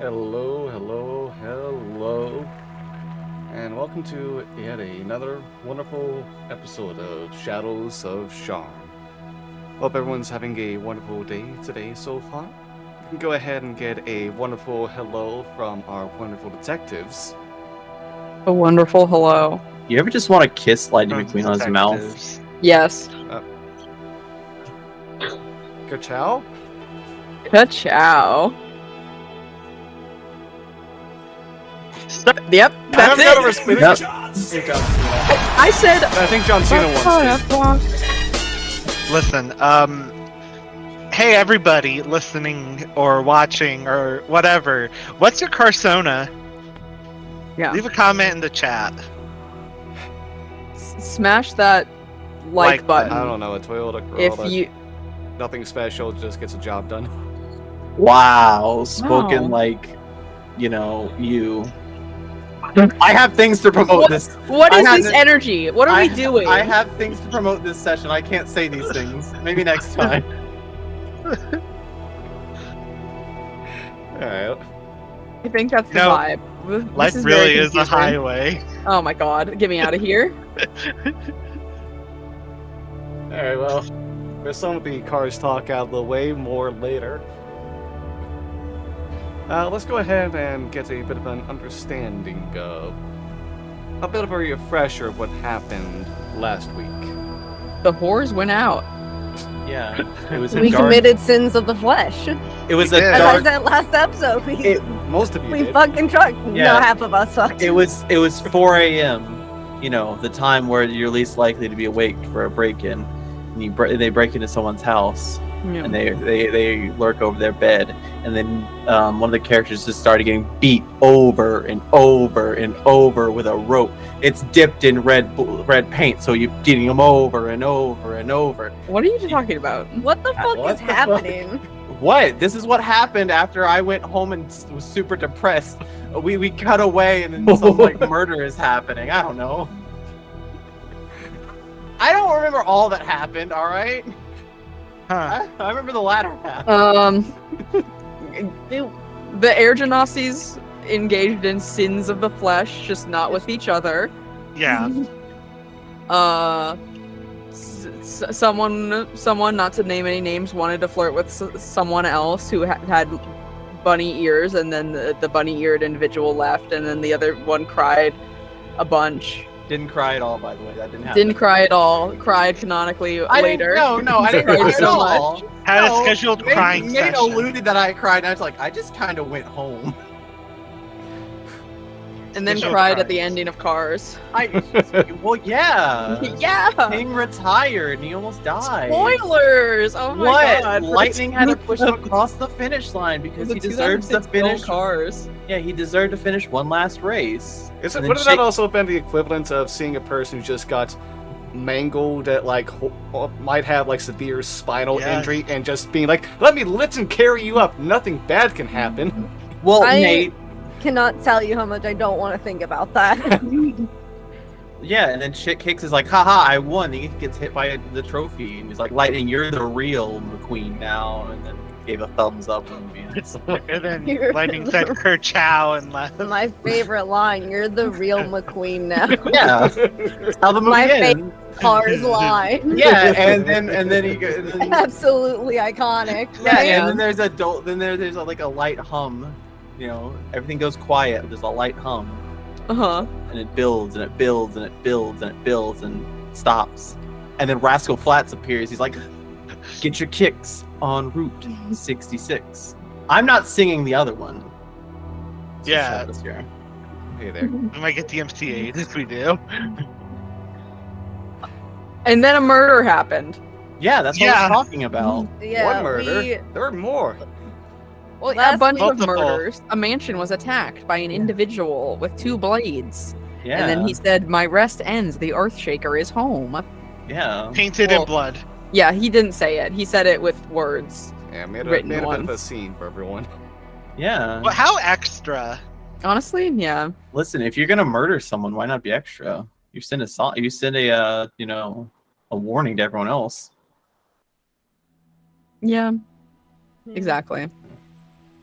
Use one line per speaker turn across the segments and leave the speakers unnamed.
Hello, hello, hello, and welcome to yet another wonderful episode of Shadows of Sharn. Hope everyone's having a wonderful day today so far. We can go ahead and get a wonderful hello from our wonderful detectives.
A wonderful hello.
You ever just want to kiss Lightning McQueen on his mouth?
Detectives.
Yes.
Ka-chow?
Ka-chow. Yep, that's it.
Yep.
I said.
I think John Cena wants to.
Listen, hey everybody listening or watching or whatever, what's your Carsona?
Yeah.
Leave a comment in the chat.
Smash that like button.
I don't know, a Toyota Corolla.
If you.
Nothing special, just gets a job done.
Wow, spoken
Wow.
like, you. I have things to promote this.
What
I
is
had
this
this-
energy? What are we doing?
I have things to promote this session. I can't say these things. Maybe next time.
Alright.
I think that's the
No,
vibe. This
Life
very
really is a
confusing.
highway.
Oh my god, get me out of here.
Alright, well, there's some of the cars talk out of the way, more later. Let's go ahead and get a bit of an understanding of a bit of a refresher of what happened last week.
The whores went out.
Yeah, it was a
We
dark.
committed sins of the flesh.
It was
We
a
did.
And
dark.
that's that last episode. We,
Most of you
we
did.
fucking trucked.
Yeah.
No, half of us fucked.
It was 4 a.m. The time where you're least likely to be awake for a break-in. And they break into someone's house.
Yeah.
And they lurk over their bed, and then one of the characters just started getting beat over and over and over with a rope. It's dipped in red paint, so you're beating them over and over and over.
What are you talking about?
What the fuck
What
is
the fuck?
happening?
What? This is what happened after I went home and was super depressed. We cut away, and then some murder is happening. I don't know. I don't remember all that happened. All right.
Huh.
I remember the latter half.
The Air Genasi's engaged in sins of the flesh, just not with each other.
Yeah.
Someone, not to name any names, wanted to flirt with someone else who had bunny ears, and then the bunny-eared individual left, and then the other one cried a bunch.
Didn't cry at all, by the way. That didn't happen.
Didn't cry at all. Cried canonically later.
No, I didn't
Cried
cry at
so
all.
Had
No,
a scheduled
Nate-
crying
Nate
session.
alluded that I cried, and I was like, I just kind of went home.
And then
Scheduled
cried at
cries.
the ending of Cars.
Well, yeah.
Yeah.
King retired, and he almost died.
Spoilers! Oh my
What?
god.
Lightning had to push him across the finish line because he deserves to finish.
Cars.
Yeah, he deserved to finish one last race.
Is it,
And then
wouldn't that also been the equivalent of seeing a person who just got mangled at might have severe spinal
Yeah.
injury and just being like, let me lift and carry you up, nothing bad can happen.
Well,
I-
Nate.
Cannot tell you how much I don't want to think about that.
Yeah, and then Shit Kicks is like, haha, I won. He gets hit by the trophy. And he's like, Lightning, you're the real McQueen now. And then gave a thumbs up.
And then
You're
Lightning
the-
said Kerchow and left.
My favorite line, you're the real McQueen now.
Yeah. That's how the movie
My
ends.
Cars line.
Yeah, and then he goes. And then,
Absolutely iconic.
yeah,
Right?
and then there's there's a light hum. Everything goes quiet. There's a light hum,
Uh-huh.
and it builds and it builds and it builds and it builds and stops. And then Rascal Flatts appears. He's like, "Get your kicks on Route 66." I'm not singing the other one. It's
Yeah.
just this year.
Hey there.
We might get the MC8 if we do.
And then a murder happened.
Yeah, that's what I was talking about.
Yeah,
One murder?
we-
There were more.
Well, a
Last
bunch of
Multiple.
murders. A mansion was attacked by an individual with 2 blades.
Yeah.
And then he said, "My rest ends. The Earthshaker is home."
Yeah.
Painted
Well-
in blood.
Yeah, he didn't say it. He said it with words.
Yeah, made a
Written
bit of a
ones.
scene for everyone.
Yeah.
But how extra?
Honestly, yeah.
Listen, if you're gonna murder someone, why not be extra? You send a a warning to everyone else.
Yeah, exactly.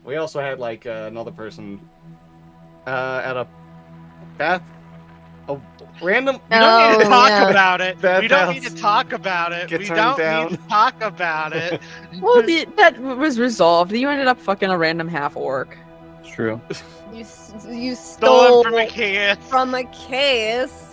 We also had like another person at a bath, a random.
We don't need to
Oh,
talk
yeah.
about it.
Bad
We don't need to
house.
talk about it.
Get
We
turned
don't
down.
need to talk about it.
Well, that was resolved. You ended up fucking a random half orc.
It's true.
You
Stolen
stole
from a case.
from a case.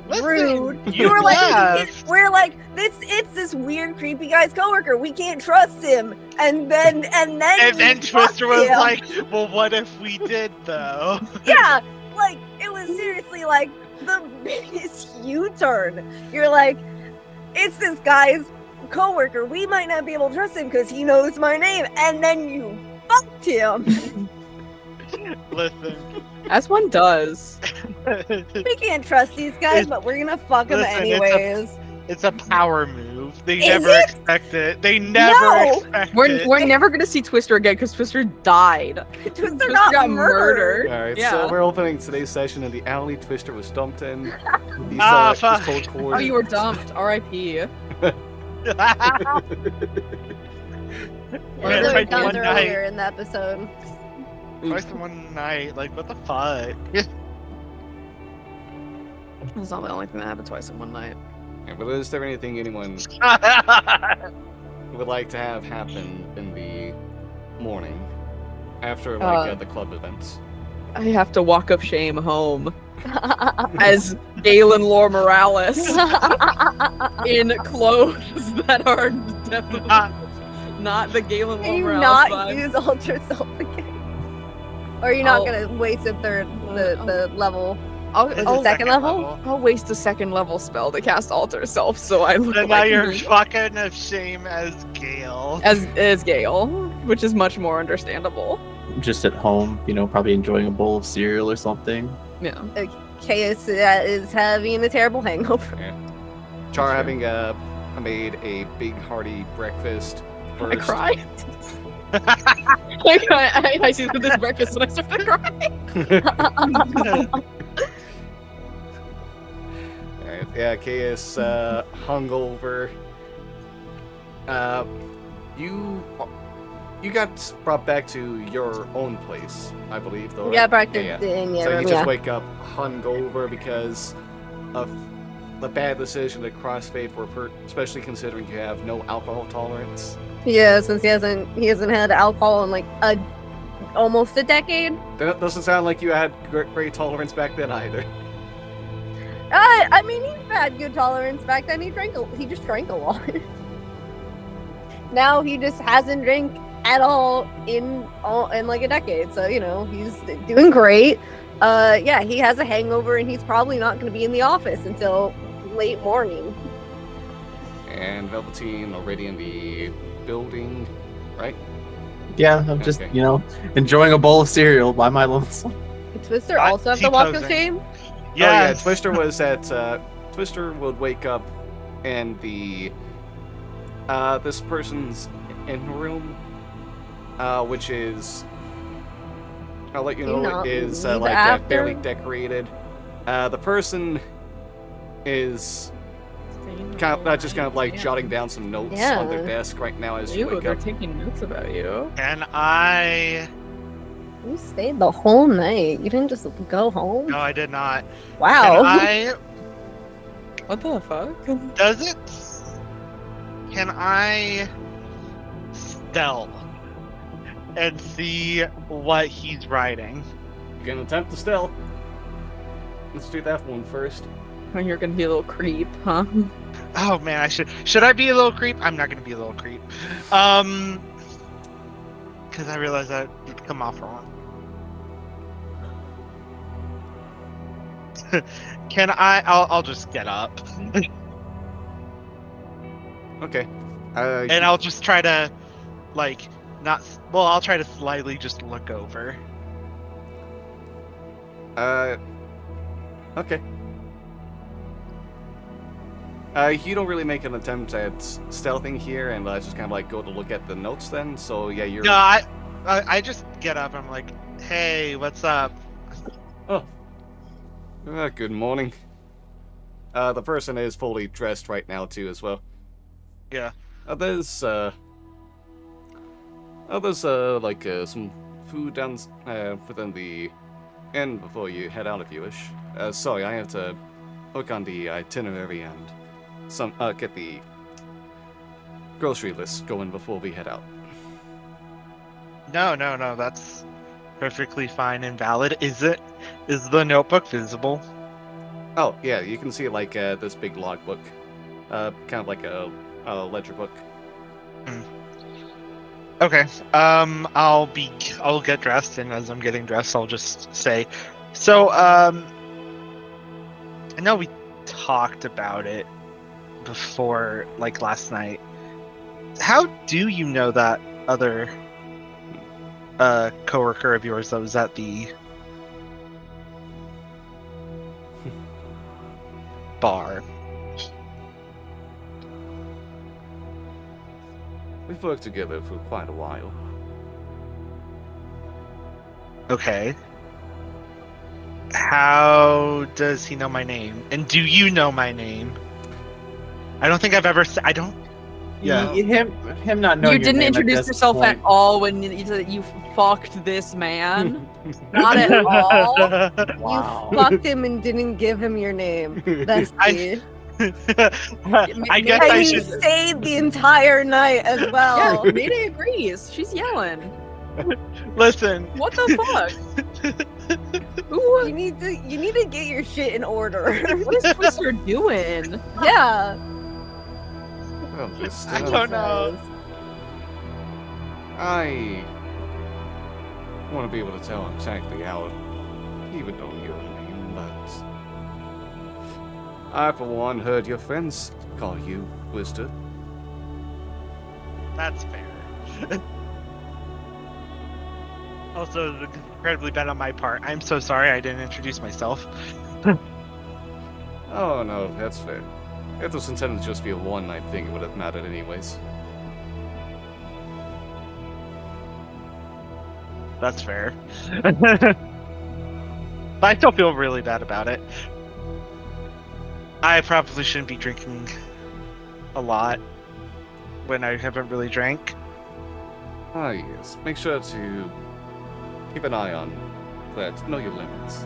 Listen,
Rude.
you
were like,
left.
we're like, it's this weird, creepy guy's coworker. We can't trust him. And then
And
you
then Twister was
him.
like, well, what if we did, though?
Yeah, like it was seriously like the biggest U-turn. You're like, it's this guy's coworker. We might not be able to trust him because he knows my name, and then you fucked him.
Listen.
As one does.
We can't trust these guys, but we're gonna fuck them
Listen,
anyways.
It's a power move. They
Is
never
it?
expect it. They never
No.
expect it.
We're never gonna see Twister again because Twister died.
Twister got murdered.
Alright,
Yeah.
so we're opening today's session in the alley Twister was dumped in. He's,
Ah,
he's
fuck.
cold cord.
Oh, you were dumped. R.I.P.
Man,
They were
twice in
dumped
one
earlier
night.
in the episode.
Twice in one night. Like, what the fuck?
That's not the only thing that happened twice in one night.
Yeah, but is there anything anyone would like to have happen in the morning after like the club events?
I have to walk of shame home as Galen Lore Morales in clothes that are definitely not the Galen
Can
Lore
you
Morales
not
vibe.
use Alter Self again? Or are you not
Oh.
gonna waste the level?
It's
Is
a
it second level?
I'll waste a second level spell to cast Alter Self, so I look
And now
like
you're
me
fucking of shame as Gale.
as Gale, which is much more understandable.
Just at home, probably enjoying a bowl of cereal or something.
Yeah.
Chaos is having a terrible hangover.
Char having made a big hearty breakfast
I
first.
cry. I see this breakfast and I start to cry.
Alright, yeah, Chaos hungover. You got brought back to your own place, I believe, though.
Yeah,
right?
back to
yeah.
in your
So you
room,
just
yeah.
wake up hungover because of the bad decision that Crossfade were, especially considering you have no alcohol tolerance.
Yeah, since he hasn't had alcohol in like almost a decade.
That doesn't sound like you had great tolerance back then either.
I mean, he had good tolerance back then. He just drank a lot. Now he just hasn't drank at all in like a decade. So he's doing great. Yeah, he has a hangover and he's probably not going to be in the office until late morning.
And Velveteen already in the building, right?
Yeah, I'm just,
Okay.
enjoying a bowl of cereal by my lonesome.
Twister
I-
also have to walk of
T-posing.
shame.
Oh yeah,
Yes.
Twister was at Twister would wake up in the this person's in room, which is I'll let you
Do you
know
not
is
leave
like
after?
barely decorated. The person is kind of like jotting down some notes on their
Yeah.
desk right now as you
Ew,
wake
they're
up.
taking notes about you.
And I.
You stayed the whole night. You didn't just go home.
No, I did not.
Wow.
What the fuck?
Can I stealth and see what he's writing?
You can attempt to stealth. Let's do that one first.
When you're gonna be a little creep, huh?
Oh man, should I be a little creep? I'm not gonna be a little creep. Because I realized that would come off wrong. Can I'll just get up.
Okay.
And I'll just try to, like, I'll try to slightly just look over.
Okay. You don't really make an attempt at stealthing here, and just kind of like go to look at the notes then. So yeah, you're.
No, I just get up. I'm like, hey, what's up?
Good morning. The person is fully dressed right now too, as well.
Yeah.
There's Oh, there's like some food down within the inn before you head out if you wish. Sorry, I have to look on the itinerary and get the grocery list going before we head out.
No, that's perfectly fine and valid. Is the notebook visible?
Oh yeah, you can see like this big logbook, kind of like a ledger book.
Okay. I'll get dressed, and as I'm getting dressed, I'll just say, so I know we talked about it before, like last night. How do you know that other coworker of yours that was at the bar?
We've worked together for quite a while.
Okay. How does he know my name? And do you know my name? I don't think I've ever. I don't. Yeah.
Him not knowing
You
your
didn't
name
introduce
at this
yourself
point.
at all when you said that you fucked this man. Not at all.
Wow.
You fucked him and didn't give him your name. That's
I-
the.
I guess
Maybe
I
And
should.
you stayed the entire night as
Yeah,
well.
Mayday agrees. She's yelling.
Listen.
What the fuck? Who?
You need to get your shit in order.
What is Twister doing?
Yeah.
Well, just,
I don't know.
I want to be able to tell exactly how he would know your name, but I, for one, heard your friends call you Twister.
That's fair. Also, incredibly bad on my part. I'm so sorry I didn't introduce myself.
Oh no, that's fair. If it was intended to just be a one-night thing, it would have mattered anyways.
That's fair. But I still feel really bad about it. I probably shouldn't be drinking a lot when I haven't really drank.
Ah yes, make sure to keep an eye on that. Know your limits.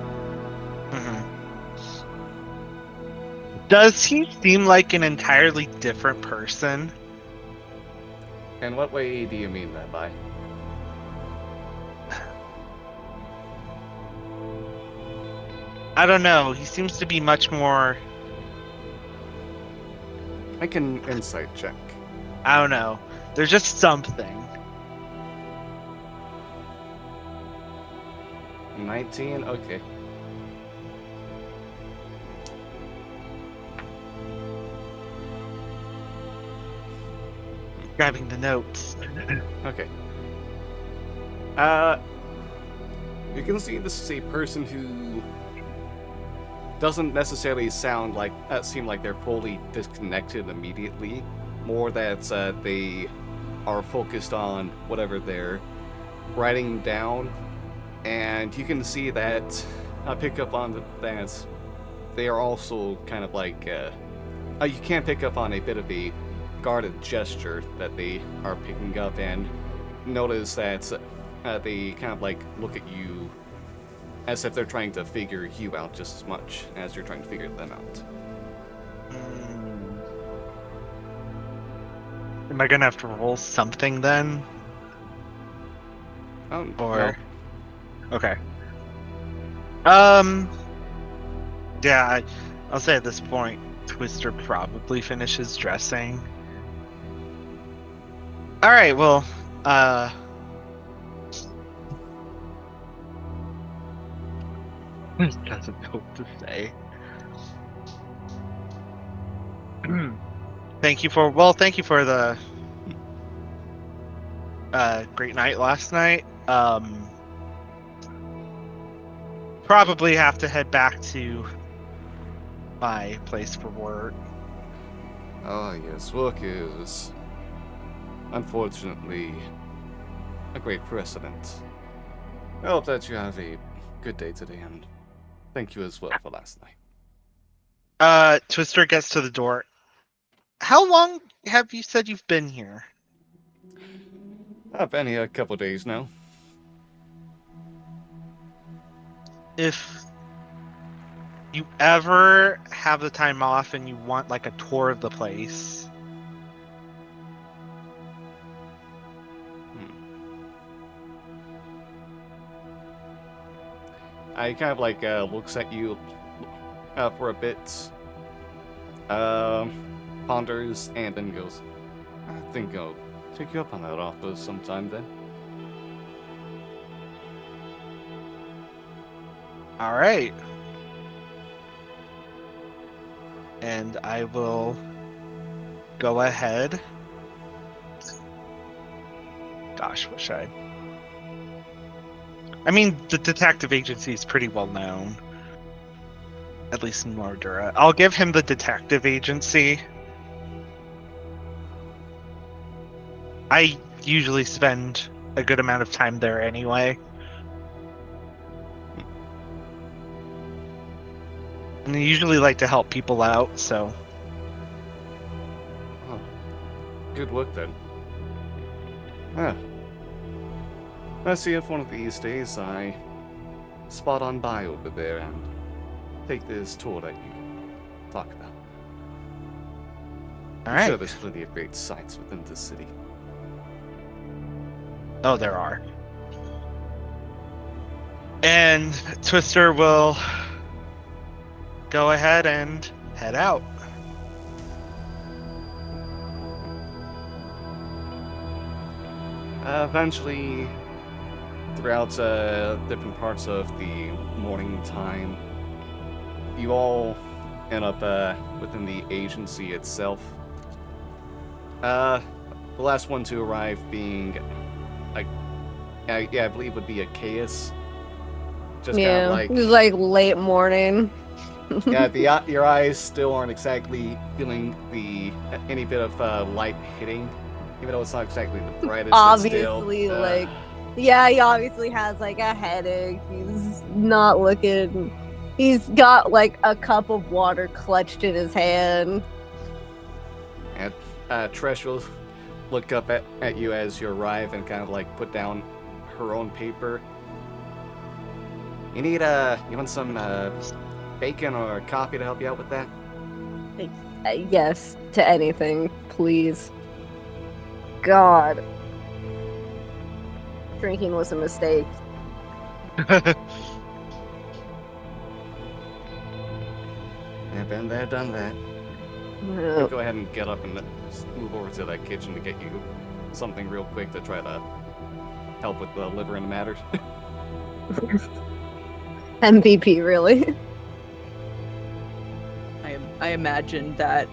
Does he seem like an entirely different person?
And what way do you mean that by?
I don't know. He seems to be much more.
Make an insight check.
I don't know. There's just something.
19? Okay.
Grabbing the notes.
Okay. You can see this is a person who doesn't necessarily seem like they're fully disconnected immediately. More that they are focused on whatever they're writing down, and you can see that I pick up on that they are also kind of like you can pick up on a bit of a guarded gesture that they are picking up, and notice that they kind of like look at you as if they're trying to figure you out just as much as you're trying to figure them out.
Am I gonna have to roll something then?
Or
Or okay. Yeah, I'll say at this point, Twister probably finishes dressing. All right, well, doesn't know what to say. Thank you for the great night last night. Probably have to head back to my place for work.
oh yes, work is unfortunately a great precedent. I hope that you have a good day today, and thank you as well for last night.
Twister gets to the door. How long have you said you've been here?
I've been here a couple days now.
If you ever have the time off and you want like a tour of the place,
I kind of like looks at you for a bit, ponders, and then goes, I think I'll take you up on that offer sometime then.
all right. And I will go ahead. Gosh, what should I mean, the detective agency is pretty well known. At least in Mordura. I'll give him the detective agency. I usually spend a good amount of time there anyway. And I usually like to help people out, so...
Oh, good work then. Ah. Let's see if one of these days I spot on by over there and take this tour that you talk about. I'm
Alright.
sure there's plenty of great sights within this city.
Oh, there are. And Twister will go ahead and head out.
Eventually, throughout different parts of the morning time, you all end up within the agency itself. The last one to arrive being, I believe would be a chaos. Just kind of like,
it was like late morning.
yeah, your eyes still aren't exactly feeling any bit of light hitting, even though it's not exactly the brightest.
Obviously,
it's still,
like, yeah, he obviously has like a headache. He's not looking. He's got like a cup of water clutched in his hand.
And Tresh will look up at you as you arrive and kind of like put down her own paper. You want some bacon or coffee to help you out with that?
Yes, to anything, please. God. Drinking was a mistake.
Yeah, been there, done that.
Uh,
Go ahead and get up and move over to that kitchen to get you something real quick to try to help with the liver and matters.
MVP, really.
I imagine that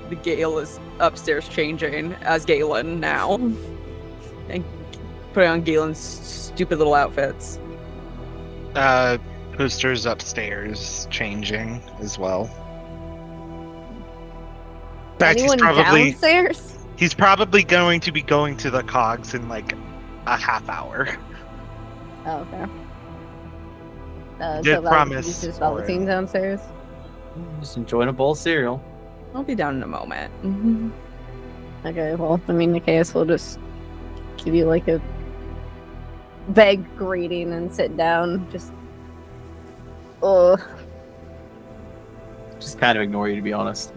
the Gale is upstairs changing as Galen now. And putting on Galen's stupid little outfits.
Twister's upstairs changing as well. In fact,
Anyone downstairs?
he's probably going to be going to the cogs in like a half hour.
Oh, okay.
Did
so
promise
he's just
for
Velveteen downstairs.
Just enjoying a bowl of cereal.
I'll be down in a moment.
Okay, well, I mean, the chaos will just give you like a vague greeting and sit down. Just,
Just kind of ignore you, to be honest.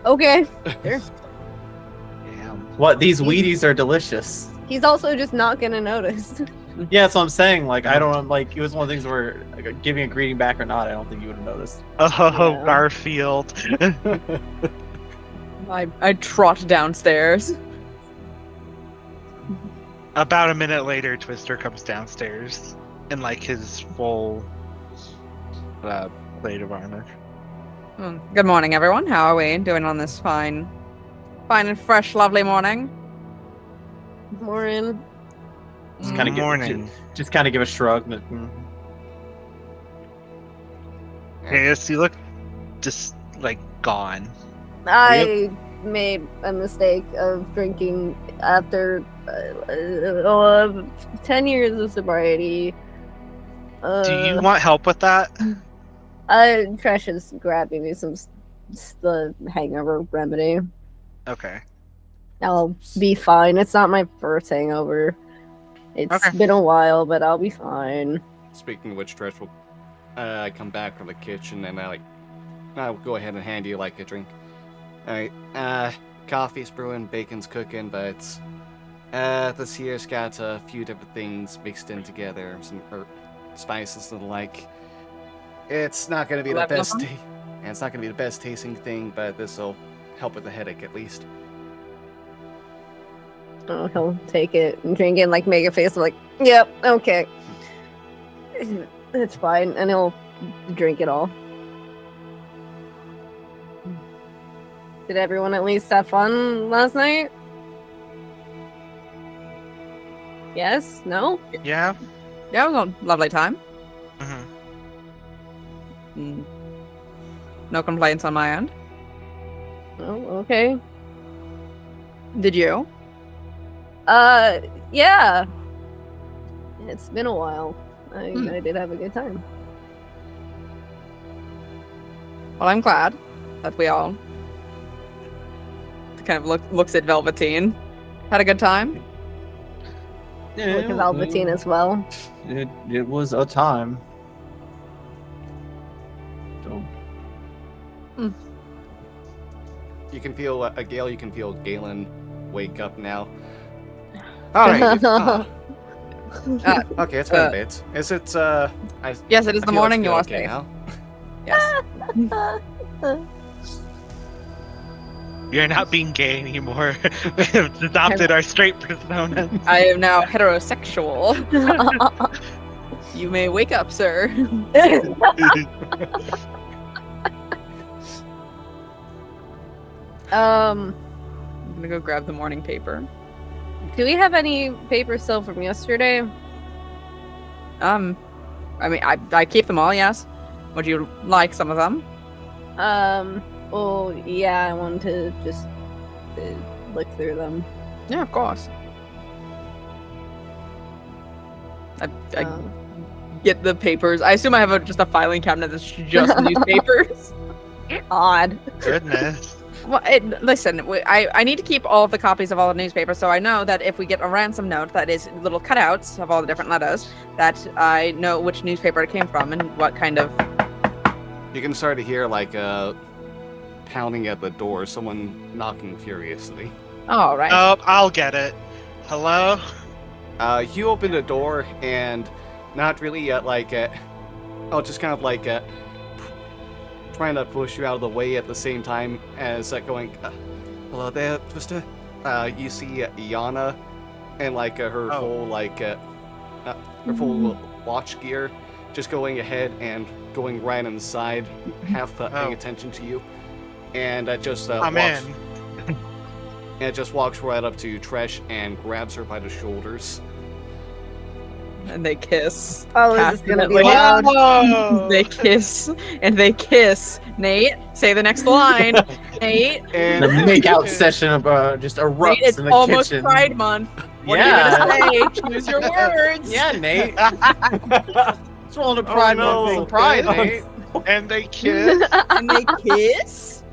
okay. Sure.
Damn.
What? These Wheaties are delicious.
He's also just not gonna notice.
Yeah, that's what I'm saying. Like, I don't like. It was one of the things where like, giving a greeting back or not, I don't think you would have noticed.
Oh,
Yeah.
Garfield.
I trot downstairs.
About a minute later, Twister comes downstairs in like his full plate of armor.
Good morning, everyone. How are we doing on this fine and fresh, lovely morning?
Morin.
Just kind of
Morning.
Just kind of give a shrug.
Yes, you look just like gone.
I made a mistake of drinking after 10 years of sobriety.
Do you want help with that?
Trish is grabbing me the hangover remedy.
Okay.
I'll be fine. It's not my first hangover. It's
Okay.
been a while, but I'll be fine.
Speaking of which, Trish will come back from the kitchen and I'll go ahead and hand you like a drink. Alright, coffee's brewing, bacon's cooking, but this here's got a few different things mixed in together, some spices and the like. It's not gonna be the best and it's not gonna be the best tasting thing, but this'll help with the headache at least.
Oh, he'll take it and drink it and like make a face like, yep, okay. It's fine, and he'll drink it all. Did everyone at least have fun last night? Yes? No?
Yeah.
Yeah, it was a lovely time.
Mm-hmm.
No complaints on my end.
Oh, okay.
Did you?
Yeah. It's been a while. I did have a good time.
Well, I'm glad that we all kind of looks at Velveteen. Had a good time.
Look at Velveteen as well.
It was a time. So.
You can feel Gale. You can feel Galen wake up now. All right. Okay, it's been a bit. Is it?
Yes, it is the morning. You are
okay
safe.
now.
Yes.
You're not being gay anymore. We've adopted our straight persona.
I am now heterosexual. You may wake up, sir. I'm gonna go grab the morning paper.
Do we have any paper still from yesterday?
I mean, I keep them all. Yes. Would you like some of them?
Well, yeah, I wanted to just look through them.
Yeah, of course. I get the papers. I assume I have just a filing cabinet that's just newspapers.
Odd.
Goodness.
Well, listen, I need to keep all of the copies of all the newspapers, so I know that if we get a ransom note that is little cutouts of all the different letters, that I know which newspaper it came from and what kind of...
You can start to hear like pounding at the door, someone knocking furiously.
Oh, right.
Oh, I'll get it. Hello?
You open the door and not really just kind of like trying to push you out of the way at the same time as going, hello there, Twister. You see Iana and like her full her full watch gear, just going ahead and going right inside, half paying attention to you, and just walks right up to Tresh and grabs her by the shoulders.
And they kiss.
Oh, this is gonna be
passionately.
loud.
They kiss, and they kiss. Nate, say the next line. Nate.
And
The make-out session just erupts
Nate, it's
in the
almost
kitchen.
Pride Month. What
Yeah.
are you gonna say? Choose your words.
Yeah, Nate. It's rolling to Pride Month for Pride, Nate.
And they kiss.
And they kiss.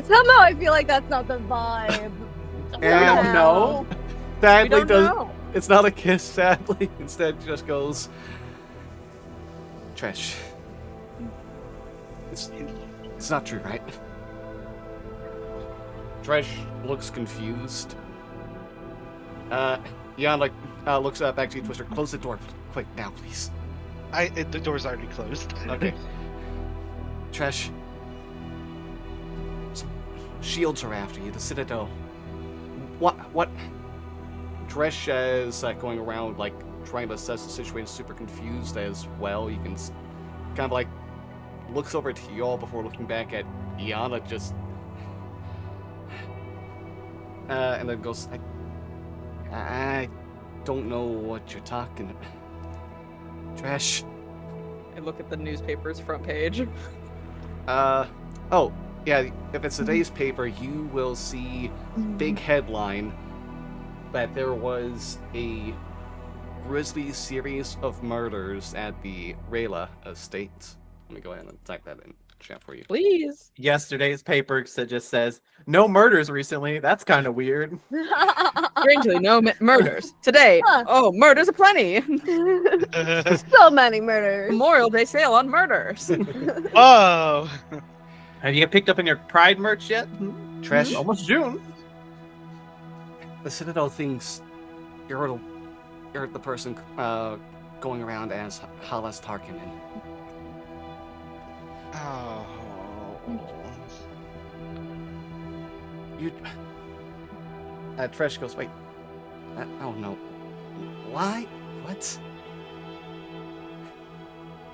Somehow I feel like that's not the vibe.
And
No.
We
sadly
don't
does.
know.
It's not a kiss, sadly. Instead, just goes. Tresh. It's not true, right? Tresh looks confused. Jan looks back to you, Twister. Close the door, quick now, please.
The door's already closed.
Okay. Tresh. Shields are after you. The Citadel. What? Tresh is going around, like, trying to assess the situation, super confused as well. You can kind of, like, looks over to y'all before looking back at Iana, just... and then goes, I don't know what you're talking about. Tresh.
I look at the newspaper's front page.
Oh, yeah, if it's today's paper, you will see big headline that there was a grisly series of murders at the Rayla estate. Let me go ahead and type that in. chat for you.
Please.
Yesterday's paper just says no murders recently. That's kind of weird.
Strangely, no murders. Today,
Huh.
oh, murders aplenty.
So many murders.
Memorial Day sale on murders.
Oh.
Have you picked up in your Pride merch yet?
Trash.
Almost June.
The Citadel thinks you're the person going around as Halas Tarkinen.
Oh.
You. Tresh goes, wait. Oh no. Why? What?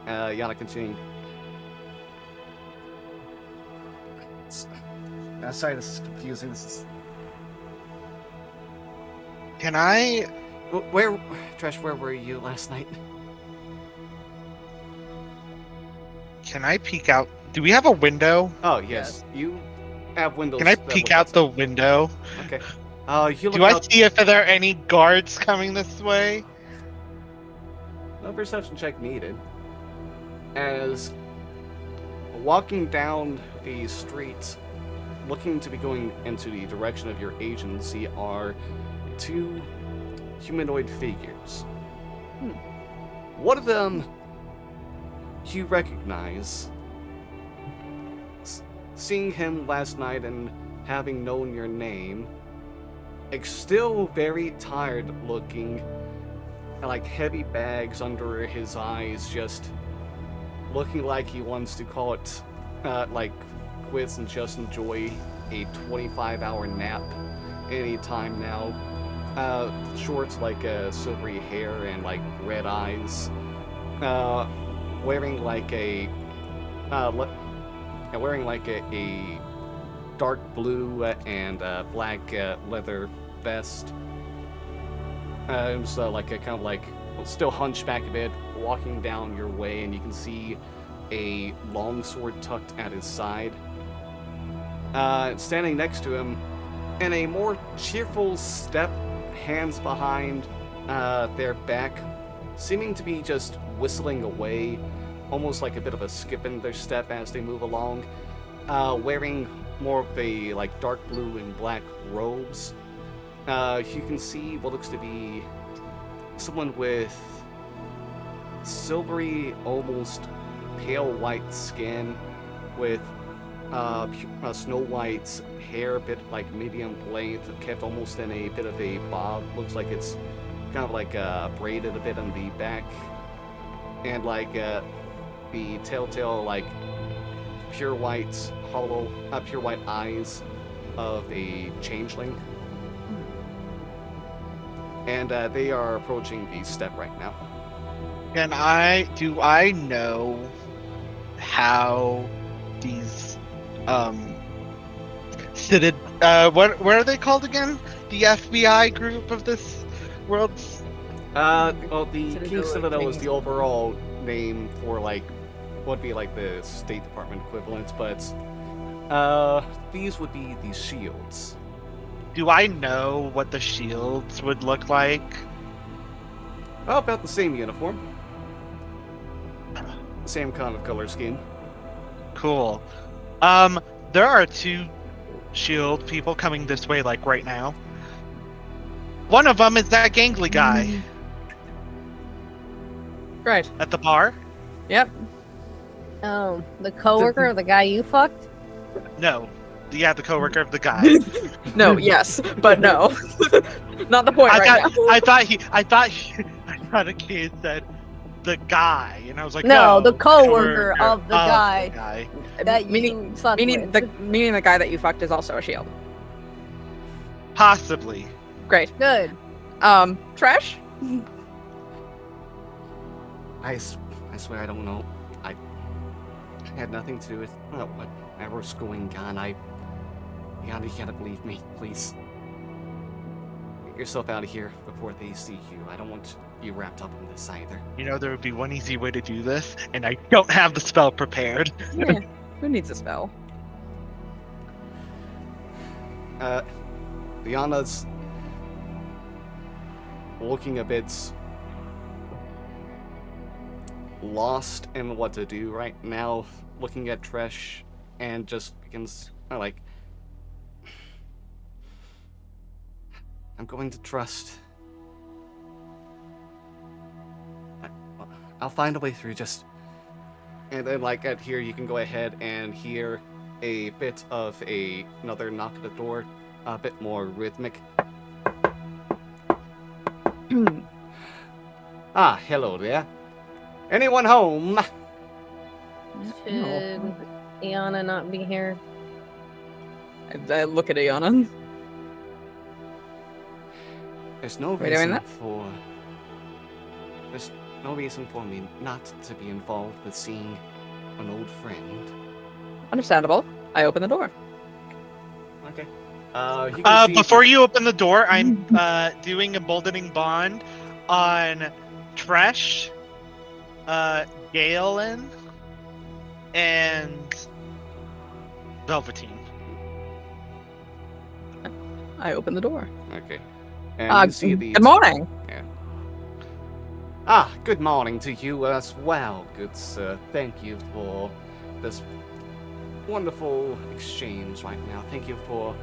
Yana continuing. Sorry, this is confusing. This is.
Can I?
Where, Tresh? Where were you last night?
Can I peek out? Do we have a window?
Oh yes, you have windows.
Can I
that
peek
look
out
outside.
the window?
Okay. You look
Do I
out.
see if there are any guards coming this way?
No perception check needed. As walking down the streets, looking to be going into the direction of your agency, are two humanoid figures. One of them you recognize. Seeing him last night and having known your name, still very tired looking, like heavy bags under his eyes, just looking like he wants to call it like quits and just enjoy a 25-hour nap anytime now. Shorts like silvery hair and like red eyes, wearing like a dark blue and black leather vest. So like a kind of like still hunchback a bit, walking down your way, and you can see a long sword tucked at his side. Standing next to him, in a more cheerful step, hands behind their back, seeming to be just whistling away, almost like a bit of a skip in their step as they move along, wearing more of a like dark blue and black robes. You can see what looks to be someone with silvery, almost pale white skin, with Snow White's hair, a bit like medium length, kept almost in a bit of a bob. Looks like it's kind of like braided a bit on the back, and like the telltale like pure white eyes of a changeling. And they are approaching the step right now.
Do I know how these what are they called again? The FBI group of this world's
Well, the
Citadel
King Citadel is
things.
the overall name for like what would be like the State Department equivalent, but these would be the shields.
Do I know what the shields would look like?
Oh, about the same uniform. Same kind of color scheme.
Cool. There are two shield people coming this way, like right now. One of them is that gangly guy
Right.
at the bar.
Yep.
Oh, the coworker of the guy you fucked?
No, yeah, the coworker of the guy.
No, yes, but no. Not the point right now.
I thought a kid said the guy, and I was like,
No,
no,
the coworker of the guy.
guy.
That
meaning
you slept
meaning
with.
the guy that you fucked is also a shield.
Possibly.
Great.
Good.
Trash?
I swear I don't know. I had nothing to do with whatever's going on. You gotta believe me, please. Get yourself out of here before they see you. I don't want you wrapped up in this either.
You know, there would be one easy way to do this, and I don't have the spell prepared.
Yeah. Who needs a spell?
Liana's looking a bit lost in what to do right now. looking at Tresh and just begins like, I'm going to trust. I'll find a way through. Just and then like at here you can go ahead and hear a bit of another knock at the door, a bit more rhythmic. Ah, hello there. Anyone home?
Should Iana not be here?
I look at Aeona.
There's no
We doing
reason
that?
There's no reason for me not to be involved with seeing an old friend.
Understandable. I open the door.
Okay. You can see
Before you open the door, I'm doing emboldening bond on Tresh, Galen, and Velveteen.
I open the door.
Okay. And you can see the
Good morning.
Ah, good morning to you as well, good sir. Thank you for this wonderful exchange right now. Thank you for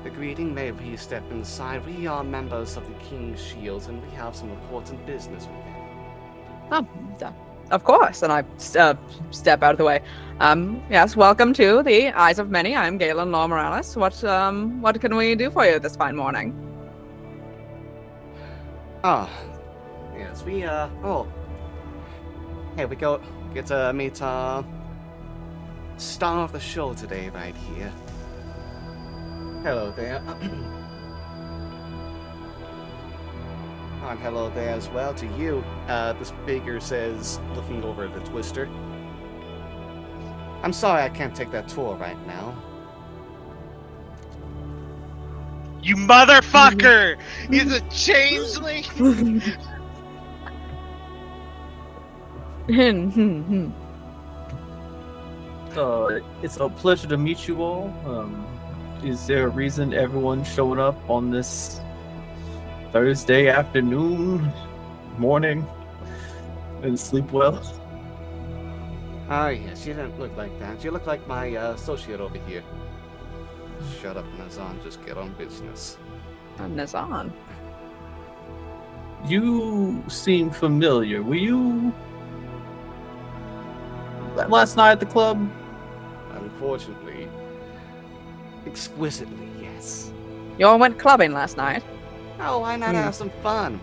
the greeting. May we step inside? We are members of the King's Shields, and we have some important business with them.
Oh, of course. And I step out of the way. Yes, welcome to the Eyes of Many. I'm Galen Law Morales. What can we do for you this fine morning?
Ah, yes, we, oh. Here we go. Get to meet our star of the show today right here. Hello there. And hello there as well to you. This figure says, looking over at the Twister. I'm sorry I can't take that tour right now.
You motherfucker! He's a changeling!
It's a pleasure to meet you all. Is there a reason everyone showed up on this Thursday afternoon, morning, and sleep well?
Ah, yes, you don't look like that. You look like my associate over here. Shut up, Nazan. Just get on business.
Nazan.
You seem familiar. Were you last night at the club?
Unfortunately. Exquisitely, yes.
You all went clubbing last night.
Oh, why not have some fun?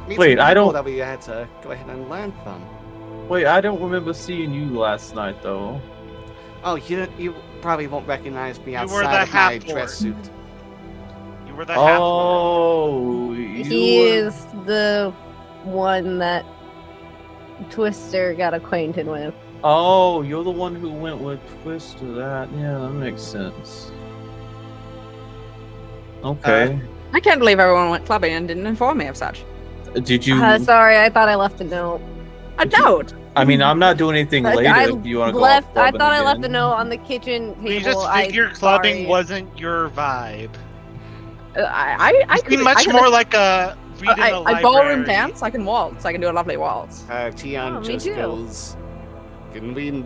Meet
Wait,
some
I
people
don't-
that we had to go ahead and learn from.
Wait, I don't remember seeing you last night, though.
Oh, you probably won't recognize me
You were
outside
the
of my
half-orc.
dress suit.
You were the half.
Oh,
He is the one that Twister got acquainted with.
Oh, you're the one who went with Twister. That makes sense. Okay.
I can't believe everyone went clubbing and didn't inform me of such.
Did you?
Sorry, I thought I left a note.
A note.
I mean, I'm not doing anything
I
later. If you want to go
left. I
clubbing
thought I left a
again.
note on the kitchen table.
You just
I-
figured clubbing
sorry.
wasn't your vibe.
I
It'd be
could
much
I could-
more like a read in a
I
library.
ballroom dance. I can waltz. I can do a lovely waltz.
Tian
Oh, me
just
too.
goes, can we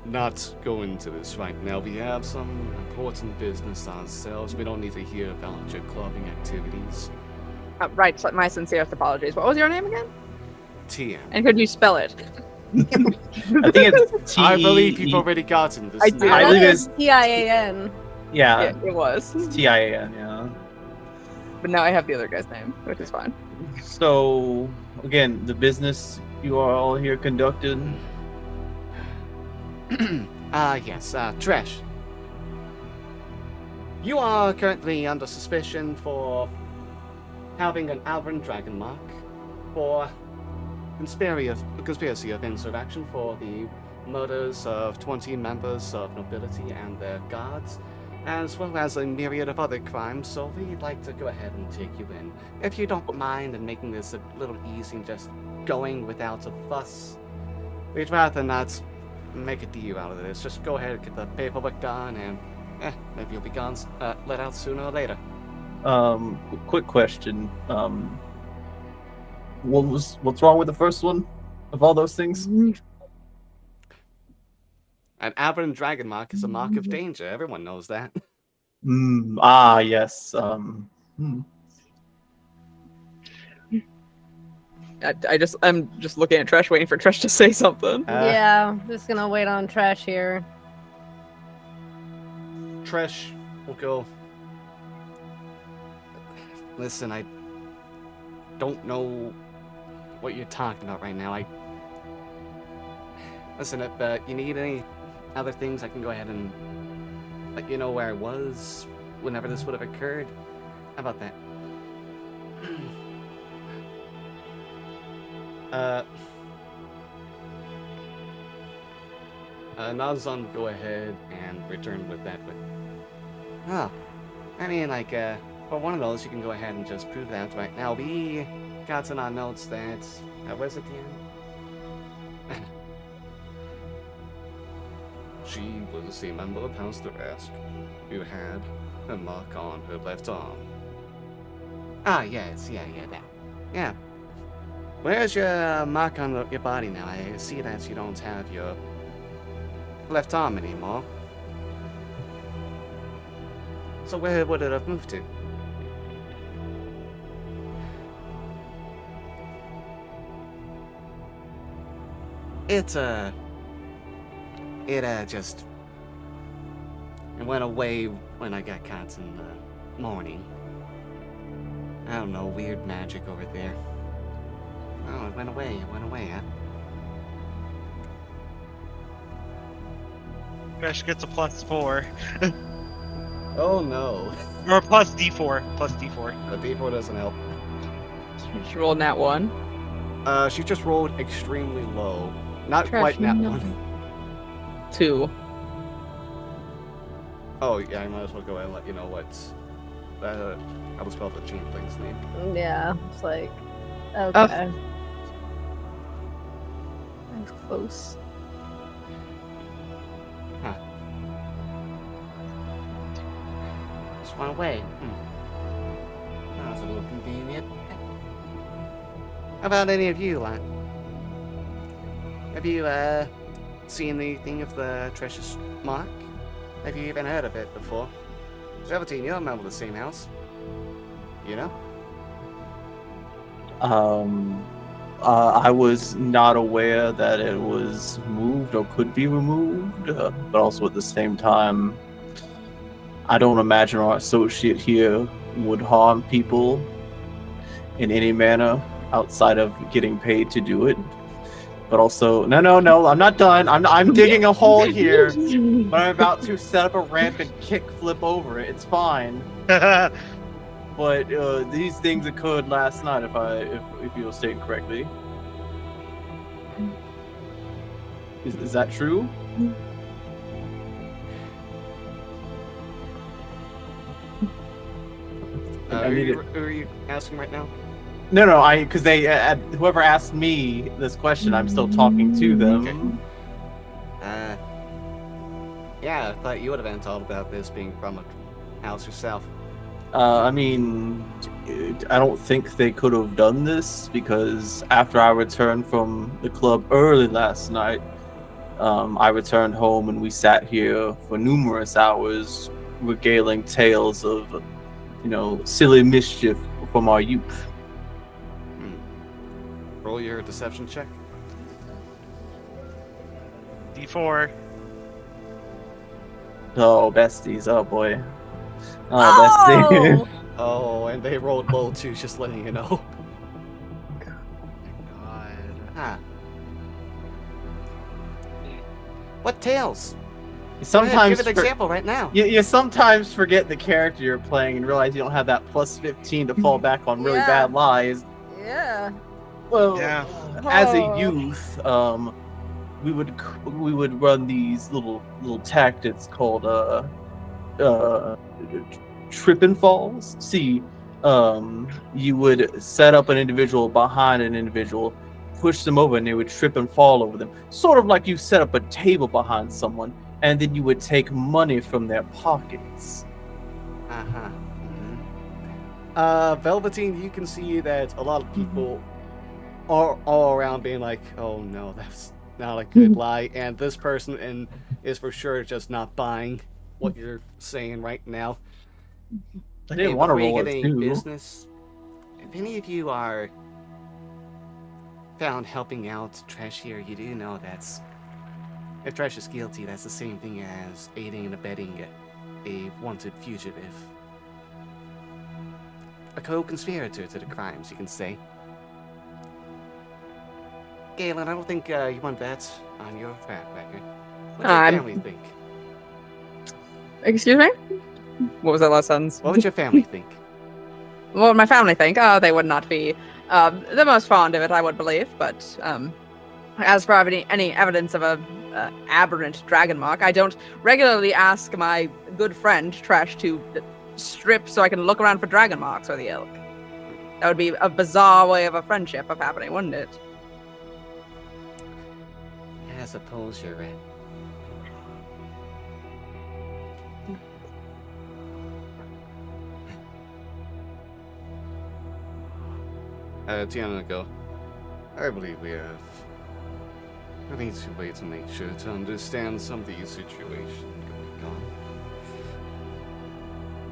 not go into this right now? We have some important business ourselves. We don't need to hear about your clubbing activities.
Right. So my sincerest apologies. What was your name again?
Tian.
And could you spell it?
I think it's T.
I believe you've already gotten this.
I do.
now.
I
That
believe
is
it's-
TIAN.
Yeah,
Yeah, it was.
it's TIAN. Yeah.
But now I have the other guy's name, which is fine.
So again, the business you are all here conducted.
Yes, Tresh. You are currently under suspicion for having an Alvin Dragon mark for conspiracy of insurrection for the murders of 20 members of nobility and their guards, as well as a myriad of other crimes, so we'd like to go ahead and take you in. If you don't mind and making this a little easy and just going without a fuss, we'd rather not make a deal out of this. Just go ahead and get the paperwork done and maybe you'll be gone, let out sooner or later.
Quick question. What's wrong with the first one of all those things?
An aberrant dragon mark is a mark of danger. Everyone knows that.
Yes.
I'm just looking at Tresh, waiting for Tresh to say something.
Yeah, just gonna wait on Trash here.
Tresh will go. Listen, I don't know what you're talking about right now. Listen, if you need any other things, I can go ahead and let you know where I was whenever this would have occurred. How about that? Nazan, go ahead and return with that. But, I mean, like, for one of those, you can go ahead and just prove that right now. We got in our notes that, where's it again? She was a member of House Darask who had a mark on her left arm. Ah, yes, yeah, that. Yeah. Where's your mark on your body now? I see that you don't have your left arm anymore. So where would it have moved to? It just... It went away when I got caught in the morning. I don't know, weird magic over there. Oh, it went away, huh?
Crash gets a +4.
Oh no.
Or plus D4. Plus D4.
The D4 doesn't help.
She rolled nat 1.
She just rolled extremely low. Not
Trash
quite nat
no.
1.
2.
Oh, yeah, I might as well go ahead and let you know what's... how to spell the changeling's name.
Yeah, it's like, okay.
That's close.
Huh. Just went away. That's a little convenient. How about any of you, like? Have you, seen anything of the Treasure's mark? Have you even heard of it before? 17, you're a member of the same house. You know?
I was not aware that it was moved or could be removed, but also at the same time, I don't imagine our associate here would harm people in any manner outside of getting paid to do it. But also, no, I'm not done. I'm digging a hole here, but I'm about to set up a ramp and kick flip over it. It's fine. But these things occurred last night, if you're stating correctly. Is that true?
Who are you asking right now?
No, because they whoever asked me this question, I'm still talking to them.
Okay. Yeah, I thought you would have been told about this being from a house yourself.
I mean, I don't think they could have done this because after I returned from the club early last night, I returned home and we sat here for numerous hours regaling tales of, silly mischief from our youth.
Roll your deception check.
D4.
Oh, besties. Oh, boy. Oh, besties.
Oh, and they rolled low too, just letting you know. God. Huh. What tales?
Sometimes
give an example right now.
You sometimes forget the character you're playing and realize you don't have that plus 15 to fall back on really bad lies.
Yeah.
Well,
Yeah.
as a youth, we would run these little tactics called trip and falls. See, you would set up an individual behind an individual, push them over, and they would trip and fall over them. Sort of like you set up a table behind someone, and then you would take money from their pockets.
Uh-huh. Velveteen, you can see that a lot of people are all around being like, oh no, not a good lie, and this person is for sure just not buying what you're saying right now.
I didn't want to
before you
roll
get
a
any
2.
business, if any of you are found helping out Tresh here, you do know that's... If Tresh is guilty, that's the same thing as aiding and abetting a wanted fugitive. A co-conspirator to the crimes, you can say. Galen, I don't think you want that on your track record. What does your family think?
Excuse me? What was that last sentence?
What would your family think?
What would my family think? Oh, they would not be the most fond of it, I would believe. But as for any evidence of a aberrant dragon mark, I don't regularly ask my good friend Trash to strip so I can look around for dragon marks or the ilk. That would be a bizarre way of a friendship of happening, wouldn't it?
I suppose you're right. Tiana go. I believe we have an easy way to make sure to understand some of these situations going on.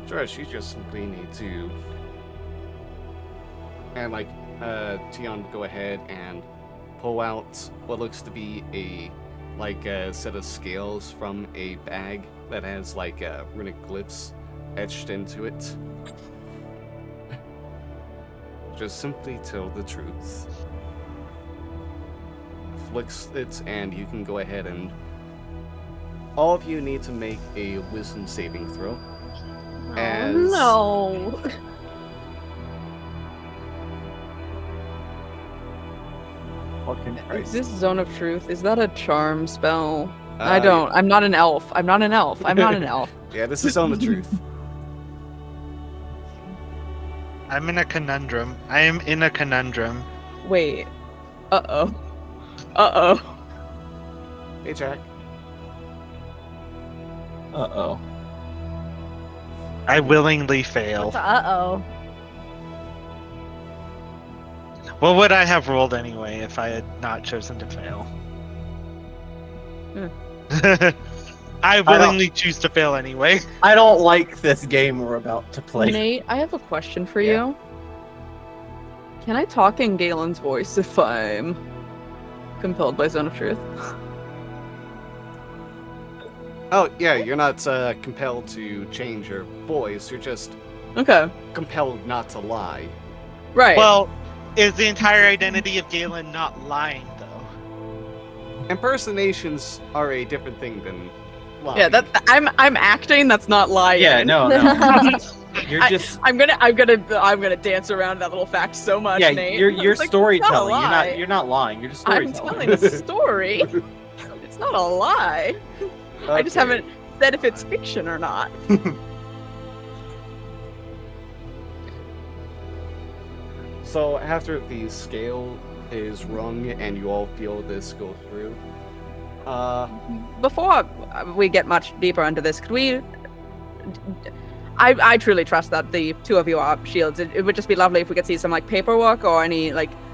Josh, you just simply need to... And Tian would go ahead and pull out what looks to be a set of scales from a bag that has runic glyphs etched into it. Just simply tell the truth. Flicks it, and you can go ahead and all of you need to make a wisdom saving throw.
No.
Fucking
Is
Christ.
this zone of truth? Is that a charm spell?
Yeah.
I'm not an elf. I'm not an elf.
Yeah, this is on the truth.
I'm in a conundrum. I am in a conundrum.
Wait. Uh-oh.
Hey, Jack.
Uh-oh.
I willingly fail.
What's uh-oh?
What would I have rolled anyway if I had not chosen to fail? I willingly choose to fail anyway.
I don't like this game we're about to play.
Nate, I have a question for
Yeah.
you. Can I talk in Galen's voice if I'm compelled by Zone of Truth?
Oh, yeah, you're not compelled to change your voice. You're just
Okay.
compelled not to lie.
Right.
Well, is the entire identity of Galen not lying, though?
Impersonations are a different thing than lying.
yeah, I'm acting, that's not lying.
Yeah, no. You're just
I'm gonna dance around that little fact so much,
yeah.
Nate.
You're
It's like,
storytelling.
it's not a lie.
You're not lying. You're just
I'm
storytelling.
telling a story. It's not a lie. I just
Okay.
haven't said if it's fiction or not.
So after the scale is rung and you all feel this go through,
Before we get much deeper into this, could we... I truly trust that the two of you are shields. It would just be lovely if we could see some paperwork or any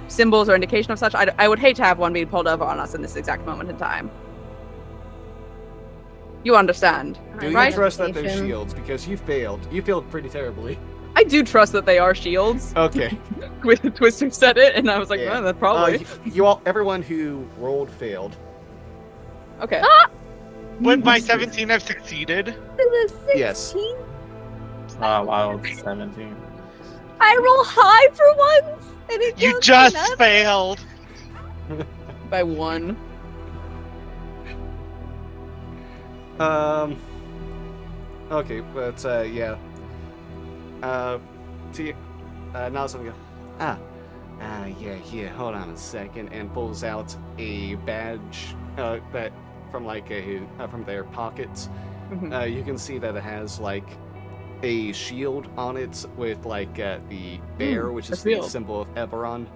symbols or indication of such. I would hate to have one being pulled over on us in this exact moment in time. You understand,
do you
right?
trust that they're
Station.
shields? Because you failed. You failed pretty terribly.
I do trust that they are shields.
Okay.
Twister said it, and I was like,
Yeah.
well, that probably.
Everyone who rolled failed.
Okay.
Would my 17 have succeeded?
The 16?
Yes.
Oh wow, 17.
I roll high for once, and it
You
goes
just
up.
failed!
By one.
Okay, but yeah. Now something. Yeah. Here, hold on a second, and pulls out a badge that from from their pockets.
Mhm.
You can see that it has a shield on it with the bear, which
a
is the
shield.
symbol of Eberron,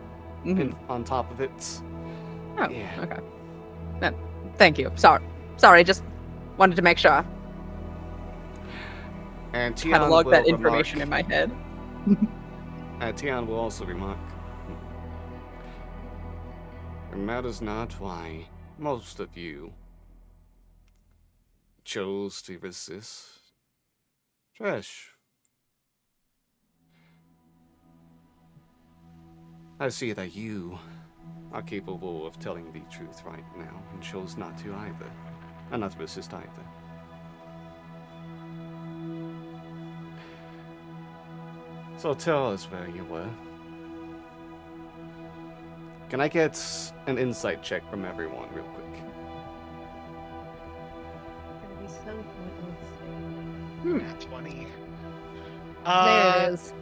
Mhm.
on top of it.
Oh,
Yeah.
okay. Thank you. Sorry, just wanted to make sure.
And Tian
Catalog
will
that information in my head.
Tian will also remark. And that is not why most of you chose to resist. Trish, I see that you are capable of telling the truth right now and chose not to either. And not to resist either. So tell us where you were. Can I get an insight check from everyone real quick?
Gonna be so pointless.
20.
There it is.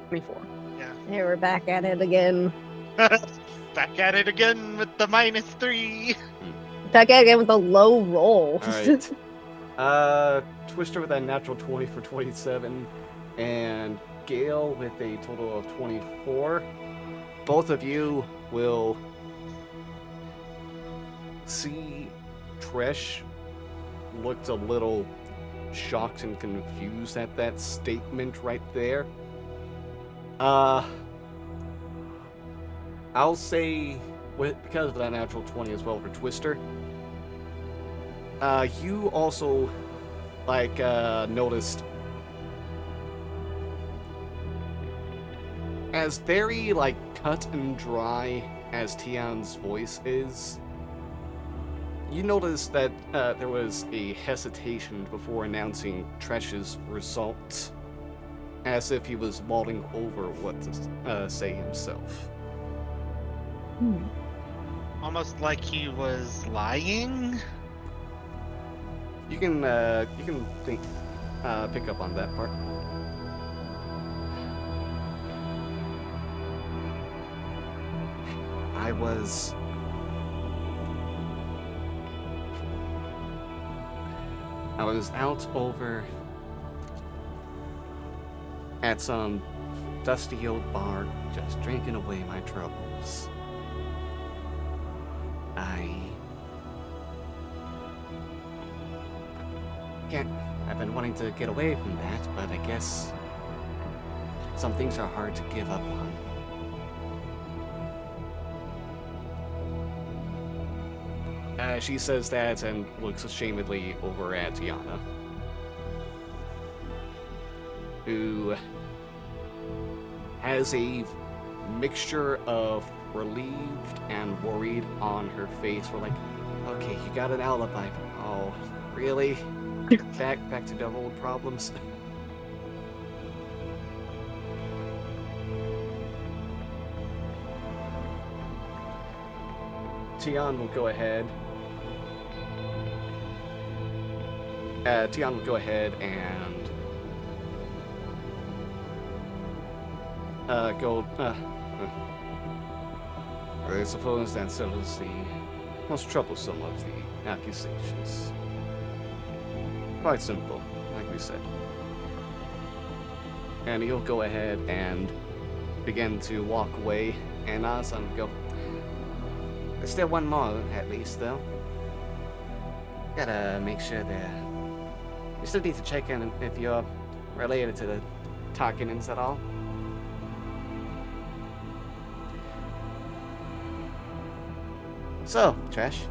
24.
Yeah.
Here we're back at it again.
Back at it again with the -3.
Back at it again with a low roll.
Alright. Twister with a natural 20 for 27, and Gale with a total of 24. Both of you will see Trish looked a little shocked and confused at that statement right there. I'll say, because of that natural 20 as well for Twister, you also, noticed as very, cut and dry as Tian's voice is, you noticed that there was a hesitation before announcing Tresh's results, as if he was mulling over what to say himself.
Almost like he was lying.
You can think, pick up on that part. I was out over at some dusty old bar, just drinking away my troubles. I've been wanting to get away from that, but I guess some things are hard to give up on. She says that and looks ashamedly over at Tiana, who has a mixture of relieved and worried on her face. We're like, okay, you got an alibi. Oh, really? Back to the old problems. Tian will go ahead. Tian will go ahead and I suppose that settles the most troublesome of the accusations. Quite simple, like we said. And he'll go ahead and begin to walk away, and Azan will go, there's still one more, at least, though. Gotta make sure that... You still need to check in if you're related to the Tarkinins at all. So, Trash,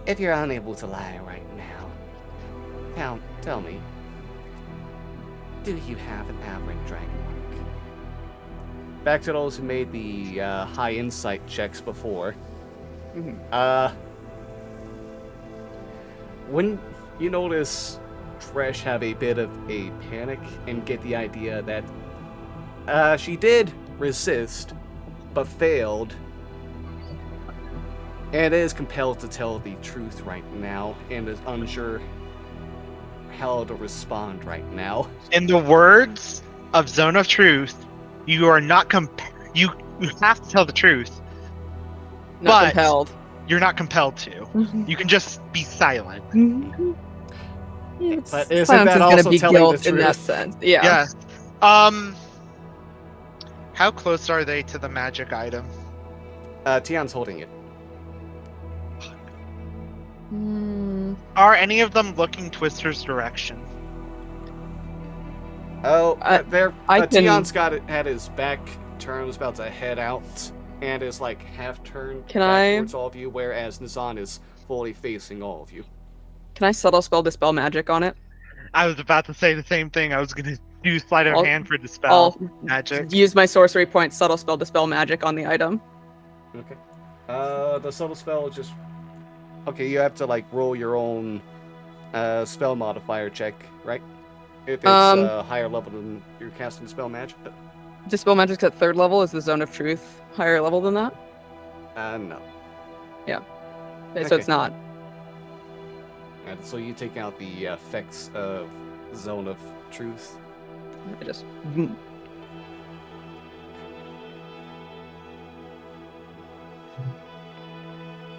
if you're unable to lie right now, tell me, do you have an aberrant dragon mark? Back to those who made the high insight checks before. When you notice Trash have a bit of a panic and get the idea that she did resist, but failed, and is compelled to tell the truth right now, and is unsure how to respond right now.
In the words of Zone of Truth, you are not you have to tell the truth.
Not
but
compelled.
You're not compelled to. You can just be silent.
It's,
But isn't
Silence
that
is
also
gonna be
telling
guilt
the
in that
truth?
sense. Yeah.
Yes. How close are they to the magic item?
Tian's holding it.
Are any of them looking Twister's direction?
Oh,
I can-
Tian's got it, had his back turned, was about to head out, and is like half turned
Can
back
I-
towards all of you, whereas Nazan is fully facing all of you.
Can I subtle spell dispel magic on it?
I was about to say the same thing. I was gonna do sleight of
I'll-
hand for dispel
I'll
magic.
use my sorcery point, subtle spell dispel magic on the item.
Okay. The subtle spell is just... Okay, you have to, like, roll your own spell modifier check, right? If it's higher level than you're casting spell magic.
Dispel magic's at 3rd level. Is the Zone of Truth higher level than that?
No.
Okay, so
Okay.
it's not.
And so you take out the effects of Zone of Truth.
I just...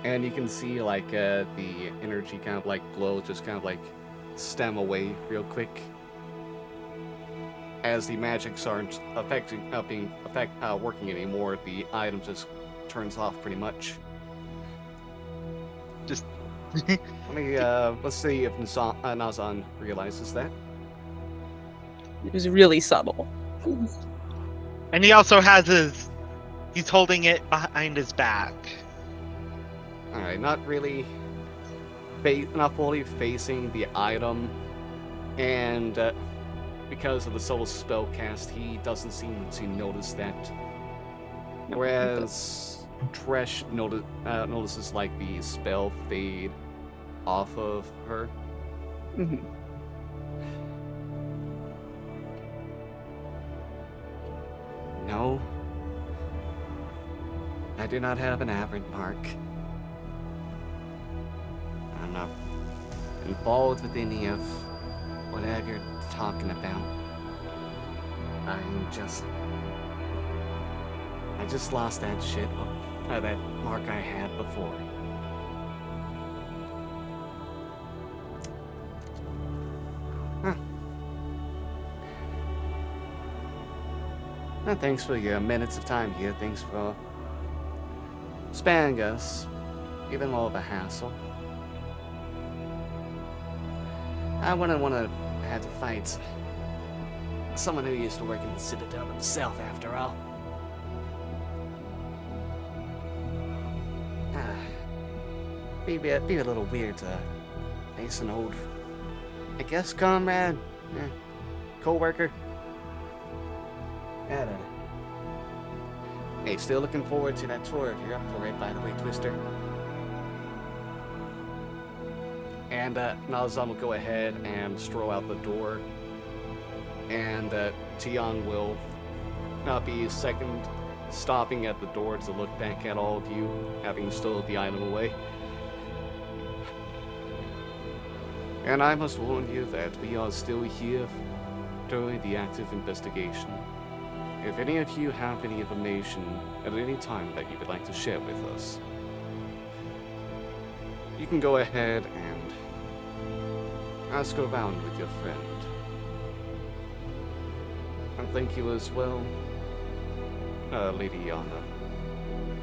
And you can see, like, the energy kind of, like, glow just kind of, like, stem away real quick. As the magics aren't working anymore, the item just turns off pretty much.
Just
Let's see if Nazan realizes that.
It was really subtle.
And he also has he's holding it behind his back.
Alright, not really... not fully facing the item, and because of the subtle spell cast, he doesn't seem to notice that. Whereas Tresh notices, like, the spell fade off of her.
Mhm.
No, I do not have an aberrant mark. I'm not involved with any of whatever you're talking about. I just lost that shit, that mark I had before. Huh. Well, thanks for your minutes of time here. Thanks for sparing us even more of a hassle. I wouldn't want to have to fight someone who used to work in the Citadel himself, after all. Be a little weird to face an old, I guess, comrade, co-worker. Yeah. Hey, still looking forward to that tour if you're up for it, by the way, Twister. And Nazan will go ahead and stroll out the door. And Tian will not be second, stopping at the door to look back at all of you, having stowed the item away. And I must warn you that we are still here during the active investigation. If any of you have any information at any time that you would like to share with us, you can go ahead and ask around with your friend. And thank you as well, Lady Yana.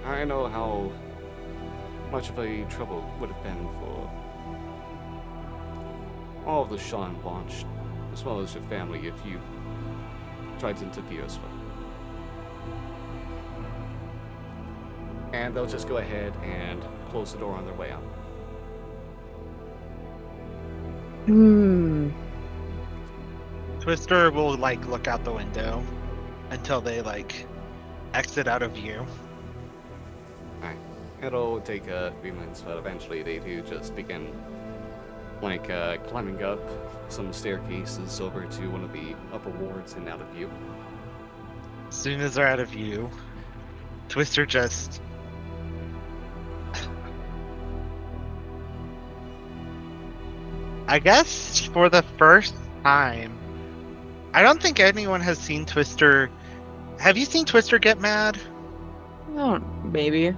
I know how much of a trouble it would have been for all of the Sharn launched, as well as your family, if you tried to interfere as well. And they'll just go ahead and close the door on their way out.
Twister will like look out the window until they like exit out of view.
Alright. It'll take a few minutes, but eventually they do just begin like climbing up some staircases over to one of the upper wards and out of view.
As soon as they're out of view, Twister just I guess for the first time, I don't think anyone has seen Twister. Have you seen Twister get mad?
Oh, maybe. I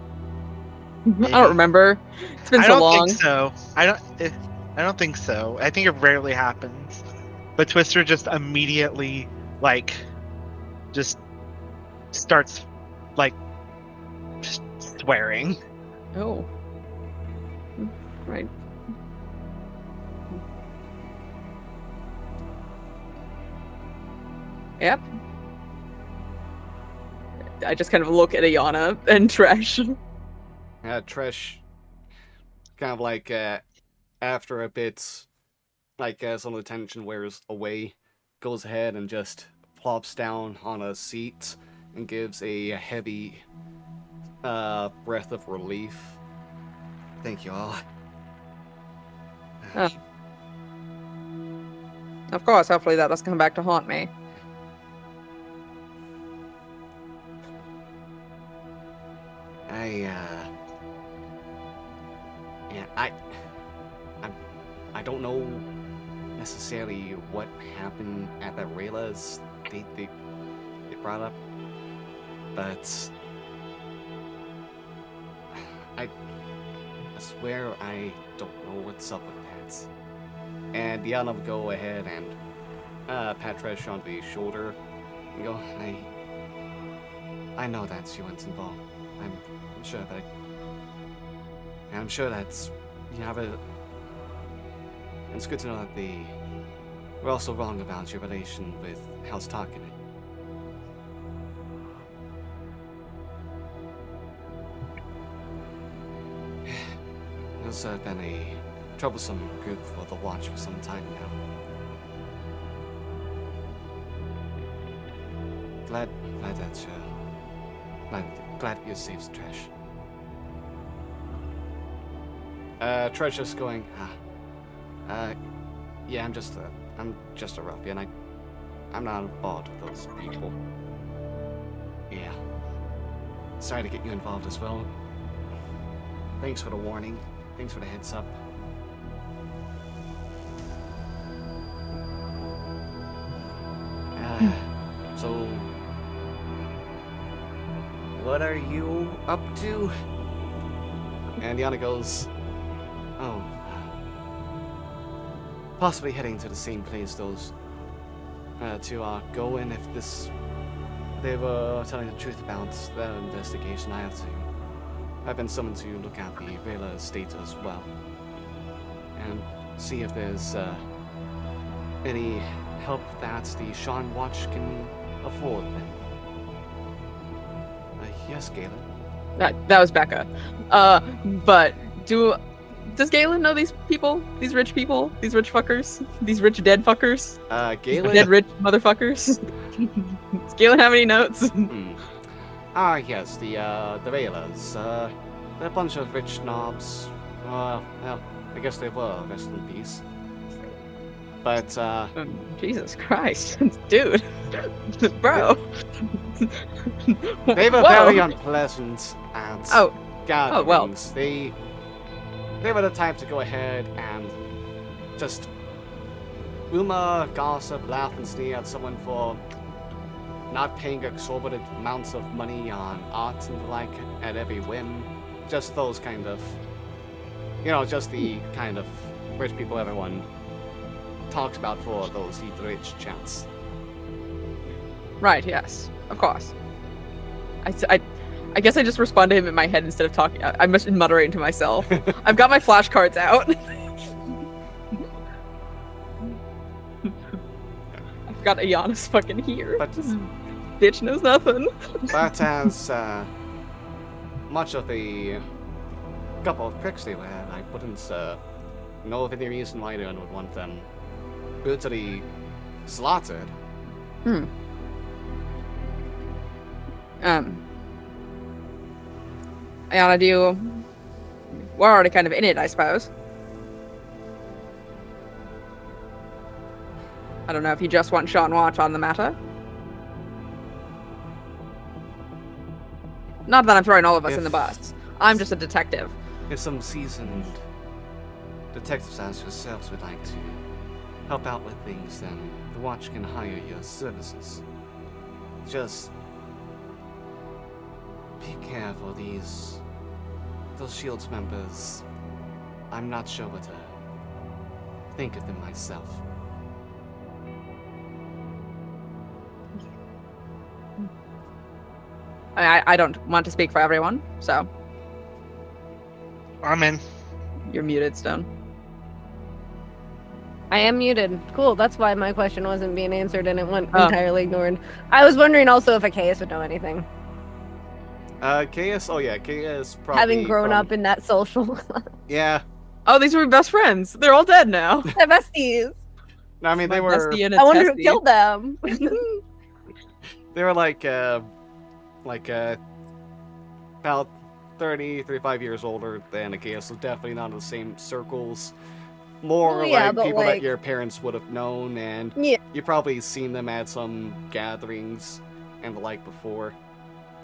don't remember. It's been so long.
I don't think so. I don't think so. I think it rarely happens. But Twister just immediately like just starts like just swearing.
Oh. Right. Yep. I just kind of look at Ayana and Tresh.
Trish, kind of like after a bit, like some of the tension wears away, goes ahead and just plops down on a seat and gives a heavy breath of relief. Thank you all.
Oh. Of course, hopefully that doesn't come back to haunt me.
I don't know necessarily what happened at that Rayla's date they brought up, but I swear I don't know what's up with that. And Yana will go ahead and pat Tresh on the shoulder and go, I know that you weren't involved. I'm sure that I'm sure that's you have a. It's good to know that we're also wrong about your relation with House Tarkin. It's been a troublesome group for the Watch for some time now. Glad that glad you're safe, Tresh. Tresh just going, yeah, I'm just a ruffian. I'm not involved with those people. Yeah. Sorry to get you involved as well. Thanks for the warning. Thanks for the heads up. So, what are you up to? And Yana goes, oh, possibly heading to the same place those two are going. If they were telling the truth about their investigation, I've been summoned to look at the Vela estate as well and see if there's any help that the Sharn Watch can afford them. Yes, Galen.
That was Becca. But does Galen know these people? These rich people? These rich fuckers? These rich dead fuckers?
Galen?
Dead rich motherfuckers? Does Galen have any notes?
Yes, the Velas. They're a bunch of rich knobs. Well, I guess they were, rest in peace. But,
Jesus Christ. Dude. Bro.
They were very unpleasant and gatherings.
Well.
They were the type to go ahead and just rumor, gossip, laugh and sneer at someone for not paying exorbitant amounts of money on art and the like at every whim. Just those kind of, just the kind of rich people everyone talks about for those eat rich chats.
Right, yes. Of course. I guess I just respond to him in my head instead of talking. I must be muttering to myself. I've got my flashcards out. I've got Ayana's fucking here.
But
this bitch knows nothing.
But as much of the couple of pricks they were, I wouldn't know of any reason why anyone would want them brutally slaughtered.
Ayana, we're already kind of in it, I suppose. I don't know if you just want Sharn Watch on the matter. Not that I'm throwing all of us in the bus. I'm just a detective.
If some seasoned detectives as yourselves would like to help out with things, then the Watch can hire your services. Just be careful, those Shields members. I'm not sure what to think of them myself.
I don't want to speak for everyone, so.
I'm in.
You're muted, Stone.
I am muted. Cool, that's why my question wasn't being answered and it went entirely ignored. I was wondering also if Achaeus would know anything.
KS. Oh yeah, KS probably
Having grown
from-
up in that social.
Yeah.
Oh, these were best friends. They're all dead now.
They're besties.
No, I mean
My
they were.
bestie and a
I wonder who
testy.
killed them.
They were like about 30, 35 years older than KS, so definitely not in the same circles. More
Well, yeah,
like
but,
people
like-
that your parents would have known, and
Yeah.
you probably seen them at some gatherings and the like before.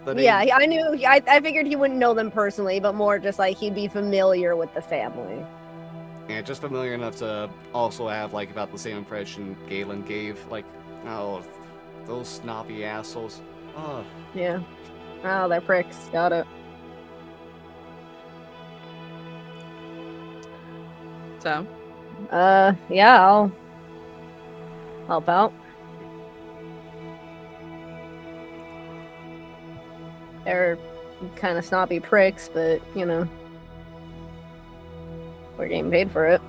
The name-
Yeah, I knew. I figured he wouldn't know them personally, but more just like he'd be familiar with the family.
Yeah, just familiar enough to also have like about the same impression Galen gave. Like, oh, those snobby assholes. Oh,
Yeah. Oh, they're pricks. Got it.
So,
Yeah, I'll help out. They're kind of snobby pricks, but you know, we're getting paid for it.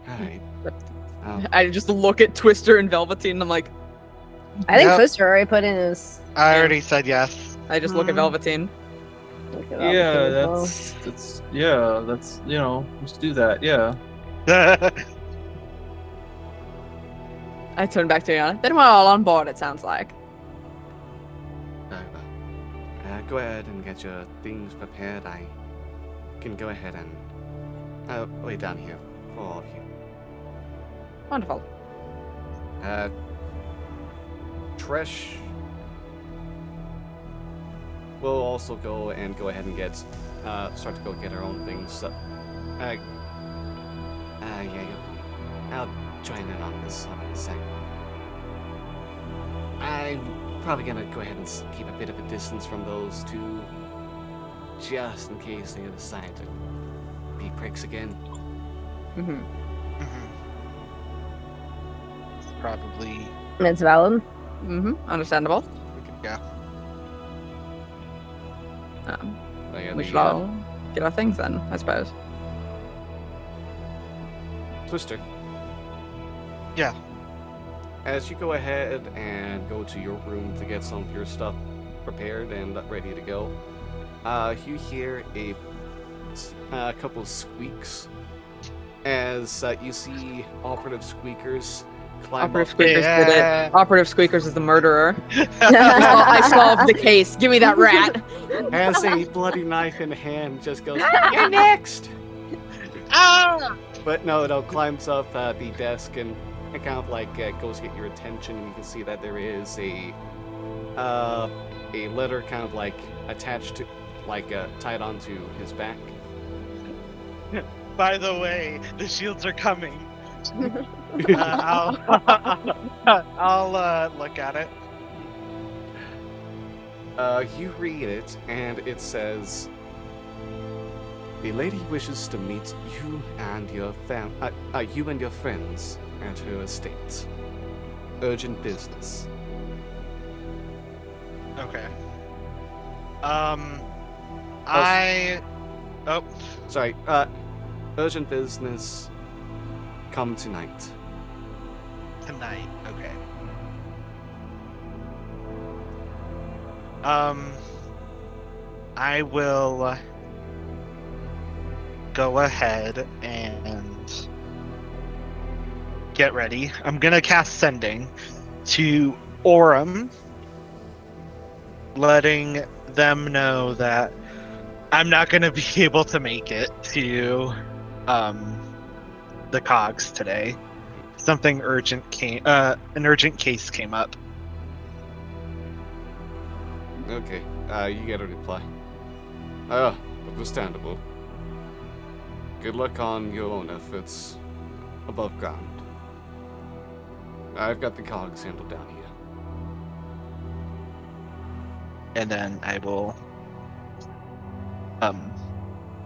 alright. Oh,
I just look at Twister and Velveteen and I'm like,
I think
Yep.
Twister already put in his.
I already said yes.
I just look at Velveteen.
Look it up
Yeah,
as well.
that's let's do that. Yeah.
I turn back to Yana. Then we're all on board, it sounds like.
very well. Go ahead and get your things prepared. I can go ahead and wait down here for all of you.
Wonderful.
Trish will also go ahead and get start to go get her own things. Yeah, I'll join in on this in a second. I'm probably gonna go ahead and keep a bit of a distance from those two, just in case they decide to be pricks again.
Mm-hmm.
It's probably
It's valid.
Mm-hmm. Understandable.
yeah.
Oh, yeah,
We should all get our things then, I suppose.
Twister.
Yeah.
As you go ahead and go to your room to get some of your stuff prepared and ready to go, you hear a couple squeaks as you see operative squeakers climb
Operative
up.
Squeakers did
Yeah.
it. Operative Squeakers is the murderer. I solved the case. Give me that rat.
As a bloody knife in hand just goes, "You're next!"
Ah!
But no, it climbs up the desk and it kind of like goes to get your attention, and you can see that there is a letter kind of like attached to, like tied onto his back.
By the way, the shields are coming. I'll look at it.
You read it, and it says, "The lady wishes to meet you and your friends at her estate. Urgent business."
Okay. I. Oh,
Sorry. Urgent business. Come tonight.
tonight. Okay. I will go ahead and get ready. I'm gonna cast Sending to Orem, letting them know that I'm not gonna be able to make it to the cogs today. Something urgent came. An urgent case came up.
Okay. You get a reply. Oh, understandable. Good luck on your own efforts above ground. I've got the cogs handled down here.
And then I will,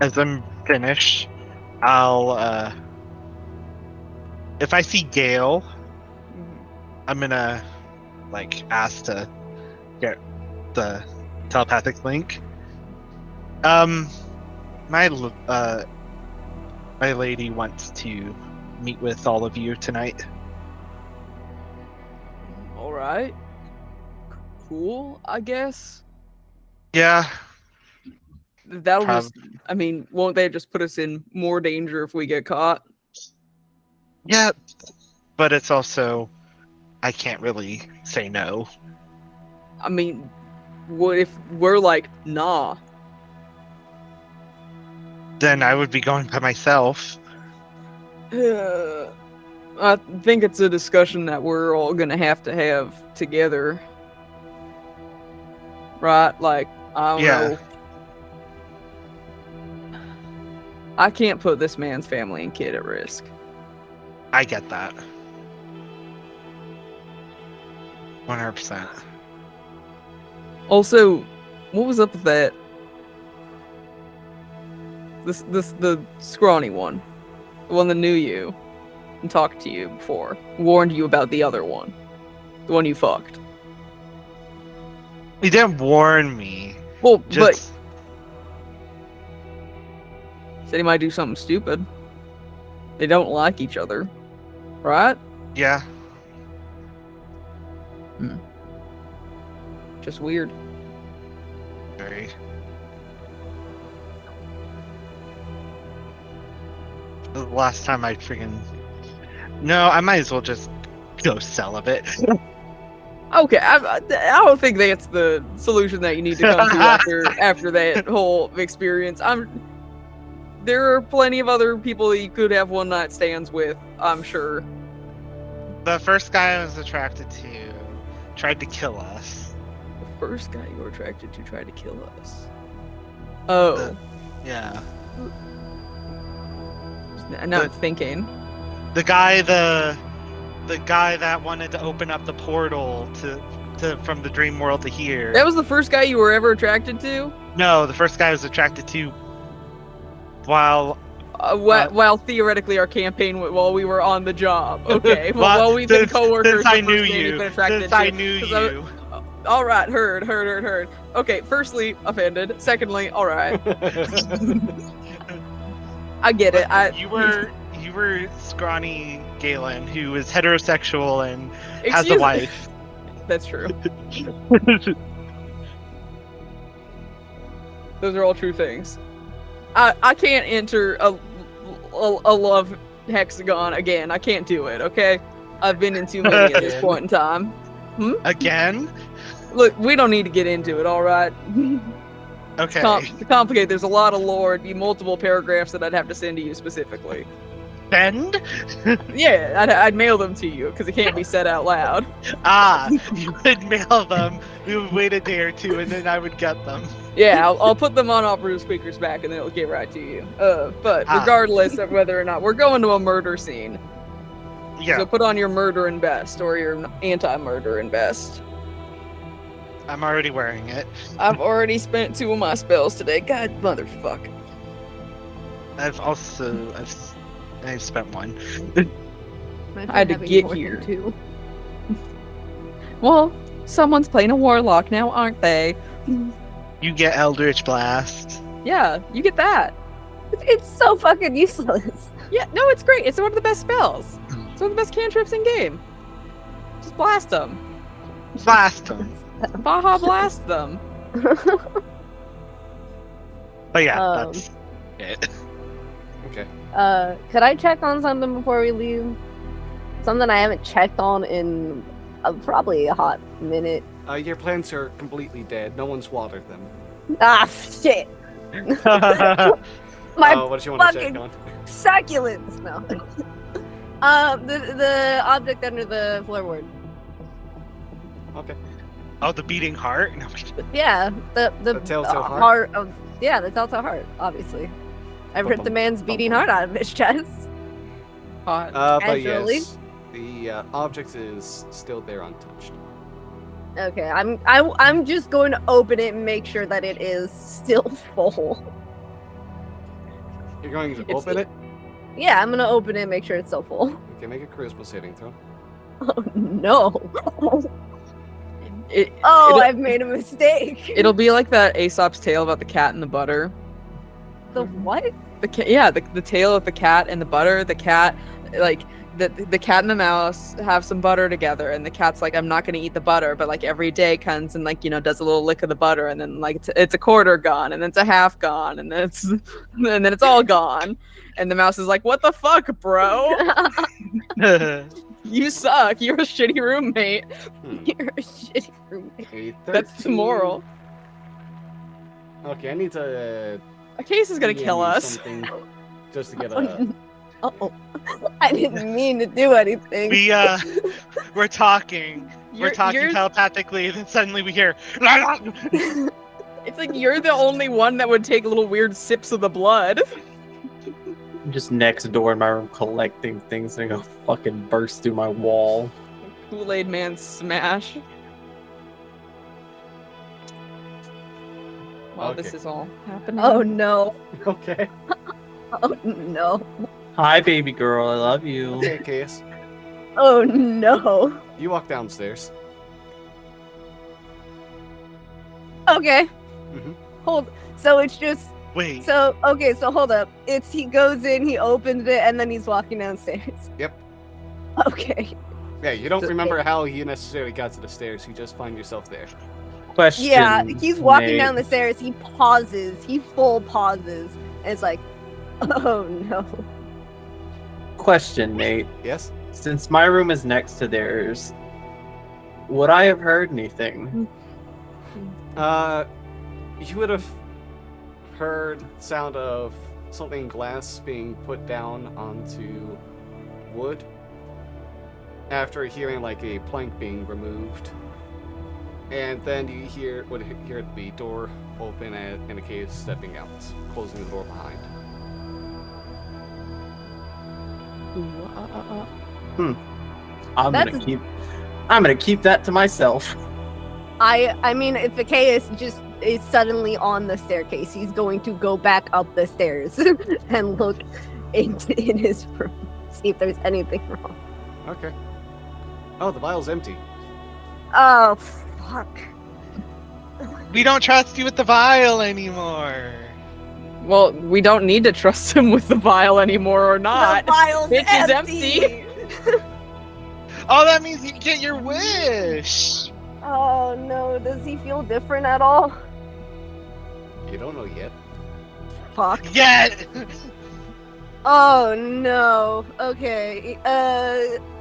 as I'm finished, I'll, if I see Gale, I'm gonna, like, ask to get the telepathic link. My lady wants to meet with all of you tonight.
right. Cool, I guess.
Yeah.
That'll just, I mean, won't they just put us in more danger if we get caught?
Yeah. But it's also, I can't really say no.
I mean, what if we're like, nah?
Then I would be going by myself.
I think it's a discussion that we're all gonna have to have together. Right? Like, I don't know. I can't put this man's family and kid at risk.
I get that. 100%.
Also, what was up with that? The scrawny one. The one that knew you and talked to you before. Warned you about the other one. The one you fucked.
He didn't warn me.
Well,
Just...
but said he might do something stupid. They don't like each other. Right?
Yeah.
Just weird.
Very. The last time I freaking... No, I might as well just go celibate.
Okay, I don't think that's the solution that you need to come to after that whole experience. There are plenty of other people that you could have one night stands with, I'm sure.
The first guy I was attracted to tried to kill us.
The first guy you were attracted to tried to kill us. Oh.
Yeah.
Now I'm thinking.
The guy that wanted to open up the portal to from the dream world to here.
That was the first guy you were ever attracted to?
No, the first guy I was attracted to while
theoretically our campaign while we were on the job. Okay. while we've been coworkers.
Since I knew you.
All right, heard. Okay, firstly, offended. Secondly, all right. I get it.
You were scrawny Galen, who is heterosexual and has a
Excuse me.
wife.
That's true. Those are all true things. I can't enter a love hexagon again. I can't do it, okay? I've been in too many at this point in time.
Again?
Look, we don't need to get into it, alright?
Okay.
It's complicated. There's a lot of lore, multiple paragraphs that I'd have to send to you specifically.
Send?
Yeah, I'd mail them to you, because it can't be said out loud.
You would mail them, we would wait a day or two, and then I would get them.
Yeah, I'll put them on operative speakers back, and then it'll get right to you. But regardless of whether or not, we're going to a murder scene.
Yeah.
So put on your murder and best, or your anti-murder and best.
I'm already wearing it.
I've already spent 2 of my spells today. God, motherfucker.
I've spent 1.
I had to get here. Well, someone's playing a warlock now, aren't they?
You get Eldritch Blast.
Yeah, you get that.
It's so fucking useless.
Yeah, no, it's great. It's one of the best spells. It's one of the best cantrips in game. Just blast them.
Blast them.
Baja blast them.
But yeah, that's it.
Okay.
Could I check on something before we leave? Something I haven't checked on in probably a hot minute.
Your plants are completely dead. No one's watered them.
Ah, shit. My
what do you want to check
fucking
on?
succulents. No. The object under the floorboard.
Okay.
Oh, the beating heart? No.
Yeah, the
telltale heart?
heart of the telltale heart. Obviously, I ripped the man's beating heart out of his chest.
Hot.
But
Casually.
yes, the object is still there untouched.
Okay, I'm just going to open it and make sure that it is still full.
You're going to open it?
Yeah, I'm gonna open it and make sure it's still full.
Okay, make a charisma saving throw.
Oh no.
It'll-
I've made a mistake.
It'll be like that Aesop's tale about the cat and the butter.
The what?
The tale of the cat and the butter. The cat, like, the cat and the mouse have some butter together, and the cat's like, I'm not gonna eat the butter, but like every day comes and like, you know, does a little lick of the butter, and then like it's a quarter gone, and then it's a half gone, and then it's all gone. And the mouse is like, what the fuck, bro? You suck. You're a shitty roommate.
You're a shitty roommate.
That's the moral.
Okay, I need to.
A case is gonna
DM
kill
you
us.
something just to get a.
Oh, I didn't mean to do anything.
We're talking. We're talking
You're-
telepathically, and then suddenly we hear.
It's like you're the only one that would take little weird sips of the blood.
I'm just next door in my room collecting things and I go fucking burst through my wall.
Kool-Aid Man smash. While this
Okay.
is all happening.
Oh no.
Okay.
Oh no.
Hi, baby girl. I love you.
Okay, Case.
Oh no.
You walk downstairs.
Okay.
Mhm.
Hold. So it's just.
Wait.
So okay. So hold up. It's he goes in, he opens it, and then he's walking downstairs.
Yep.
Okay.
Yeah, you don't remember how you necessarily got to the stairs. You just find yourself there.
Question.
Yeah, he's walking
Nate.
down the stairs. He pauses. He full pauses, and it's like, oh no.
Question, Nate.
Yes.
Since my room is next to theirs, would I have heard anything?
You would have heard sound of something glass being put down onto wood after hearing like a plank being removed, and then you would hear the door open and a case stepping out, closing the door behind.
I'm
That's-
gonna keep that to myself.
I mean, if Zacchaeus just is suddenly on the staircase, he's going to go back up the stairs and look in his room, see if there's anything wrong.
Okay. Oh, the vial's empty.
Oh fuck.
We don't trust you with the vial anymore.
Well, we don't need to trust him with the vial anymore or not.
The vial's
It is
empty.
Oh, that means you get your wish.
Oh no, does he feel different at all?
You don't know yet.
Fuck.
Yet.
Oh no. Okay.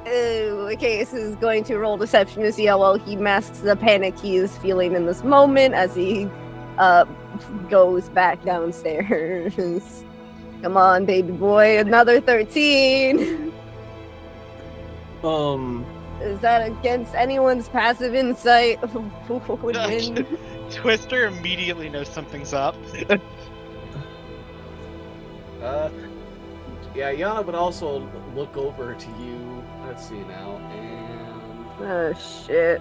Zacchaeus is going to roll deception to see how well he masks the panic he is feeling in this moment as he goes back downstairs. Come on, baby boy, another 13. Is that against anyone's passive insight? Who would win?
Twister immediately knows something's up.
Yeah, Yana would also look over to you. Let's see now,
Oh shit.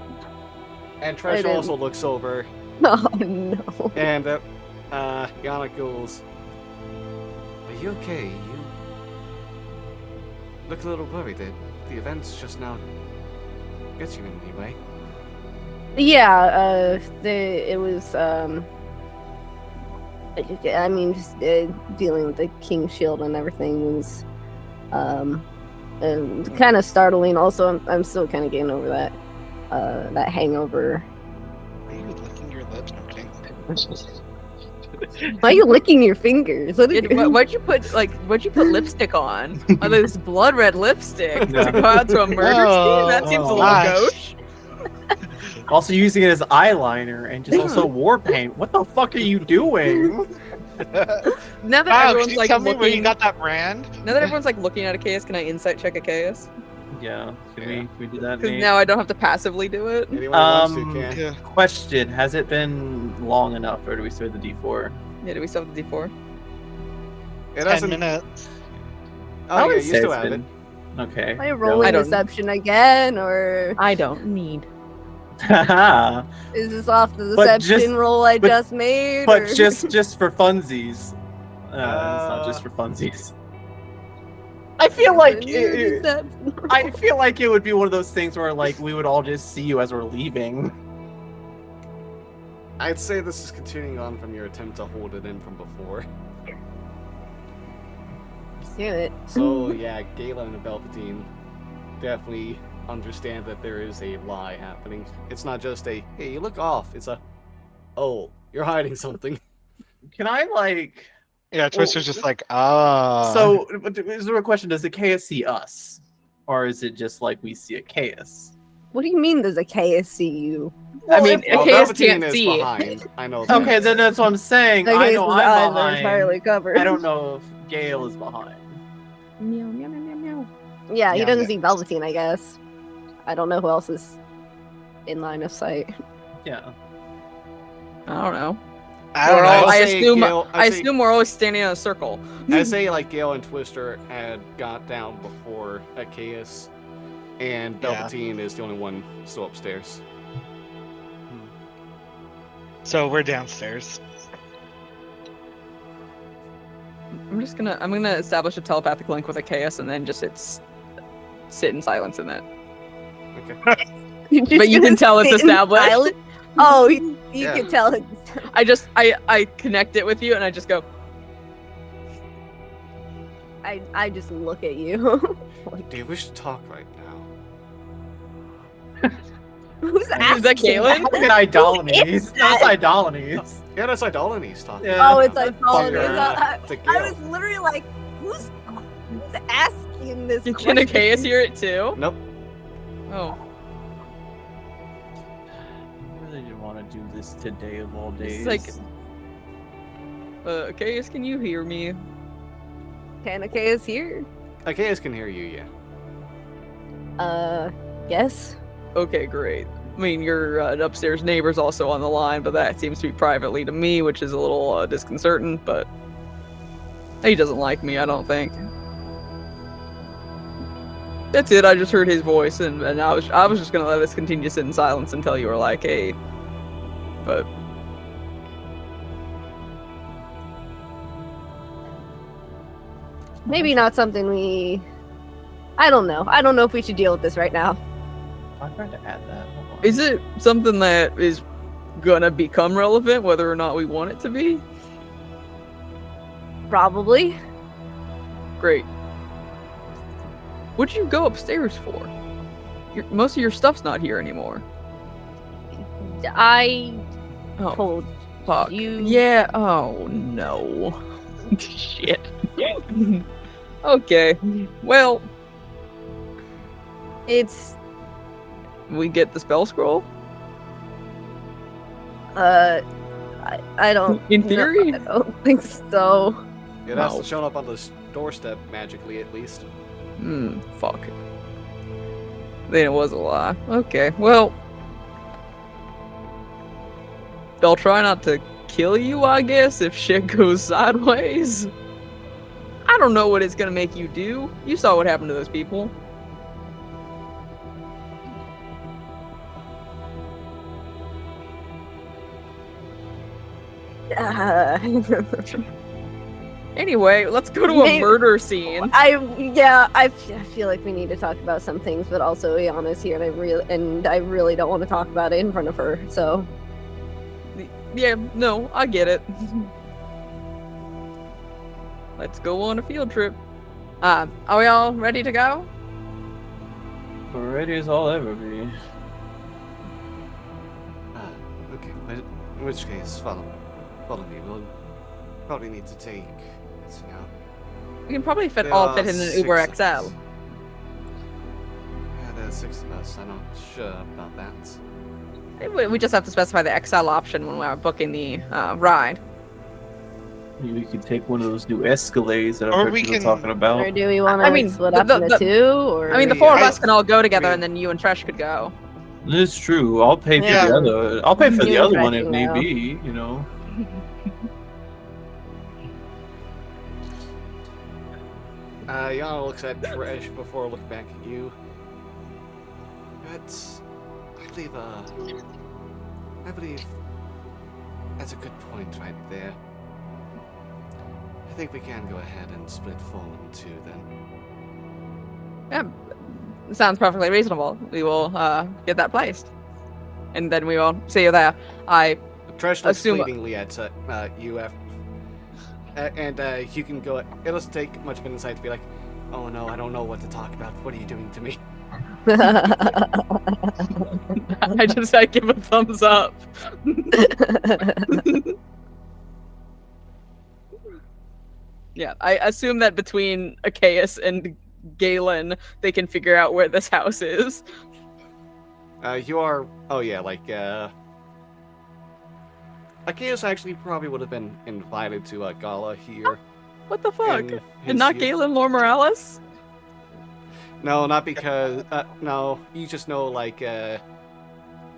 and
I
Treasure
didn't-
also looks over,
Oh no.
and Yana goes, "Are you okay? You look a little worried. The events just now gets you in any way."
Yeah, it was, I mean, just dealing with the King Shield and everything was, kind of startling. Also, I'm still kind of getting over that hangover.
Are you licking your lips? No, I'm kidding.
Why are you licking your fingers? What are you
What'd you put lipstick on? Oh, this blood red lipstick to go out to a murder scene? That seems a little
gosh.
gauche.
Also using it as eyeliner and just also war paint. What the fuck are you doing?
Now that
Wow, can
everyone's
you
like
tell me where you
looking,
got that brand?
now that everyone's like looking at a chaos, can I insight check a chaos?
Yeah, can we do that?
Because
Nate?
now I don't have to passively do it.
Anyone who wants to
Um,
can.
Yeah.
Question: has it been long enough, or do we start the D4?
Yeah, do we still have the D4?
It
10
hasn't.
minutes.
Oh
I
yeah,
would
you
say
still
it's
have it.
been- Okay.
Am I rolling
I don't-
deception again, or
I don't need.
Haha.
is this off the
But
deception
just-
roll I
but-
just made?
but
or-
just for funsies. It's not just for funsies. I feel like
New deception.
I feel like it would be one of those things where like we would all just see you as we're leaving.
I'd say this is continuing on from your attempt to hold it in from before.
Do it.
So yeah, Galen and Velveteen definitely understand that there is a lie happening. It's not just a, hey, you look off. It's a, oh, you're hiding something.
Can I like?
Yeah, Twister's
Well,
just like, ah.
So, is there a question? Does the chaos see us, or is it just like we see a chaos?
What do you mean there's a KSCU?
I mean,
Well,
Chaos
Velveteen
can't
is
see.
behind. I know that.
Okay, then that's what I'm saying.
The
I
case's
know
eyes
I'm
are
behind.
entirely covered.
I don't know if Gale is behind.
Meow, meow, meow, meow, meow.
Yeah, he
Yeah,
doesn't
yeah.
see Velveteen, I guess. I don't know who else is in line of sight.
Yeah.
I don't know.
I don't know.
I'll
I
say
assume
Gale-
I
I say-
assume we're always standing in a circle.
I say like Gale and Twister had got down before Chaos, and
Yeah.
Velveteen is the only one still upstairs.
So we're downstairs.
I'm gonna establish a telepathic link with a Chaos and then just sit in silence in that.
Okay.
But you can tell it's established.
Oh, you
Yeah.
can tell it.
I connect it with you and I just go,
I just look at you.
Do you wish to talk right now?
Who's asking?
Is that Caitlin?
Look at Idolines.
that?
That's Idolines.
Yeah, that's Idolines talking.
Yeah.
Oh, it's like
Fucker.
I
Gale.
was literally like, who's asking this
can a
question?
Chaos hear it too?
Nope.
Oh.
I really didn't want to do this today of all days.
It's like, Chaos, can you hear me?
Tanaka is here.
Chaos can hear you, yeah.
Yes.
Okay, great. I mean, your upstairs neighbor's also on the line, but that seems to be privately to me, which is a little disconcerting, but he doesn't like me, I don't think. That's it, I just heard his voice, and I was just gonna let us continue to sit in silence until you were like, hey. But
Maybe not something we. I don't know. I don't know if we should deal with this right now.
I tried to add that. Hold on.
is it something that is gonna become relevant, whether or not we want it to be?
Probably.
Great. What'd you go upstairs for? Most of your stuff's not here anymore.
I
Oh,
told
fuck.
you.
Yeah, oh no. Shit. Okay, well,
It's.
we get the spell scroll?
I don't.
In theory?
No, I don't think so.
It has
Wow.
to show up on the doorstep magically, at least.
Fuck. Then it was a lie. Okay, well. They'll try not to kill you, I guess, if shit goes sideways. I don't know what it's gonna make you do. You saw what happened to those people. Anyway, let's go to a
Maybe-
murder scene.
I feel like we need to talk about some things, but also Iana's here, and I really don't want to talk about it in front of her. So
Yeah, no, I get it. Let's go on a field trip. Are we all ready to go?
Ready as I'll ever be.
Okay, but in which case, follow me. We'll probably need to take, let's see now.
We can probably
There
all
are
fit in an
6
Uber
of
XL.
us. Yeah, there's 6 of us. I'm not sure about that.
We just have to specify the XL option when we're booking the ride.
Maybe we could take one of those new Escalades that
Or
I've heard
we
people
can-
talking about.
or do we want
I
to
mean,
split
the-
up
the-
into two? Or
I mean, the four of
I-
us can all go together,
I mean-
and then you and Tresh could go.
It's true. I'll pay for
Yeah.
the other. I'll pay for the
New
other one if
refreshing
need
now.
be. You know.
Yana looks at Tresh before looking back at you. I believe that's a good point right there. I think we can go ahead and split 4 into 2 then.
Yeah, sounds perfectly reasonable. We will get that placed, and then we will see you there.
Tresh looks
Assume-
fleetingly at you after, and you can go. It doesn't take much of an insight to be like, "Oh no, I don't know what to talk about. What are you doing to me?"
I give a thumbs up. Yeah, I assume that between Achaeus and Galen, they can figure out where this house is.
You are. Oh yeah, Achaeus actually probably would have been invited to Gala here.
What the fuck?
in
And
his
not
youth.
Galen Lore Morales?
No, not because. No, you just know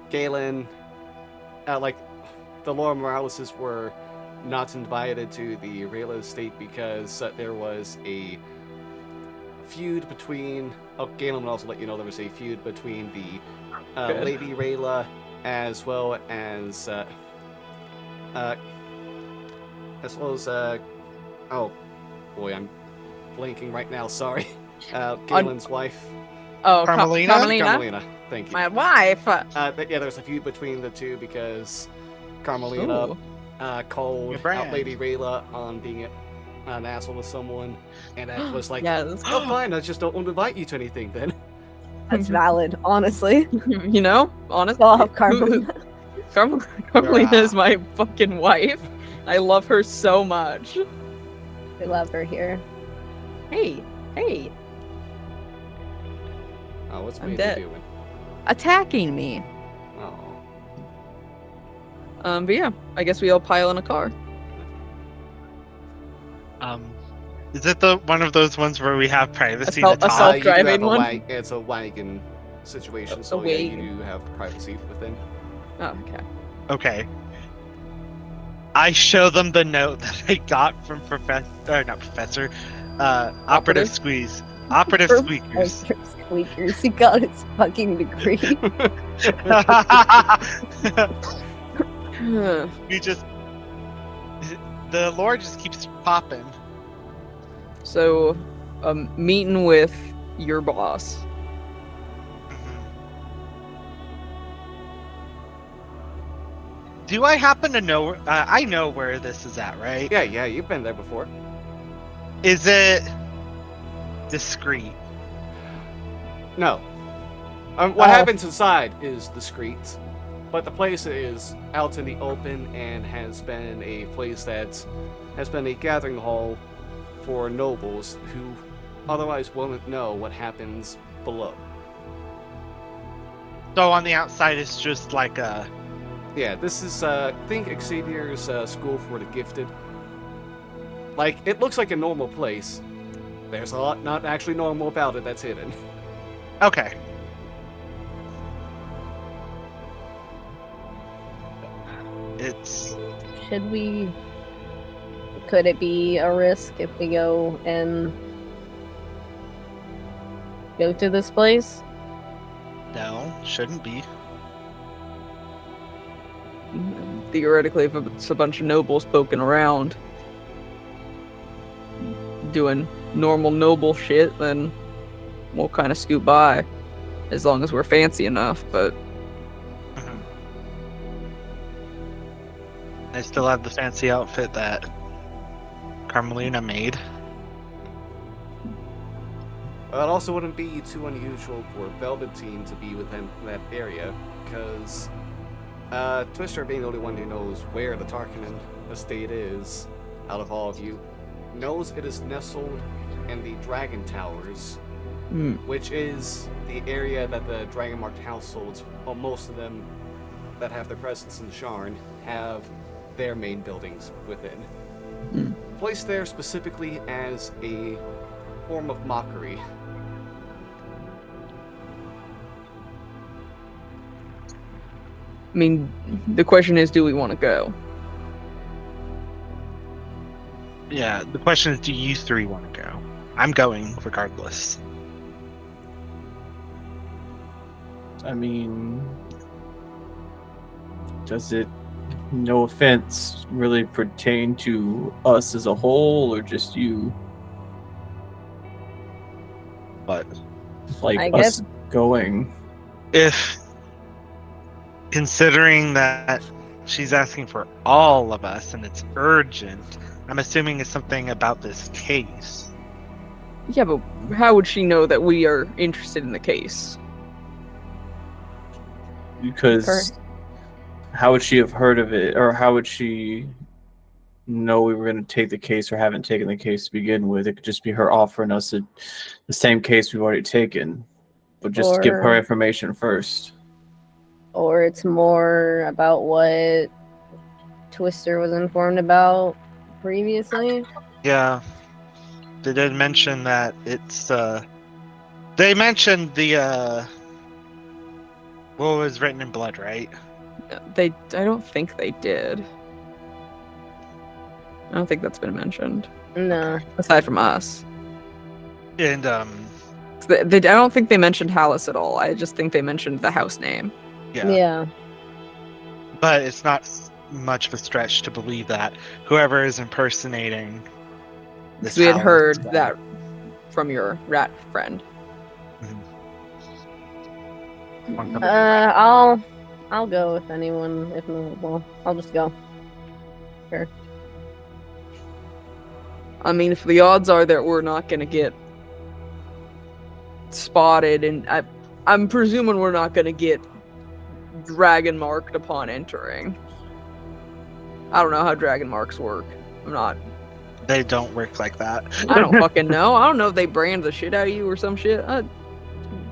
Galen. The Laura Moraleses were not invited to the real estate because there was a feud between. Oh, Galen would also let you know there was a feud between the
Good.
Lady Rayla as well as oh boy, I'm blanking right now. Sorry, Galen's wife,
Oh,
Carmelina?
Carmelina. Thank you.
My wife.
There's a feud between the two because Carmelina
Ooh.
called
Your brand.
out Lady Rayla on being an asshole to someone, and that was like,
Yes.
oh fine, I just don't want to invite you to anything then.
That's valid, honestly.
You know, honestly.
Oh, Carmelina.
Carmelina is my fucking wife. I love her so much.
We love her here.
Hey.
Oh, what's
I'm
Mandy
dead.
doing?
Attacking me.
Oh.
But yeah, I guess we all pile in a car.
Is it one of those ones where we have privacy
Assault-
to talk?
assault-
You do have
driving
a
one?
It's a wagon situation,
A
so yeah, you
wagon.
do have privacy within.
Oh, okay.
Okay. I show them the note that I got from Operative
Operative?
Squeeze. Operative Squeakers.
Squeakers. He got his fucking degree.
We just... The lore just keeps popping.
So, meeting with your boss.
Do I happen to know... I know where this is at, right?
Yeah, you've been there before.
Is it discreet?
No. What happens inside is discreet, but the place is out in the open and has been a place that has been a gathering hall for nobles who otherwise wouldn't know what happens below.
So on the outside, it's just like a...
Yeah, this is, think Xavier's School for the Gifted. Like, it looks like a normal place. There's a lot not actually normal about it that's hidden.
Okay. It's...
Should we... Could it be a risk if we go to this place?
No, shouldn't be.
Theoretically, if it's a bunch of nobles poking around, doing normal noble shit, then we'll kind of scoot by. As long as we're fancy enough, but...
I still have the fancy outfit that Carmelina made.
Well, it also wouldn't be too unusual for Velveteen to be within that area, because Twister, being the only one who knows where the Tarkanen estate is, out of all of you, knows it is nestled in the Dragon Towers, which is the area that the Dragon-marked households, well, most of them that have their presence in Sharn, have their main buildings within. Placed there specifically as a form of mockery.
I mean, the question is, do we want to go?
Yeah, the question is, do you three want to go? I'm going, regardless.
I mean, does it, no offense, really pertain to us as a whole, or just you?
But
Like
I
us
guess-
going?
if, considering that she's asking for all of us and it's urgent, I'm assuming it's something about this case.
Yeah, but how would she know that we are interested in the case?
Because how would she have heard of it, or how would she know we were going to take the case or haven't taken the case to begin with? It could just be her offering us the same case we've already taken, but just give her information first.
Or it's more about what Twister was informed about previously.
Yeah. They did mention that it's they mentioned the what was written in blood, right?
I don't think they did. I don't think that's been mentioned.
No.
Aside from us.
And
I don't think they mentioned Hallis at all. I just think they mentioned the house name.
Yeah.
But it's not much of a stretch to believe that whoever is impersonating this
Because we had
Hallis
heard
guy-
that from your rat friend.
I'll go if anyone, if no, well, I'll just go. Sure.
I mean, if the odds are that we're not gonna get spotted, and I'm presuming we're not gonna get dragon marked upon entering. I don't know how dragon marks work. I'm not.
They don't work like that.
I don't fucking know. I don't know if they brand the shit out of you or some shit.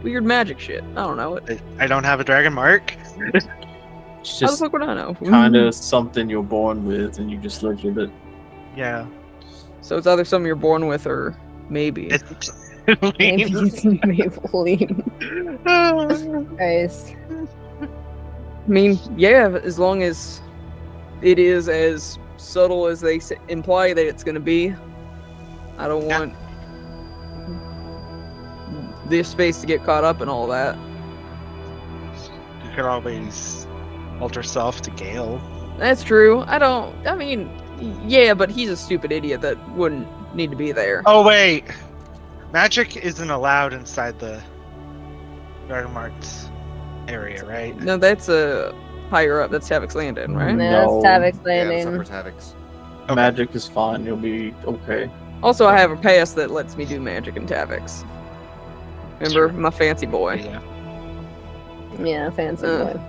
Weird magic shit. I don't know it.
I don't have a dragon mark.
It's
How the
just
fuck would I know?
kind of something you're born with, and you just live with it.
Yeah.
So it's either something you're born with, or maybe.
Maybe it's Maybelline. Guys.
I mean, yeah, as long as it is as subtle as they imply that it's going to be. I don't want this face to get caught up in all that.
You could always alter self to Gale.
That's true. I mean, yeah, but he's a stupid idiot that wouldn't need to be there.
Oh wait, magic isn't allowed inside the dragon marked area, right?
No, that's higher up. That's Havoc's Landing, right?
No.
No, Tavix
Yeah,
Landing.
separate havocs.
Okay.
Magic is fine. You'll be okay.
Also, I have a pass that lets me do magic in Tavix. Remember, my fancy boy.
Yeah.
Yeah, fancy
Uh.
boy.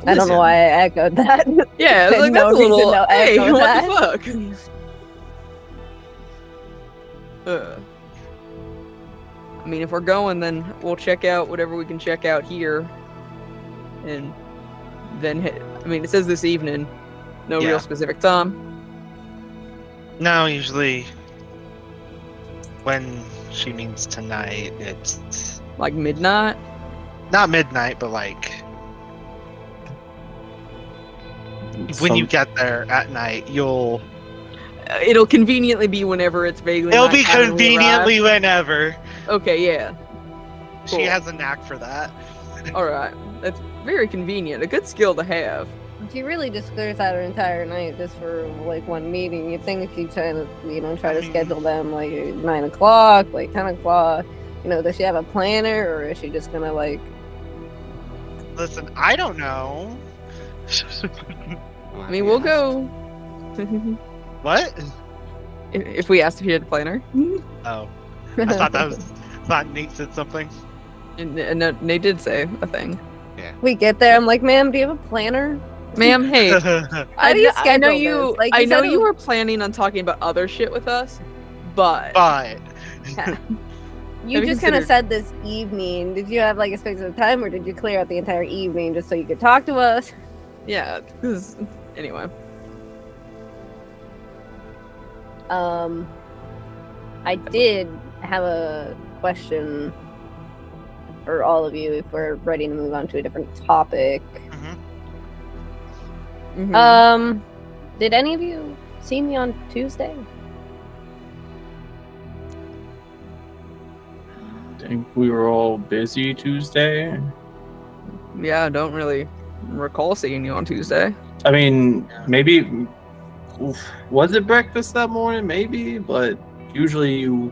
I don't know why I echoed that.
Yeah, it's like,
No
that's a little.
reason to
Hey,
echo
what the fuck? I mean, if we're going, then we'll check out whatever we can check out here. And then, I mean, it says this evening. No
Yeah.
real specific time.
No, usually when she means tonight, it's
Like midnight.
not midnight, but like when you get there at night,
It'll conveniently be whenever it's vaguely.
it'll be
nighttime when we
conveniently whenever.
arrive. Okay, yeah.
She
Cool.
has a knack for that.
All right. That's very convenient. A good skill to have.
She really just clears out her entire night just for like one meeting. You'd think if you try to, try to schedule them like 9 o'clock, like 10 o'clock. Does she have a planner, or is she just gonna like?
Listen, I don't know.
I mean, we'll go.
What?
If we asked if you had a planner.
Oh, I thought Nate said something.
And no, they did say a thing.
We get there. I'm like, ma'am, do you have a planner?
Ma'am, hey,
How do you
I know
schedule
you.
this? Like,
I
you
know
said
you
it-
were planning on talking about other shit with us, but
But
You
Have you
just kind of
considered-
said this evening. Did you have like a specific time, or did you clear out the entire evening just so you could talk to us?
yeah. 'Cause anyway,
I did have a question for all of you if we're ready to move on to a different topic.
Mhm.
Did any of you see me on Tuesday?
I think we were all busy Tuesday.
Yeah, I don't really recall seeing you on Tuesday.
I mean, maybe. Was it breakfast that morning? Maybe, but usually you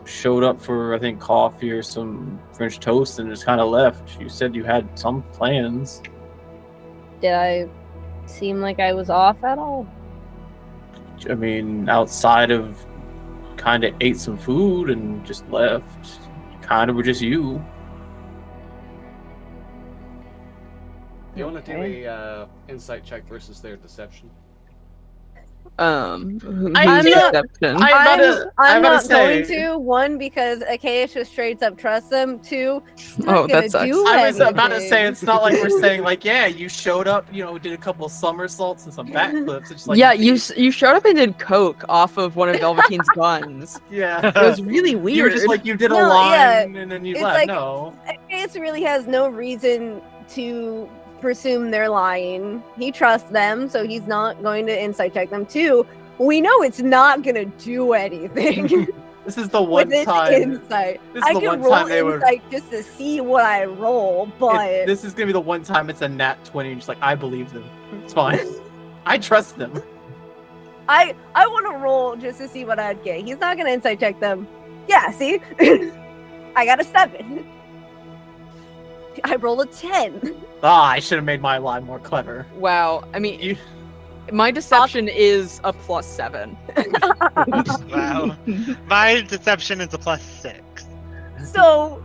showed up for, I think, coffee or some French toast and just kind of left. You said you had some plans.
Did I seem like I was off at all?
I mean, outside of kind of ate some food and just left. Kind of were just you.
Do you want to do
Okay.
a insight check versus their deception?
Who's
I'm not-
deception?
I'm not
say-
going to. One, because Acacia straight up trusts them. Two, it's
Oh,
not
that
gonna
sucks.
do
I was about to say
anything.
it's not like we're saying like, yeah, you showed up, did a couple somersaults and some backflips. It's just like
Yeah, you showed up and did coke off of one of Velveteen's guns.
yeah.
It was really weird.
You were just like you did a
No,
line
yeah,
and then you
it's
left.
like-
No.
Acacia really has no reason to presume they're lying. He trusts them, so he's not going to insight check them. Two, we know it's not gonna do anything.
This is the one
with its
time.
insight.
This is
I
the
can
one
roll
time they were.
insight just to see what I roll, but
This is gonna be the one time it's a nat 20 and just like I believe them. It's fine. I trust them.
I want to roll just to see what I'd get. He's not gonna insight check them. Yeah, see, I got a 7. I rolled a 10.
I should have made my lie more clever.
Wow. I mean,
You-
my deception is a +7.
Wow. My deception is a +6.
So,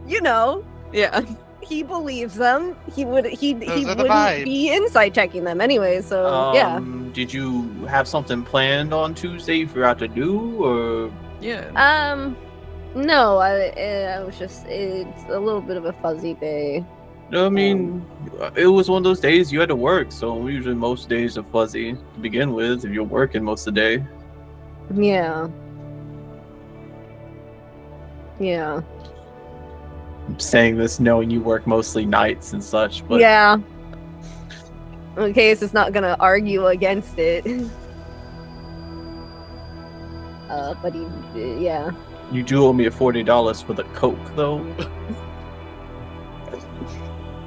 Yeah.
he believes them. He wouldn't
vibes.
be insight checking them anyway. So yeah.
Did you have something planned on Tuesday you forgot to do, or
Yeah.
No, I was just, it's a little bit of a fuzzy day.
No, I mean, it was one of those days you had to work, so usually most days are fuzzy to begin with if you're working most of the day.
Yeah. Yeah.
I'm saying this knowing you work mostly nights and such, but
Yeah. In case it's not gonna argue against it. But yeah.
you do owe me $40 for the Coke, though.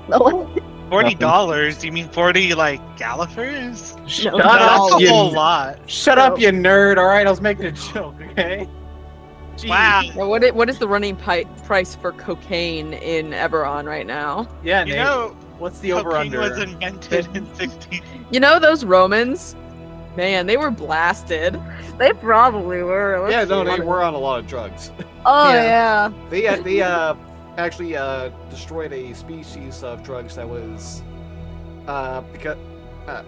No.
$40? You mean 40 like Gallifers?
Shut
No,
That's
up,
a
you
whole lot.
Shut up, you nerd! Alright, I was making a joke, okay? Jeez.
Wow.
Now, what is the running price for cocaine in Eberron right now?
Yeah,
You
Nate,
know,
what's the over
cocaine
under?
was invented in 16.
You know those Romans? Man, they were blasted.
They probably were.
Yeah,
Let's
no,
see.
they were on a lot of drugs.
Oh
Yeah.
yeah.
They actually destroyed a species of drugs that was because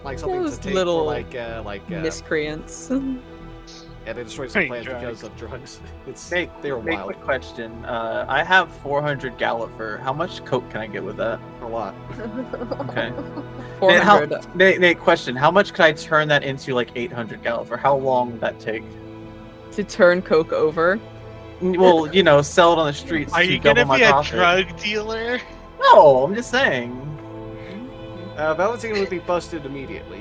like something
Those
to take
little
for
Miscreants.
yeah, they destroyed some
Drugs.
plants because of drugs. They were
Nate,
wild.
quick question. I have 400 Galliffer. How much Coke can I get with that?
A lot.
Okay.
400.
Nate, question. How much could I turn that into like 800 Galliffer? How long would that take?
To turn coke over.
Well, sell it on the streets.
Are
to
you
double
gonna
my
be a
profit.
drug dealer?
No, I'm just saying.
Valentine would be busted immediately.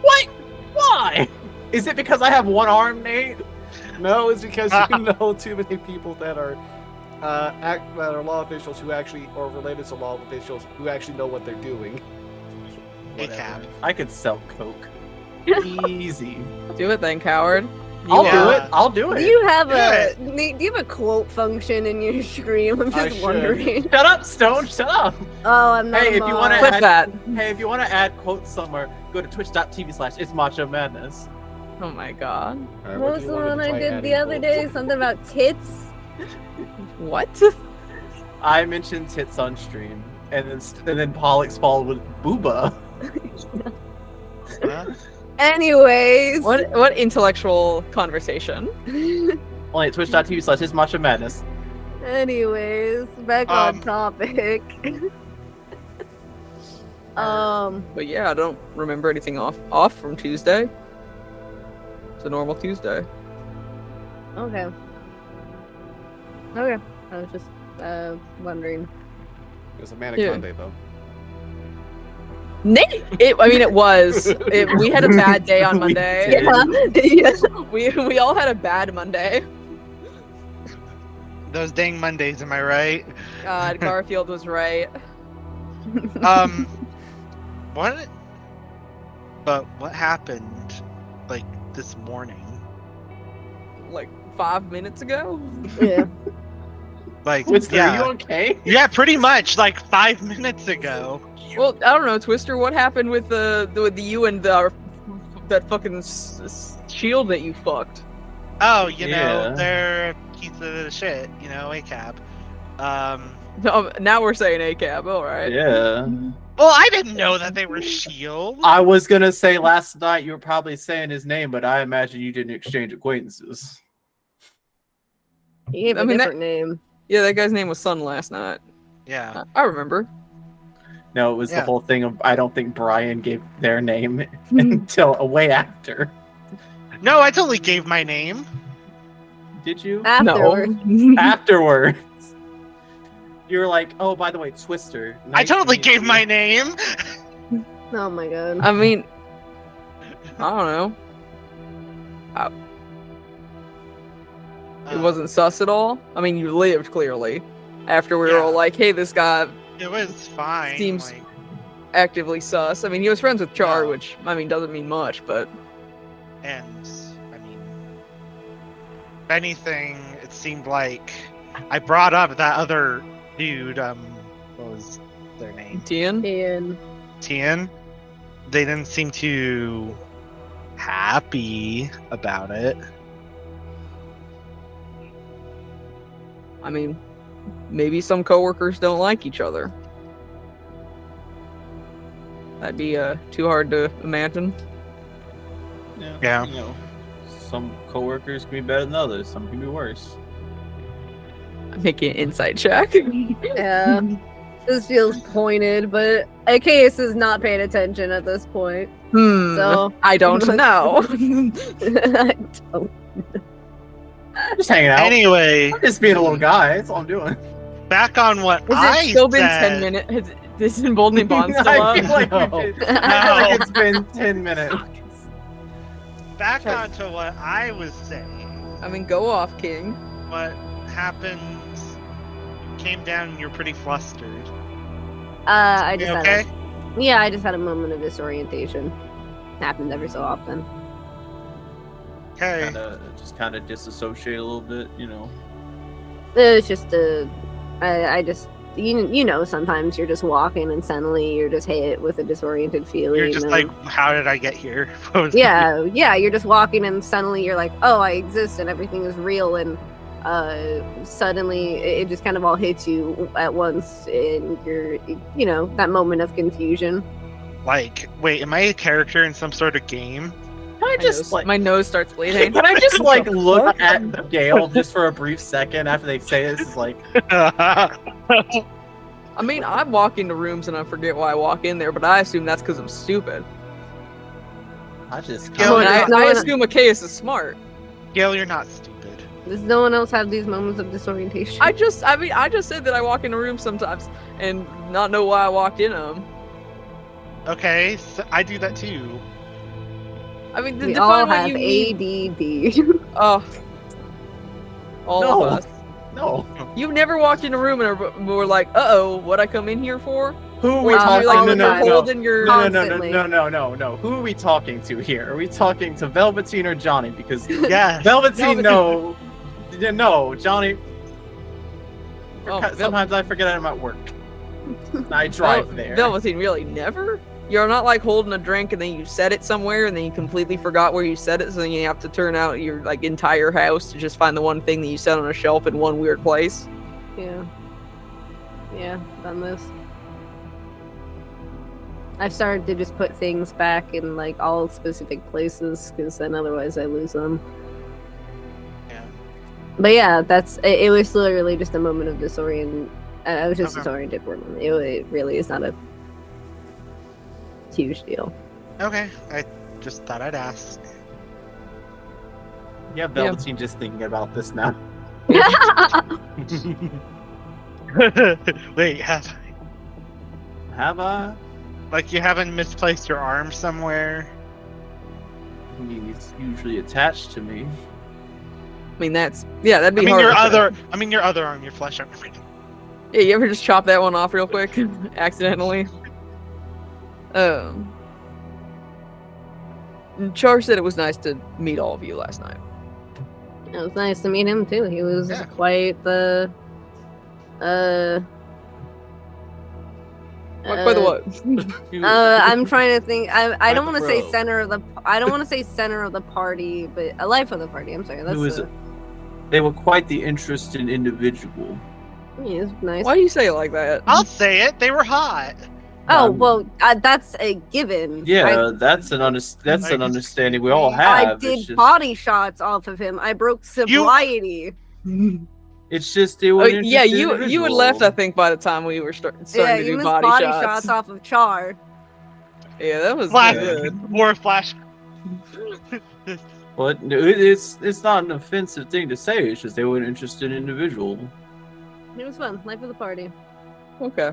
What? Why? Is it because I have one arm, Nate?
No, it's because you know too many people that are that are law officials who actually, or related to law officials who actually know what they're doing.
Hey,
Whatever.
Cap.
I could sell Coke. Easy.
Do it then, coward.
I'll
You
do
are-
it. I'll do
Do
it.
you have
Yeah.
Nate, do you have a quote function in your stream? I'm
I
just
should.
wondering.
Shut up, Stone. Shut up.
Oh, I'm not.
Hey,
a
if you
mod.
wanna
Clip that.
Hey, if you want to add quotes somewhere, go to twitch.tv/It's Macho Madness.
Oh my god.
Alright,
What
do
was
you
the
want me
one
to
I
try
did the
adding
other
quotes?
day? Something about tits.
What?
I mentioned tits on stream, and then Pollux followed with booba.
Huh?
Anyways.
What intellectual conversation?
Only at twitch.tv/It's Macho Madness.
Anyways, back on
Um,
topic.
But yeah, I don't remember anything off from Tuesday. It's a normal Tuesday.
Okay. Okay. I was just wondering.
It was a manic
Yeah.
Monday though.
Nate, it was. We had a bad day on
We
Monday.
did.
Yeah.
We all had a bad Monday.
Those dang Mondays, am I right?
God, Garfield was right.
What? But what happened, like, this morning?
Like 5 minutes ago.
Yeah.
Like,
Twister,
yeah.
are you okay?
Yeah, pretty much, like, 5 minutes ago.
Well, I don't know, Twister. What happened with the you and that fucking shield that you fucked?
Oh,
Yeah.
they're a piece of shit, ACAB.
No, now we're saying ACAB. All right.
Yeah.
Well, I didn't know that they were shield.
I was gonna say last night you were probably saying his name, but I imagine you didn't exchange acquaintances.
He gave
I
a
mean,
different name.
Yeah, that guy's name was Sun last night.
Yeah.
I remember.
No, it was the
Yeah.
whole thing of I don't think Brian gave their name until way after.
No, I totally gave my name.
Did you?
Afterward.
No.
Afterwards. You were like, oh, by the way, Twister.
I
nice to
totally
meet
gave
you."
my name.
Oh my god.
I mean, I don't know. It wasn't sus at all. I mean, you lived clearly. After we were all
Yeah.
like, "Hey, this guy
It was fine.
Seems-
like,
actively sus." I mean, he was friends with Char,
Yeah.
which I mean doesn't mean much, but
and I mean, if anything, it seemed like I brought up that other dude. What was their name?
Tien.
And
Tien. They didn't seem too happy about it.
I mean, maybe some coworkers don't like each other. That'd be too hard to imagine.
Yeah.
You know, some coworkers can be better than others. Some can be worse.
I'm making an insight check.
yeah. This feels pointed, but Achaeus is not paying attention at this point. So
I don't know.
I don't.
Just hanging out.
Anyway,
I'm just being a little guy. That's all I'm doing.
back on what
Has
I
it still been
said.
10 minutes? Has this emboldening bond still
I
up?
feel like
No.
I feel like it's been 10 minutes.
Back
Sure.
on to what I was saying.
I mean, go off, King.
What happened? You came down and you're pretty flustered.
I
You
just
okay?
I just had a moment of disorientation. Happens every so often.
Okay.
Kind of disassociate a little bit, you know.
It's just I just you know sometimes you're just walking and suddenly you're just hit with a disoriented feeling.
You're just
and-
like, how did I get here? What was-
yeah, you're just walking and suddenly you're like, oh, I exist and everything is real, and suddenly it just kind of all hits you at once, and you're that moment of confusion.
Like, wait, am I a character in some sort of game?
Can I just like
my nose starts bleeding.
can I just like look at Gale just for a brief second after they say this? Is like
I mean, I walk into rooms and I forget why I walk in there, but I assume that's because I'm stupid.
I just
Gil,
And
no
I
one-
assume Achaeus is smart.
Gail, you're not stupid.
Does no one else have these moments of disorientation?
I just said that I walk into rooms sometimes and not know why I walked in them.
Okay, so I do that too.
I mean,
we
define
all
what
have
you mean.
ADD.
Oh, all
No.
of us.
no.
You've never walked in a room and were like, "Uh-oh, what I come in here for?"
Who are we
Or
talking?
like
all the
you're
time.
holding your.
No. Who are we talking to here? Are we talking to Velveteen or Johnny? Because
Yes.
Velveteen, no, Johnny.
Oh,
Sometimes I forget I'm at work. I drive there.
Velveteen, really? Never? You're not like holding a drink and then you set it somewhere and then you completely forgot where you set it, so then you have to turn out your like entire house to just find the one thing that you set on a shelf in one weird place.
Yeah, done this. I've started to just put things back in like all specific places because then otherwise I lose them.
Yeah.
But yeah, it was literally just a moment of disorient. I was just
Okay.
disoriented for a moment. It really is not a huge deal.
Okay, I just thought I'd ask.
Yeah, Velveteen just thinking about this now.
Wait, have
Have I?
like you haven't misplaced your arm somewhere?
I mean, he's usually attached to me.
I mean, that'd be
I mean
hard.
your other arm, your flesh arm.
Yeah, you ever just chop that one off real quick, accidentally? Char said it was nice to meet all of you last night.
It was nice to meet him too. He was
Yeah.
quite the
By the what?
I'm trying to think. I don't want to say
Bro.
center of the. I don't want to say center of the party, but a life of the party. I'm sorry. That's
Who is it? They were quite the interesting individual.
Yeah, it's nice.
Why do you say it like that?
I'll say it. They were hot.
Oh well, that's a given.
Yeah, that's an understanding we all have.
I did body shots off of him. I broke sobriety.
It's just they were
yeah, you had left, I think, by the time we were starting to do
missed
body
shots off of Char.
Yeah, that was
Flash
good.
or flash.
But it's not an offensive thing to say. It's just they were an interested individual.
It was fun. Life of the party.
Okay.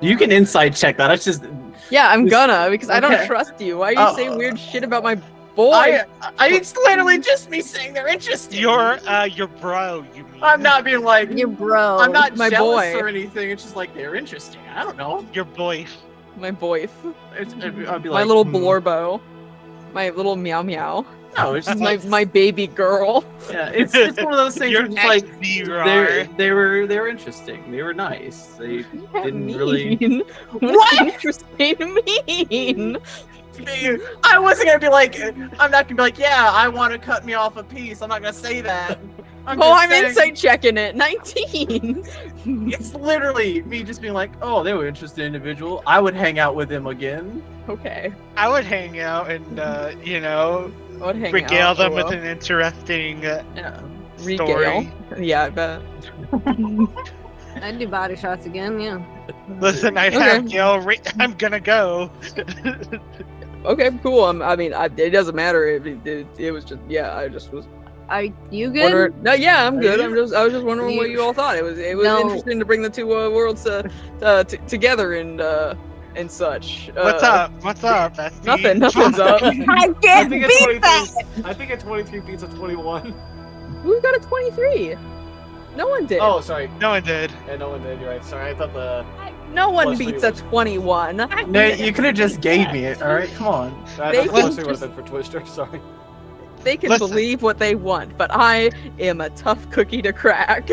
You can insight check that. That's just.
Yeah, I'm gonna because I don't
Okay.
trust you. Why are you saying weird shit about my boy?
It's literally just me saying they're interested.
Your bro, you mean?
I'm not being like
Your bro.
I'm not
My
jealous
boy.
or anything. It's just like they're interesting. I don't know.
Your boy.
My boy.
I'd be like
My little
hmm.
blorbo. My little meow meow.
No, it's just like
My baby girl.
yeah. It's one of those things.
Your
Where it's like
XD
they were interesting. They were nice. They didn't really.
What? Interesting mean?
I wasn't gonna be like. I'm not gonna be like. Yeah, I want to cut me off a piece. I'm not gonna say that.
I'm
saying,
insight checking it. 19.
It's literally me just being like, oh, they were an interesting individual. I would hang out with them again.
Okay.
I would hang out and
I would hang
regale
out,
them
oh,
with
well.
an interesting
Yeah.
Regale.
story.
Yeah, I bet.
I'd do body shots again. Yeah.
Listen, I'd
Okay.
have Gail. I'm gonna go.
Okay, cool. It doesn't matter. It was just, yeah. I just was
Are you good?
wondering. No, yeah, I'm good.
you?
I was just wondering what you all thought. It was
No.
interesting to bring the two worlds together and such.
What's up? What's up, bestie?
Nothing's up.
I
I
can't
think
beat that.
I think a 23 beats a 21.
We got a 23. No one did.
Oh, sorry.
No one did.
Yeah, no one did. You're right. Sorry, I thought the.
No one
Plus
beats a 21.
Nate, you could have just gave me it. All right, come on.
I
They
thought the
can
plus 3 would have
just-
been for Twister. Sorry.
They can
Listen.
believe what they want, but I am a tough cookie to crack.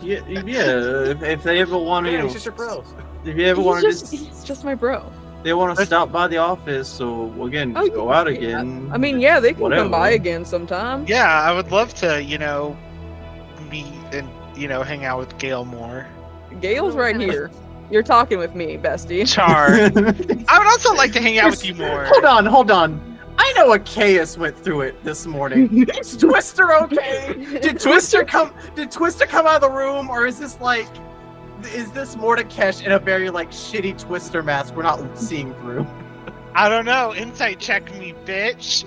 Yeah, if they ever want to,
Yeah, he's just your bros.
if you ever want to
He's just my bro.
they want to stop by the office, so again,
Oh,
just go out
yeah.
again.
I mean, yeah, they can
Whatever.
come by again sometime.
Yeah, I would love to, meet and hang out with Gail more.
Gail's right here. You're talking with me, bestie.
Char. I would also like to hang out with you more.
Hold on. I know Achaeus went through it this morning. Is Twister okay? Did Twister come out of the room, or is this Mordecai in a very shitty Twister mask we're not seeing through?
I don't know. Insight check me, bitch.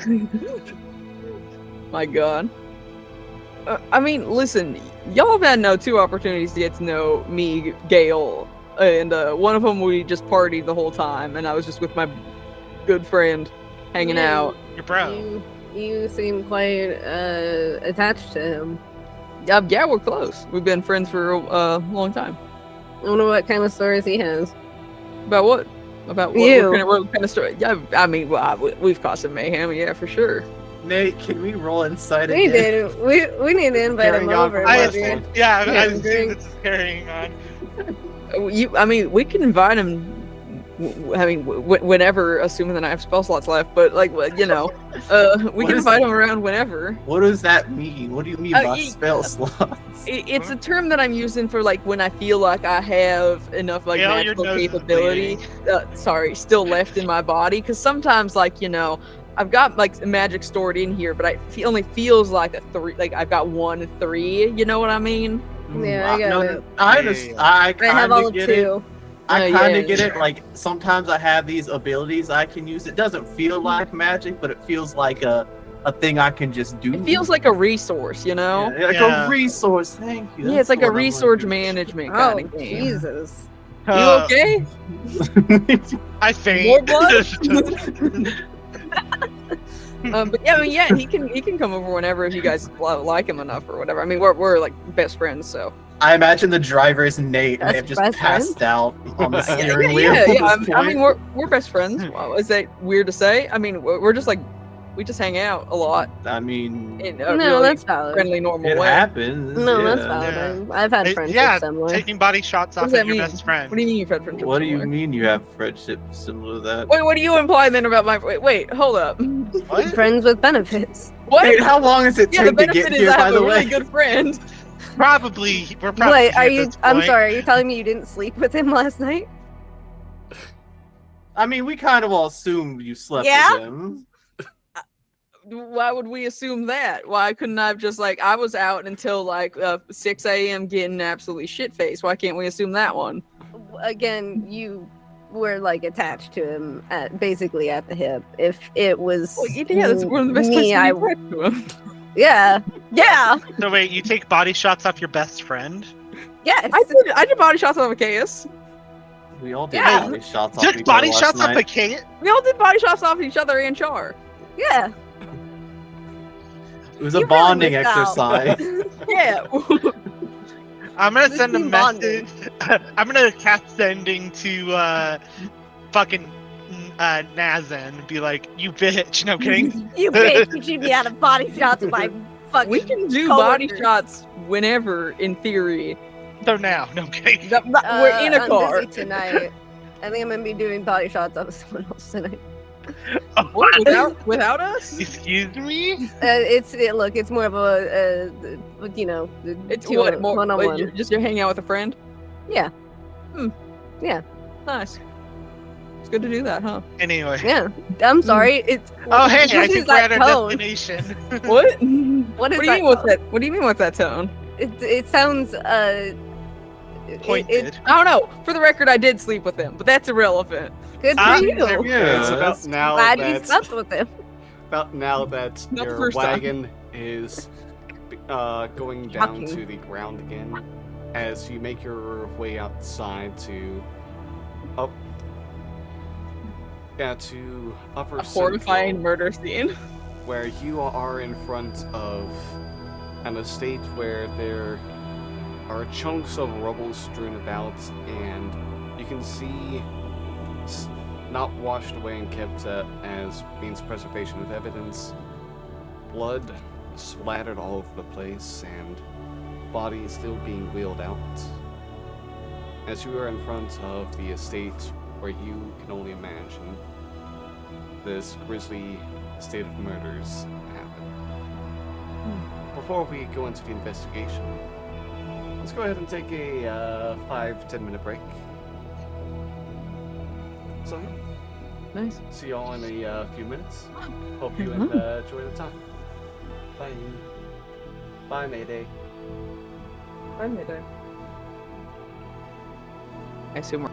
My God. Listen, y'all have had two opportunities to get to know me, Gail, and one of them we just partied the whole time, and I was just with my good friend hanging
Yeah.
out.
Your bro.
You seem quite attached to him.
Yeah, we're close. We've been friends for a long time.
I wonder what kind of stories he has.
About what? About what?
You.
What kind of story? Yeah, we've caused some mayhem. Yeah, for sure.
Nate, can we roll inside
We
again?
did. We need to invite him
Carrying on
over.
from last
maybe.
one.
Yeah,
Yeah,
I see
drinks.
this is carrying on.
We can invite him. Whenever, assuming that I have spell slots left. But we
What
can
is
invite him around whenever.
What does that mean? What do you mean by
he-
spell slots?
It's a term that I'm using for when I feel like I have enough
Gail, your
magical
nose is
capability. Still left in my body. Because sometimes I've got magic stored in here, but it only feels like a 3. I've got 1 3. You know what I mean?
Yeah, I got it.
I
Yeah,
understand.
yeah.
I
I
kind
have all
of
of
get it.
2.
I
Yeah,
kind
yeah.
of get it. Sometimes I have these abilities I can use. It doesn't feel like magic, but it feels like a thing I can just do.
It feels like a resource, you know?
Yeah, like
Yeah.
a resource. Thank you.
Yeah,
That's
it's like
what
a
I'm
resource
looking
management
Oh,
kind of game.
Jesus.
You okay?
I faint.
More blood? But yeah, he can come over whenever if you guys like him enough or whatever. I mean, we're best friends, so.
I imagine the driver is Nate, and
That's
they've just
best
passed out on the steering wheel.
Yeah.
at this
I mean,
point.
we're best friends. Wow, is that weird to say? I mean, we're just we just hang out a lot
I mean,
in a
No,
really
that's valid.
friendly, normal
it
way.
happens.
No, that's
yeah.
valid.
Yeah.
I've had friendships
Yeah,
similar.
taking body shots
What
off
does
of
that
your
mean?
best friend.
What do you mean you've had friendships?
What do you
similar?
mean you have friendship similar to that?
Wait, what do you imply then about my? Wait, hold up.
What?
Friends with benefits.
What?
Wait, how long does it
Yeah, the
take to get
benefit is
here,
I
by
have
the
a really
way?
good friend.
We're probably
Wait, are
at
you?
this
I'm
point.
sorry. Are you telling me you didn't sleep with him last night?
I mean, we kind of all assumed you slept
Yeah?
with him.
Why would we assume that? Why couldn't I have just like I was out until like 6 a.m. getting absolutely shit faced? Why can't we assume that one?
Again, you were like attached to him basically at the hip. If it was
Well, yeah, that's one of the best
me,
places to be to him.
yeah.
So wait, you take body shots off your best friend?
Yes.
I did body shots off of Caius.
We all did
Yeah.
body shots off
Took
each
body
other
shots
last
off the
night.
king?
We all did body shots off each other and Char.
Yeah.
It was a
You really
bonding
missed out.
exercise.
Yeah.
I'm gonna
This
send a
team
message. I'm gonna cast sending to fucking Nazan and be like, "You bitch." No, I'm kidding.
You bitch, you should be out of body shots with my fucking
We can do body
coworkers.
shots whenever, in theory.
So now, no, I'm kidding.
We're in a
I'm
car.
busy tonight. I think I'm gonna be doing body shots of someone else tonight.
What, without us?
Excuse me?
Look, it's more of a you know,
It's
two-
what more
one-on-one.
just you're hanging out with a friend.
Yeah. Yeah.
Nice. It's good to do that, huh?
Anyway.
Yeah. I'm sorry. It's
Oh, hey, I
what is
think we're at
that
our
tone?
destination.
What?
What is
do you
that
mean with
tone?
that? What do you mean with that tone?
It sounds
Pointed.
I don't know. For the record, I did sleep with him, but that's irrelevant.
good for
Ah,
you.
there we go.
Yeah,
It's about
that's-
now
Glad you
that
slept with him.
about now that
Not the
your
first time.
wagon is going down
Shocking.
to the ground again, as you make your way outside to to upper
A horrifying
Central,
murder scene.
where you are in front of an estate where there are chunks of rubble strewn about, and you can see not washed away and kept as means preservation of evidence, blood splattered all over the place, and bodies still being wheeled out. As you are in front of the estate where you can only imagine this grisly state of murders happen. Before we go into the investigation, let's go ahead and take a 5-10 minute break. So,
Nice.
see y'all in a few minutes. Hope you
Mhm.
enjoy the time. Bye. Bye, Mayday.
I assume we're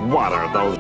What are those?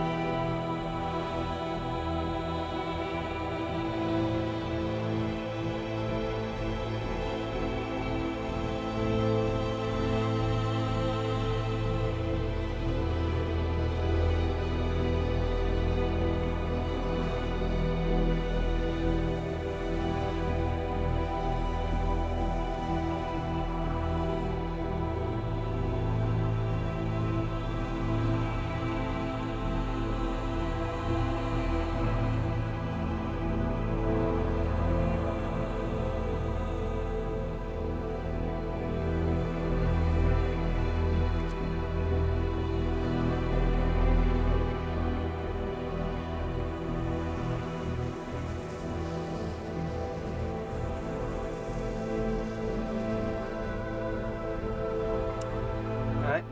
Alright.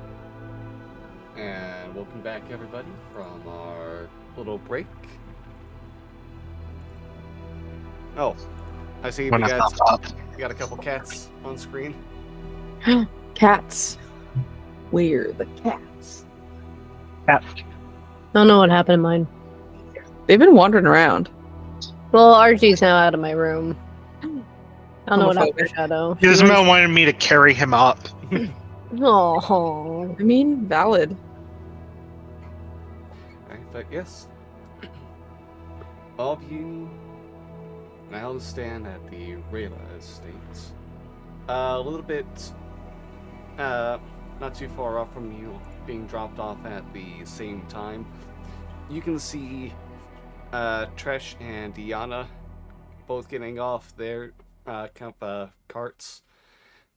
And welcome back, everybody, from our little break. Oh, I see we got a couple cats on screen.
Cats. Where the cats?
I don't know what happened to mine.
They've been wandering around.
Well, Archie's now out of my room. I don't know what happened to
Homophobic.
Shadow.
Gizmo wanted me to carry him up.
Oh,
I mean, valid.
Alright, but yes. All of you now stand at the Rayla Estates. A little bit, not too far off from you, being dropped off at the same time. You can see Tresh and Diana both getting off their carts.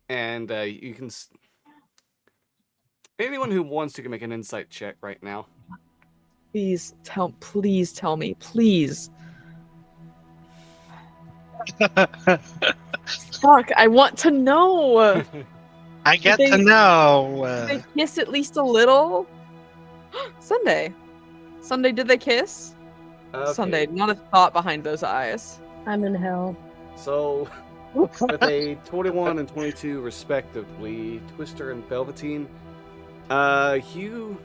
And you can... Anyone who wants to can make an insight check right now.
Please tell me, please. Fuck, I want to know.
I get
Did
to
they-
know.
Did they kiss at least a little? Sunday, did they kiss?
Okay.
Sunday, not a thought behind those eyes.
I'm in hell.
So, with a 21 and 22 respectively, Twister and Velveteen, you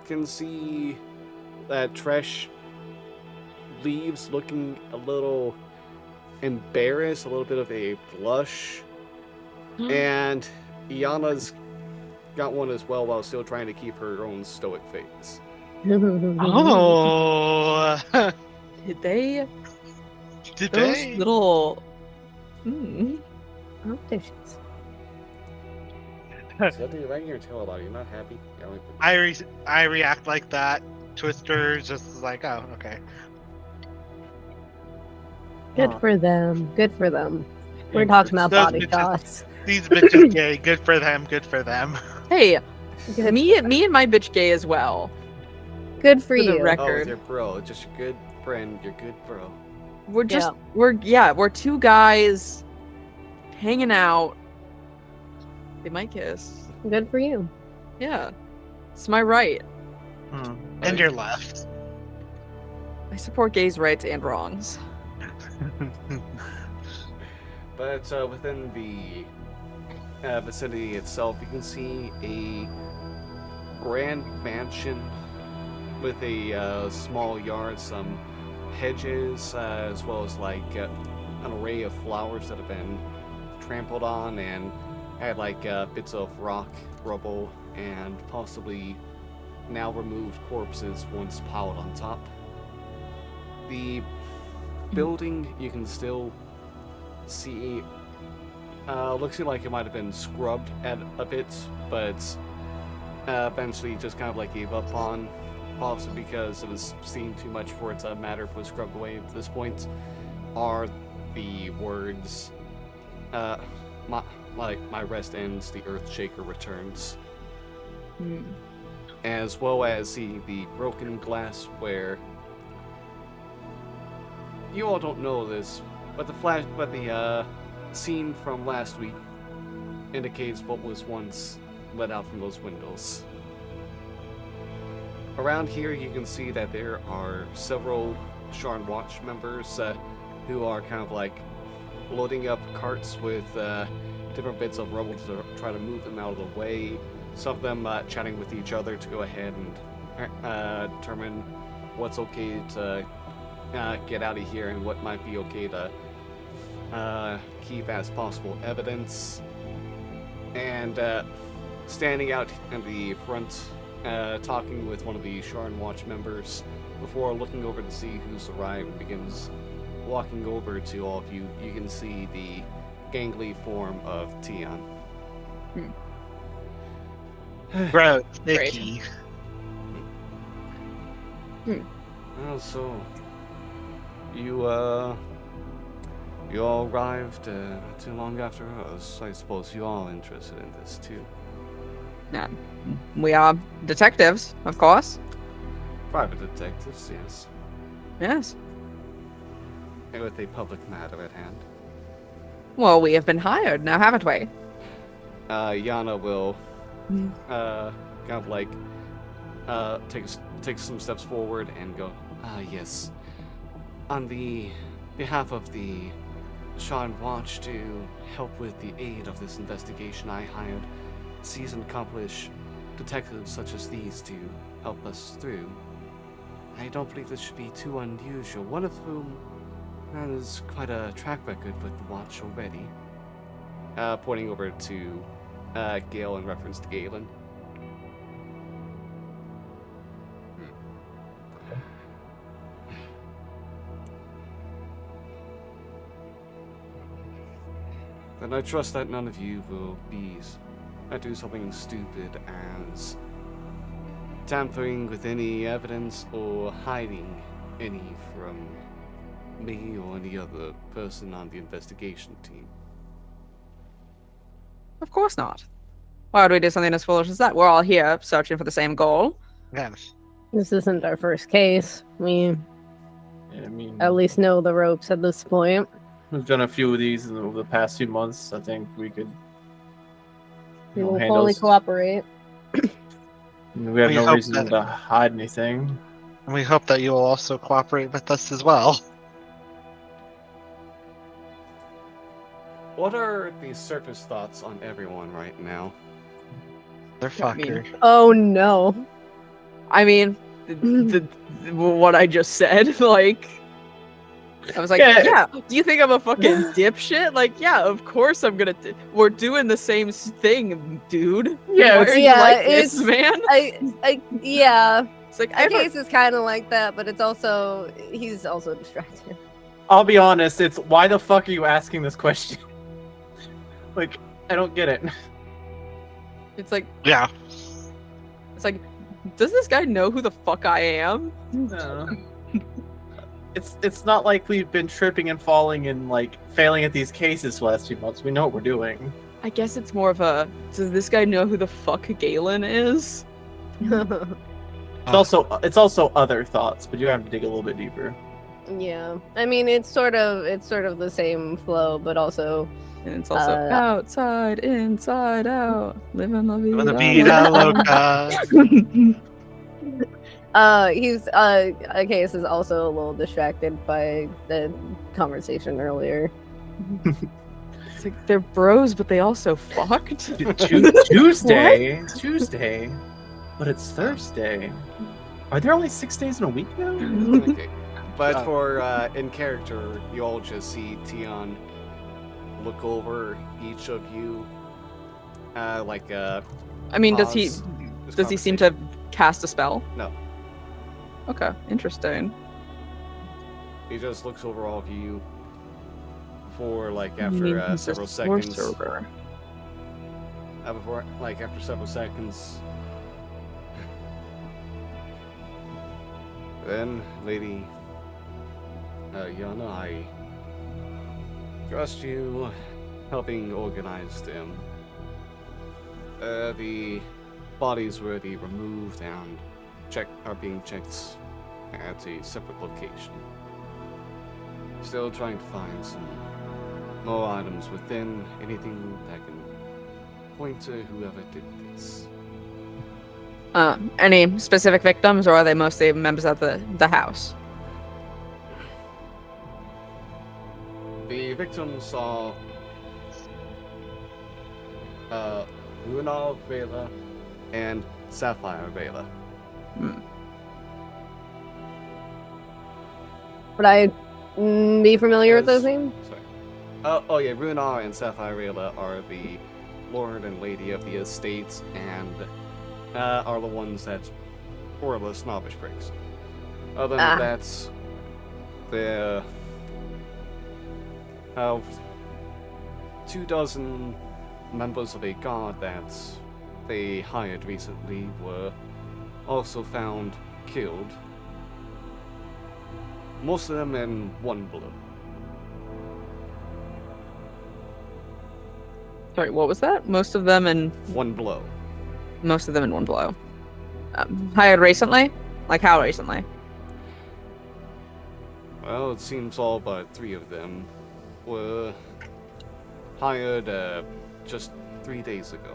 can see that Tresh leaves looking a little embarrassed, a little bit of a blush, and Iana's got one as well while still trying to keep her own stoic face.
Oh.
Did they?
Did
Those
they?
little.
Auditions.
So you're wagging your tail about it. You're not happy? You're like,
I react like that. Twister just like, oh, okay.
Good for them. Good for them. We're talking about
Those
body
bitches-
shots.
These bitches gay. Good for them. Good for them.
Hey,
Good,
me and my bitch gay as well.
good for
For the
you.
rec-
oh,
Record.
it's your bro. It's just your good friend. Your good bro.
We're just we're two guys hanging out. They might kiss.
Good for you.
Yeah, it's my right.
And you're left.
I support gays' rights and wrongs.
But within the vicinity itself, you can see a grand mansion with a small yard, some hedges, as well as like an array of flowers that have been trampled on and had like bits of rock, rubble, and possibly now removed corpses once piled on top. The building you can still see looks like it might have been scrubbed at a bit, but eventually just kind of like gave up on, possibly because it was seen too much for it to matter if it was scrubbed away at this point, are the words, my rest ends, the Earthshaker returns. As well as the broken glass where you all don't know this, but the scene from last week indicates what was once let out from those windows. Around here, you can see that there are several Sharn Watch members who are kind of like loading up carts with different bits of rubble to try to move them out of the way. Some of them chatting with each other to go ahead and determine what's okay to get out of here and what might be okay to keep as possible evidence. And standing out in the front, talking with one of the Sharn Watch members before looking over to see who's arrived and begins walking over to all of you, you can see the gangly form of Tion.
Gross, Nicky.
Well, so you all arrived not too long after us. I suppose you all interested in this too.
Yeah. We are detectives, of course.
Private detectives, yes.
Yes.
And with a public matter at hand.
Well, we have been hired now, haven't we?
Yana will kind of like take some steps forward and go, yes. On the behalf of the Sharn Watch to help with the aid of this investigation, I hired seasoned, accomplished detectives such as these to help us through. I don't believe this should be too unusual, one of whom has quite a track record with the Watch already. Pointing over to Gale in reference to Galen. Then I trust that none of you will do something stupid as tampering with any evidence or hiding any from me or any other person on the investigation team.
Of course not. Why would we do something as foolish as that? We're all here searching for the same goal.
Yes.
This isn't our first case. We
I mean,
at least know the ropes at this point.
we've done a few of these over the past few months. I think we could.
We will
handle
fully
this.
cooperate.
We have
We
no
hope
reason
that-
to hide anything.
And we hope that you will also cooperate with us as well.
What are the surface thoughts on everyone right now?
They're
I mean-
fucker.
Oh no.
I mean, what I just said, like, I was like,
Yeah.
yeah, do you think I'm a fucking dipshit? Like, yeah, of course I'm gonna, we're doing the same thing, dude.
Yeah,
Why
it's-
are you
yeah,
like this,
it's-
man?
Yeah.
It's like,
Our case is kind of like that, but it's also he's also distracted.
I'll be honest. It's why the fuck are you asking this question? Like, I don't get it.
it's like,
Yeah.
it's like, does this guy know who the fuck I am?
No. It's not like we've been tripping and falling and like failing at these cases the last few months. We know what we're doing.
I guess it's more of a, does this guy know who the fuck Galen is?
It's also other thoughts, but you have to dig a little bit deeper.
Yeah. I mean, it's sort of the same flow, but also
And it's also outside, inside, out, living la vida.
Wanna be loca.
he's Case is also a little distracted by the conversation earlier.
It's like they're bros, but they also fucked.
Tuesday, but it's Thursday. Are there only 6 days in a week now?
Okay. But for in character, you all just see Tion look over each of you, like
I mean, does he seem to cast a spell?
No.
Okay, interesting.
He just looks over all of you for like after several seconds.
Sorcerer.
Before, like after several seconds. Then, Lady Yana, I trust you helping organize them. The bodies were removed and are being checked at a separate location. Still trying to find some more items within, anything that can point to whoever did this.
Any specific victims, or are they mostly members of the house?
The victims saw Runal Vela and Sapphire Vela.
Would I be familiar with those
Yes.
names?
Sorry. Oh yeah, Runar and Sapphirella are the Lord and Lady of the Estates, and are the ones that Orla Snobbish breaks. Other than that, they're 24 members of a guard that they hired recently were also found killed. Most of them in one blow.
Sorry, what was that? Most of them in
One blow.
one blow. Hired recently? Like how recently?
Well, it seems all but 3 of them were hired just 3 days ago.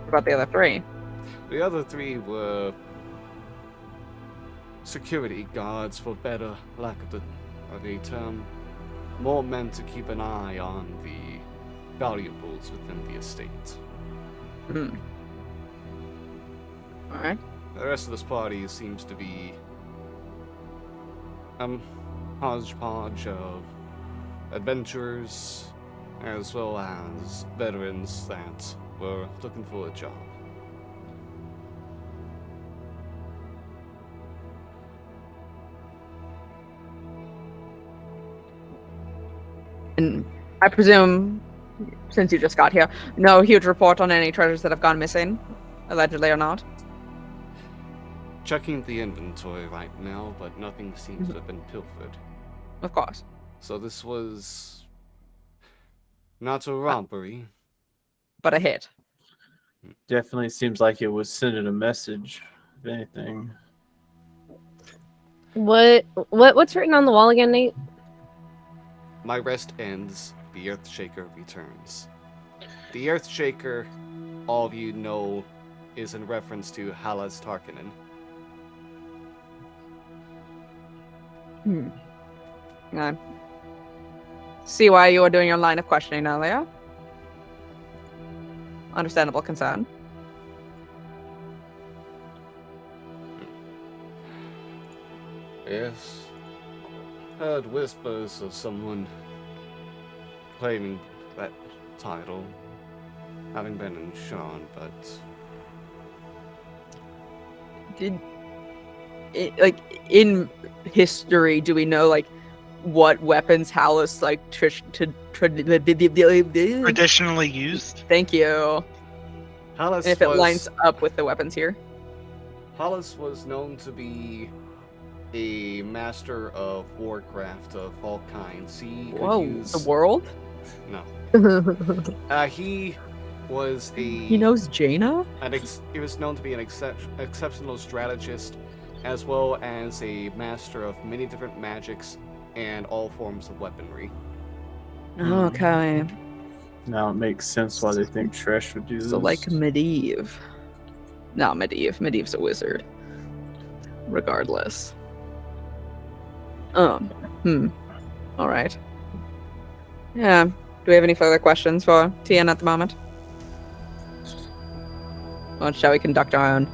What about the other 3?
The other 3 were security guards, for better lack of a term, more meant to keep an eye on the valuables within the estate.
Alright.
The rest of this party seems to be hodgepodge of adventurers as well as veterans that were looking for a job.
And I presume, since you just got here, no huge report on any treasures that have gone missing, allegedly or not?
Checking the inventory right now, but nothing seems to have been pilfered.
Of course.
So this was not a robbery.
But a hit.
Definitely seems like it was sending a message, if anything.
What's written on the wall again, Nate?
My rest ends, the Earthshaker returns. The Earthshaker, all of you know, is in reference to Halas Tarkinen.
I see why you were doing your line of questioning earlier. Understandable concern.
Yes. Heard whispers of someone claiming that title, having been in Sharn, but
in history, do we know like what weapons Hallis like
Traditionally used.
Thank you.
Halas
If it lines up with the weapons here.
Halas was known to be a master of warcraft of all kinds. He could
Whoa,
use...
the world?
No. He was a...
He knows Jaina?
He was known to be an exceptional strategist, as well as a master of many different magics and all forms of weaponry.
Okay.
Now it makes sense why they think Tresh would do this.
So like Medivh. No, Medivh. Medivh's a wizard. Regardless. Alright. Yeah. Do we have any further questions for Tien at the moment? Or shall we conduct our own?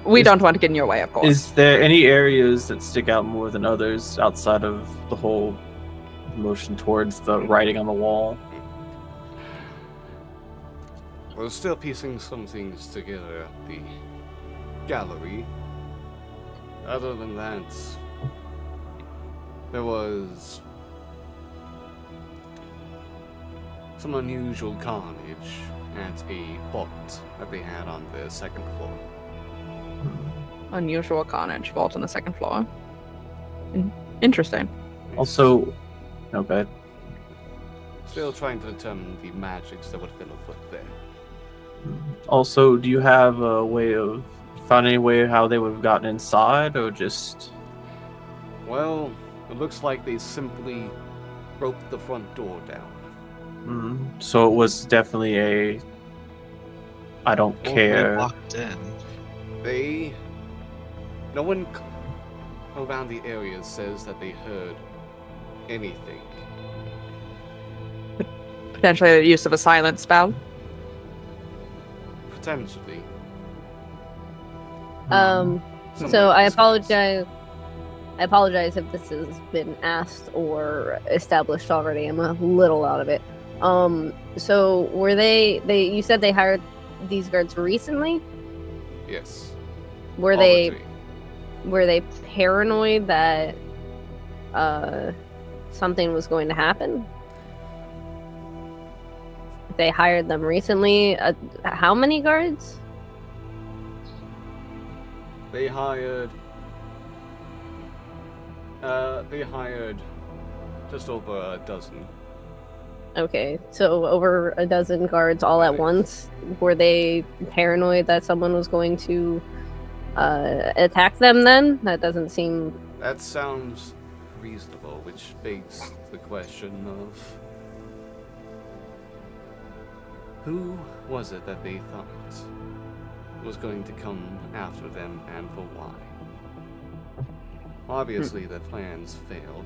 We don't want to get in your way, of course.
Is there any areas that stick out more than others outside of the whole motion towards the writing on the wall?
We're still piecing some things together at the gallery. Other than that, there was some unusual carnage at a vault that they had on the 2nd floor.
Unusual carnage. Vault on the 2nd floor. Interesting.
Also, okay.
Still trying to determine the magics that would have been afoot there.
Also, do you have a way of finding a way how they would have gotten inside, or just?
Well, it looks like they simply broke the front door down.
So it was definitely a. I don't care.
Locked in.
No one around the area says that they heard anything.
Potentially the use of a silent spell.
Potentially.
So
Similar
I
to this guy's.
apologize. I apologize if this has been asked or established already. I'm a little out of it. So were they you said they hired these guards recently?
Yes.
Were
all
they
but 3.
were they paranoid that something was going to happen? They hired them recently. How many guards?
They hired just over a dozen.
Okay, so over a dozen guards all at
Nice.
once. Were they paranoid that someone was going to attack them then? That doesn't seem...
That sounds reasonable, which begs the question of who was it that they thought was going to come after them and for why? Obviously, their plans failed.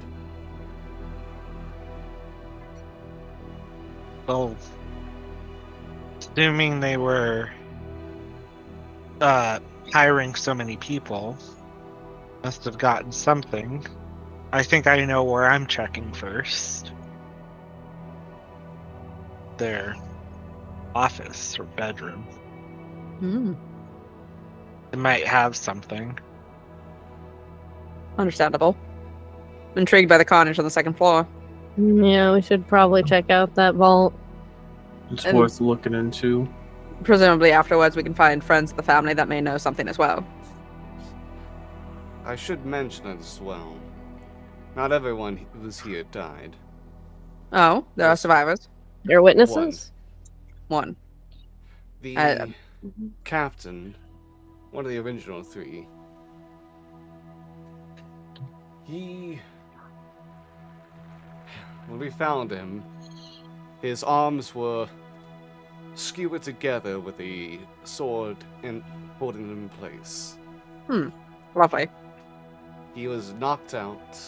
Well, assuming they were hiring so many people, must have gotten something. I think I know where I'm checking first. Their office or bedroom. It might have something.
Understandable. Intrigued by the carnage on the second floor.
Yeah, we should probably check out that vault.
It's
And-
worth looking into.
Presumably afterwards we can find friends of the family that may know something as well.
I should mention as well, not everyone who was here died.
Oh, there are survivors.
They're witnesses?
One.
The captain, one of the original 3, when we found him, his arms were skewered together with a sword and holding them in place.
Lovely.
He was knocked out,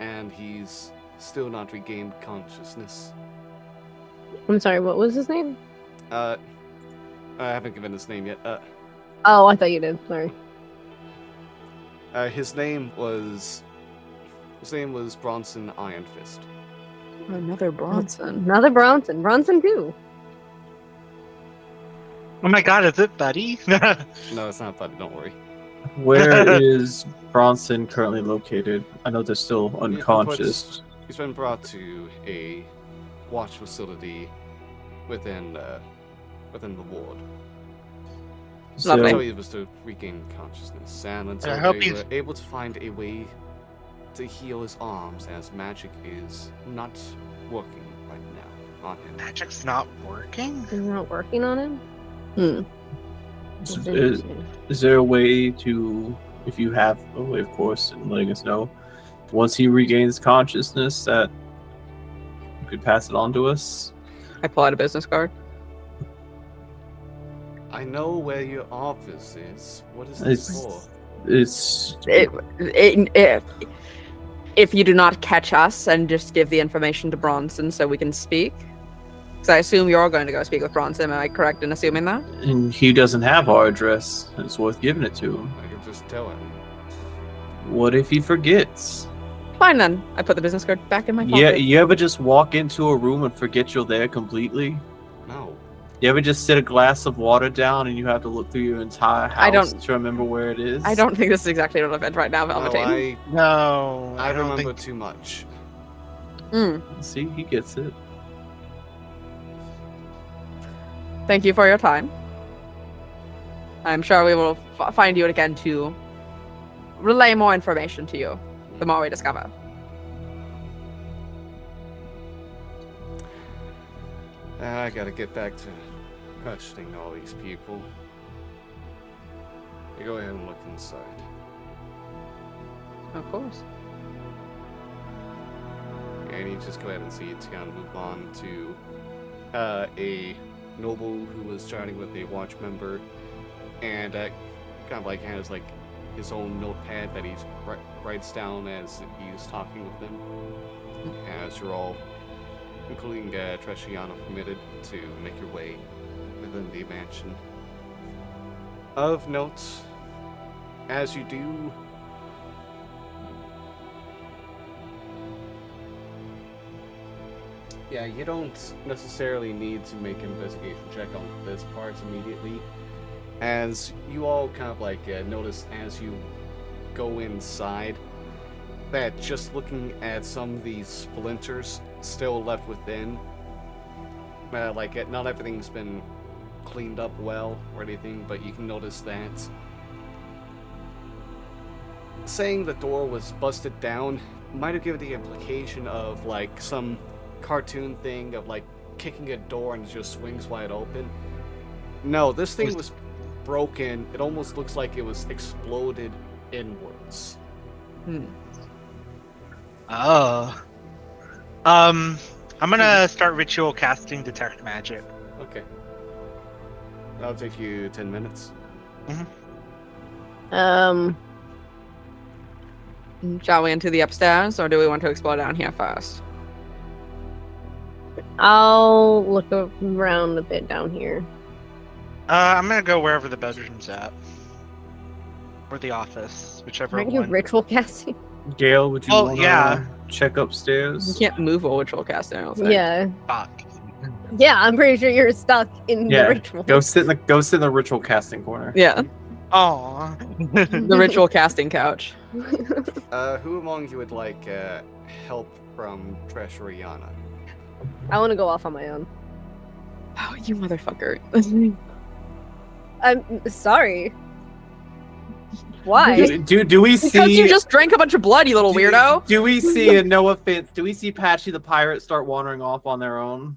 and he's still not regained consciousness.
I'm sorry, what was his name?
I haven't given his name yet.
Oh, I thought you did. Sorry.
His name was Bronson Iron Fist.
Another Bronson.
Another Bronson. Bronson too.
Oh my god, is it Buddy?
No, it's not Buddy, don't worry.
Where is Bronson currently located? I know they're still unconscious.
He's been brought to a watch facility within the ward.
Lovely.
Until he was to regain consciousness, and until
I hope
they
he's-
were able to find a way to heal his arms, as magic is not working right now on him.
Magic's not working?
They're not working on him?
Is there a way to, if you have a way, of course, and letting us know, once he regains consciousness, that you could pass it on to us?
I pull out a business card.
I know where your office is. What is this for?
If you do not catch us and just give the information to Bronson so we can speak. Because I assume you're going to go speak with Bronson. Am I correct in assuming that?
And he doesn't have our address. It's worth giving it to him.
I can just tell him.
What if he forgets?
Fine then. I put the business card back in my pocket.
Yeah, you ever just walk into a room and forget you're there completely?
No.
You ever just sit a glass of water down and you have to look through your entire house
don't-
to remember where it is?
I don't think this is exactly what I meant right now,
No,
Velveteen.
No,
I
don't
remember
think.
too much.
See, he gets it.
Thank you for your time. I'm sure we will find you again to relay more information to you the more we discover.
I gotta get back to questioning all these people. You go ahead and look inside.
Of course.
And you just go ahead and see it's gonna move on to a noble who was chatting with a watch member, and kind of like has like his own notepad that he writes down as he's talking with them. As you're all, including Tresciano, permitted to make your way within the mansion. Of note, as you do, yeah, you don't necessarily need to make an investigation check on this part immediately, as you all kind of like notice as you go inside that just looking at some of these splinters still left within, not everything's been cleaned up well or anything, but you can notice that saying the door was busted down might have given the implication of like some cartoon thing of like kicking a door and it just swings wide open. No, this thing was broken. It almost looks like it was exploded inwards.
Oh. I'm gonna start ritual casting detect magic.
Okay. That'll take you 10 minutes.
Shall we into the upstairs, or do we want to explore down here first?
I'll look around a bit down here.
I'm gonna go wherever the bedroom's at. Or the office, whichever
Can I do
one.
ritual casting?
Gail, would you
Oh,
want to
yeah.
check upstairs?
You can't move a ritual casting, I don't think.
Yeah.
Fuck.
Yeah, I'm pretty sure you're stuck in
Yeah,
the ritual.
Go sit in the ritual casting corner.
Yeah,
Oh.
the ritual casting couch.
Who among you would like help from Treasuriana?
I want to go off on my own.
Oh, you motherfucker.
I'm sorry. Why?
Do we see?
Because you just drank a bunch of blood, you little weirdo.
Do we see, and no offense, do we see Patchy the pirate start wandering off on their own?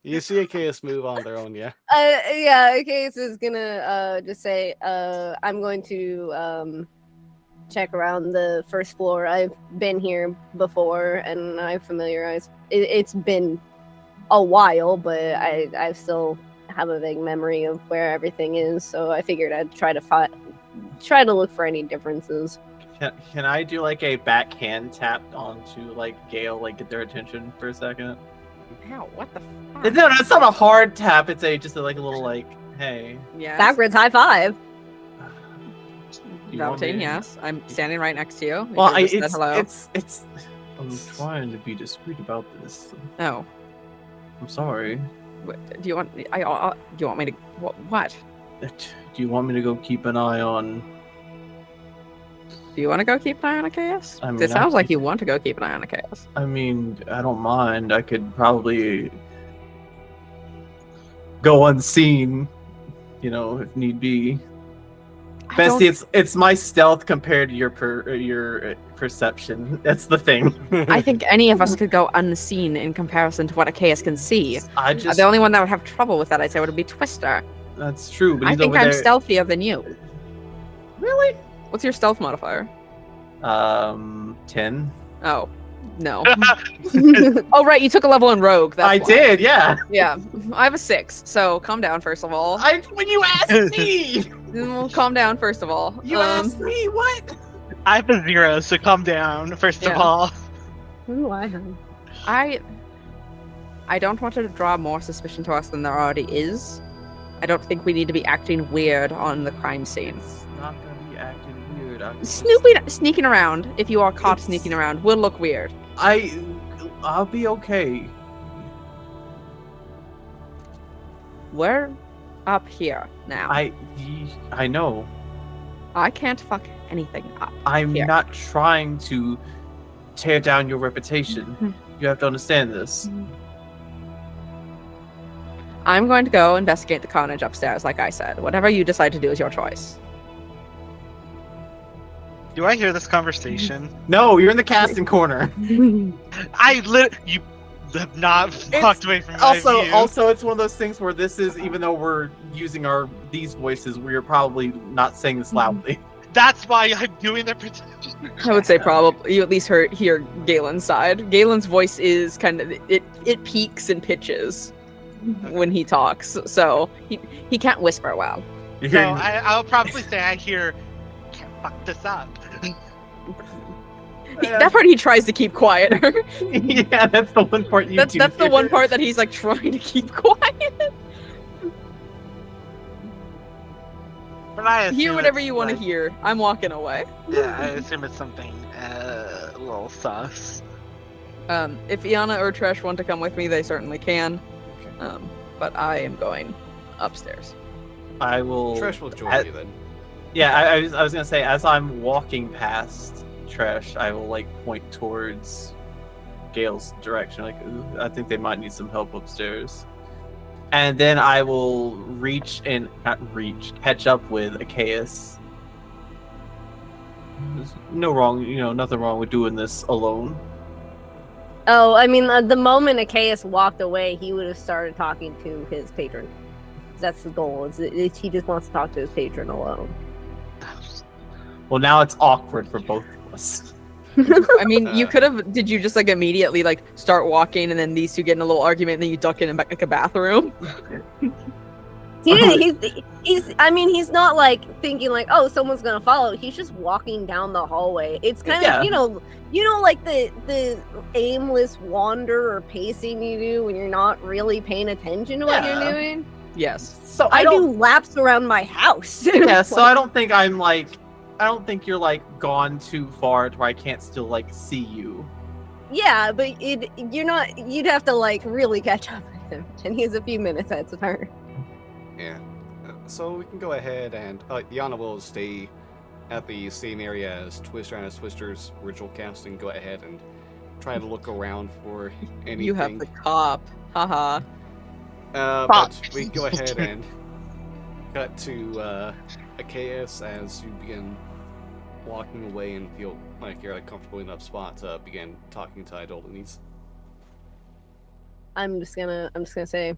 You see a case move on their own, yeah?
Yeah, Case is gonna just say, I'm going to check around the first floor. I've been here before and I've familiarized. It's been a while, but I still have a vague memory of where everything is, so I figured I'd try to look for any differences.
Can I do like a backhand tap onto like Gale, like get their attention for a second?
Ow, what the fuck?
No, it's not a hard tap. It's just a little like, hey.
Yes.
Backwards high five.
You want me
Valentine,
to-
yes. I'm standing right next to you. You
Well,
could've just said
it's. I'm trying to be discreet about this.
Oh.
I'm sorry.
Do you want? Do you want me to? What?
Do you want me to go keep an eye on?
Do you want to go keep an eye on a chaos?
I mean,
It sounds
I-
like you want to go keep an eye on a chaos.
I mean, I don't mind. I could probably go unseen, if need be. Bestie, it's my stealth compared to your perception. That's the thing.
I think any of us could go unseen in comparison to what a chaos can see. The only one that would have trouble with that, I'd say, would be Twister.
That's true. But
I
he's
think
over
I'm
there.
stealthier than you.
Really?
What's your stealth modifier?
10.
Oh, no. Oh, right, you took a level in Rogue. That's
I
why.
did, yeah.
Yeah, I have a 6, so calm down first of all.
When you asked me,
Well, calm down first of all.
you asked me what?
I have a 0, so calm down, first of
Yeah.
all.
Ooh, I have.
I don't want to draw more suspicion to us than there already is. I don't think we need to be acting weird on the crime scene.
It's not gonna be acting weird.
Sneaking around, if you are caught
It's-
sneaking around, will look weird.
I'll be okay.
We're up here now.
I know.
I can't fuck anything up.
I'm
Here.
not trying to tear down your reputation. You have to understand this.
I'm going to go investigate the carnage upstairs, like I said. Whatever you decide to do is your choice.
Do I hear this conversation?
No, you're in the casting corner.
You have not walked away from my view.
Also, it's one of those things where this is, even though we're using these voices, we're probably not saying this loudly.
That's why I'm doing the protection.
I would say probably you at least hear Galen's side. Galen's voice is kind of it peaks and pitches when he talks, so he can't whisper well.
You're
So
hearing-
I'll probably say I hear, can't fuck this up.
That part he tries to keep quieter.
yeah, that's the one part you
That's
do
the
hear.
one part that he's like trying to keep quiet.
And I
Hear
assume
whatever
it's,
you want to
like-
hear. I'm walking away.
Yeah, I assume it's something a little sus.
If Iana or Tresh want to come with me, they certainly can. But I am going upstairs.
I will.
Trish will join you then.
Yeah, I was gonna say, as I'm walking past Tresh, I will like point towards Gale's direction. Like, ooh, I think they might need some help upstairs. And then I will catch up with Achaeus. There's nothing wrong with doing this alone.
Oh, I mean, the moment Achaeus walked away, he would have started talking to his patron. That's the goal. He just wants to talk to his patron alone.
Well, now it's awkward for both of us.
I mean, you could have. Did you just like immediately like start walking, and then these two get in a little argument, and then you duck in like a bathroom?
He's not like thinking like, oh, someone's gonna follow. He's just walking down the hallway. It's kind of, like the aimless wander or pacing you do when you're not really paying attention to what you're doing.
Yes.
So
I do laps around my house.
Yeah, so I don't think you're like gone too far to where I can't still like see you.
Yeah, but you're not. You'd have to like really catch up with him, and he's a few minutes at a turn.
Yeah. So we can go ahead and Yana will stay at the same area as Twister and as Twister's ritual casting. Go ahead and try to look around for anything.
You have the cop. Haha.
But we go ahead and cut to Achaeus as you begin walking away and feel like you're at a comfortable enough spot to begin talking to Idolanes.
I'm just gonna say,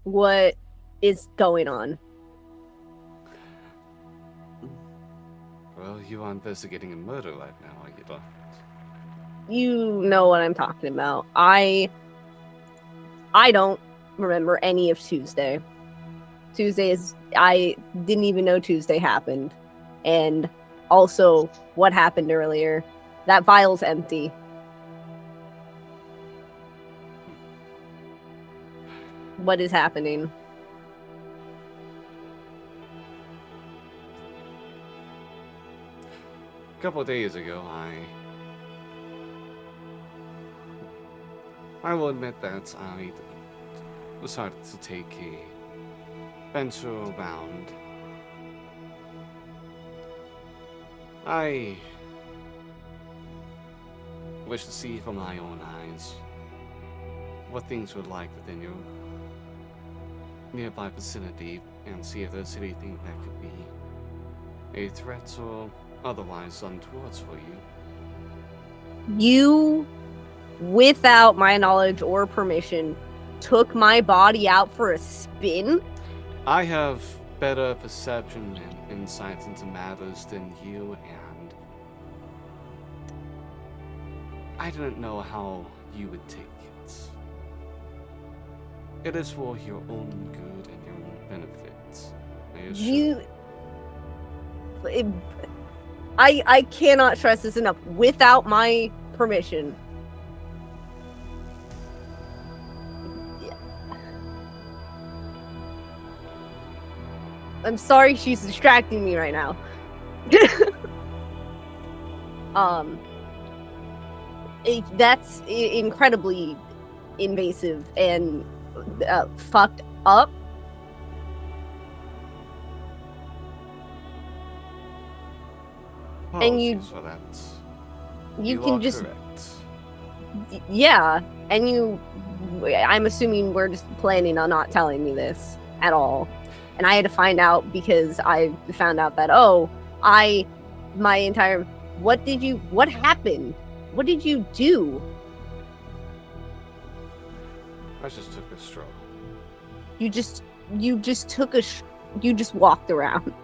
what is going on?
Well, you are investigating a murder right now, are you not?
You know what I'm talking about. I don't remember any of Tuesday. I didn't even know Tuesday happened. And also, what happened earlier. That vial's empty. What is happening?
A couple of days ago, I will admit that I decided to take a venture around. I wish to see from my own eyes what things were like within your nearby vicinity and see if there's anything that could be a threat or otherwise untoward for you.
You, without my knowledge or permission, took my body out for a spin?
I have better perception and insights into matters than you, and I don't know how you would take it. It is for your own good and your own benefit.
I cannot stress this enough. Without my permission. I'm sorry she's distracting me right now. That's incredibly invasive and fucked up. And you-
Apologies for that.
You can
are
just
correct.
yeah, and I'm assuming we're just planning on not telling me this at all. And I had to find out because I found out that what happened? What did you do?
I just took a stroll.
You just took you just walked around.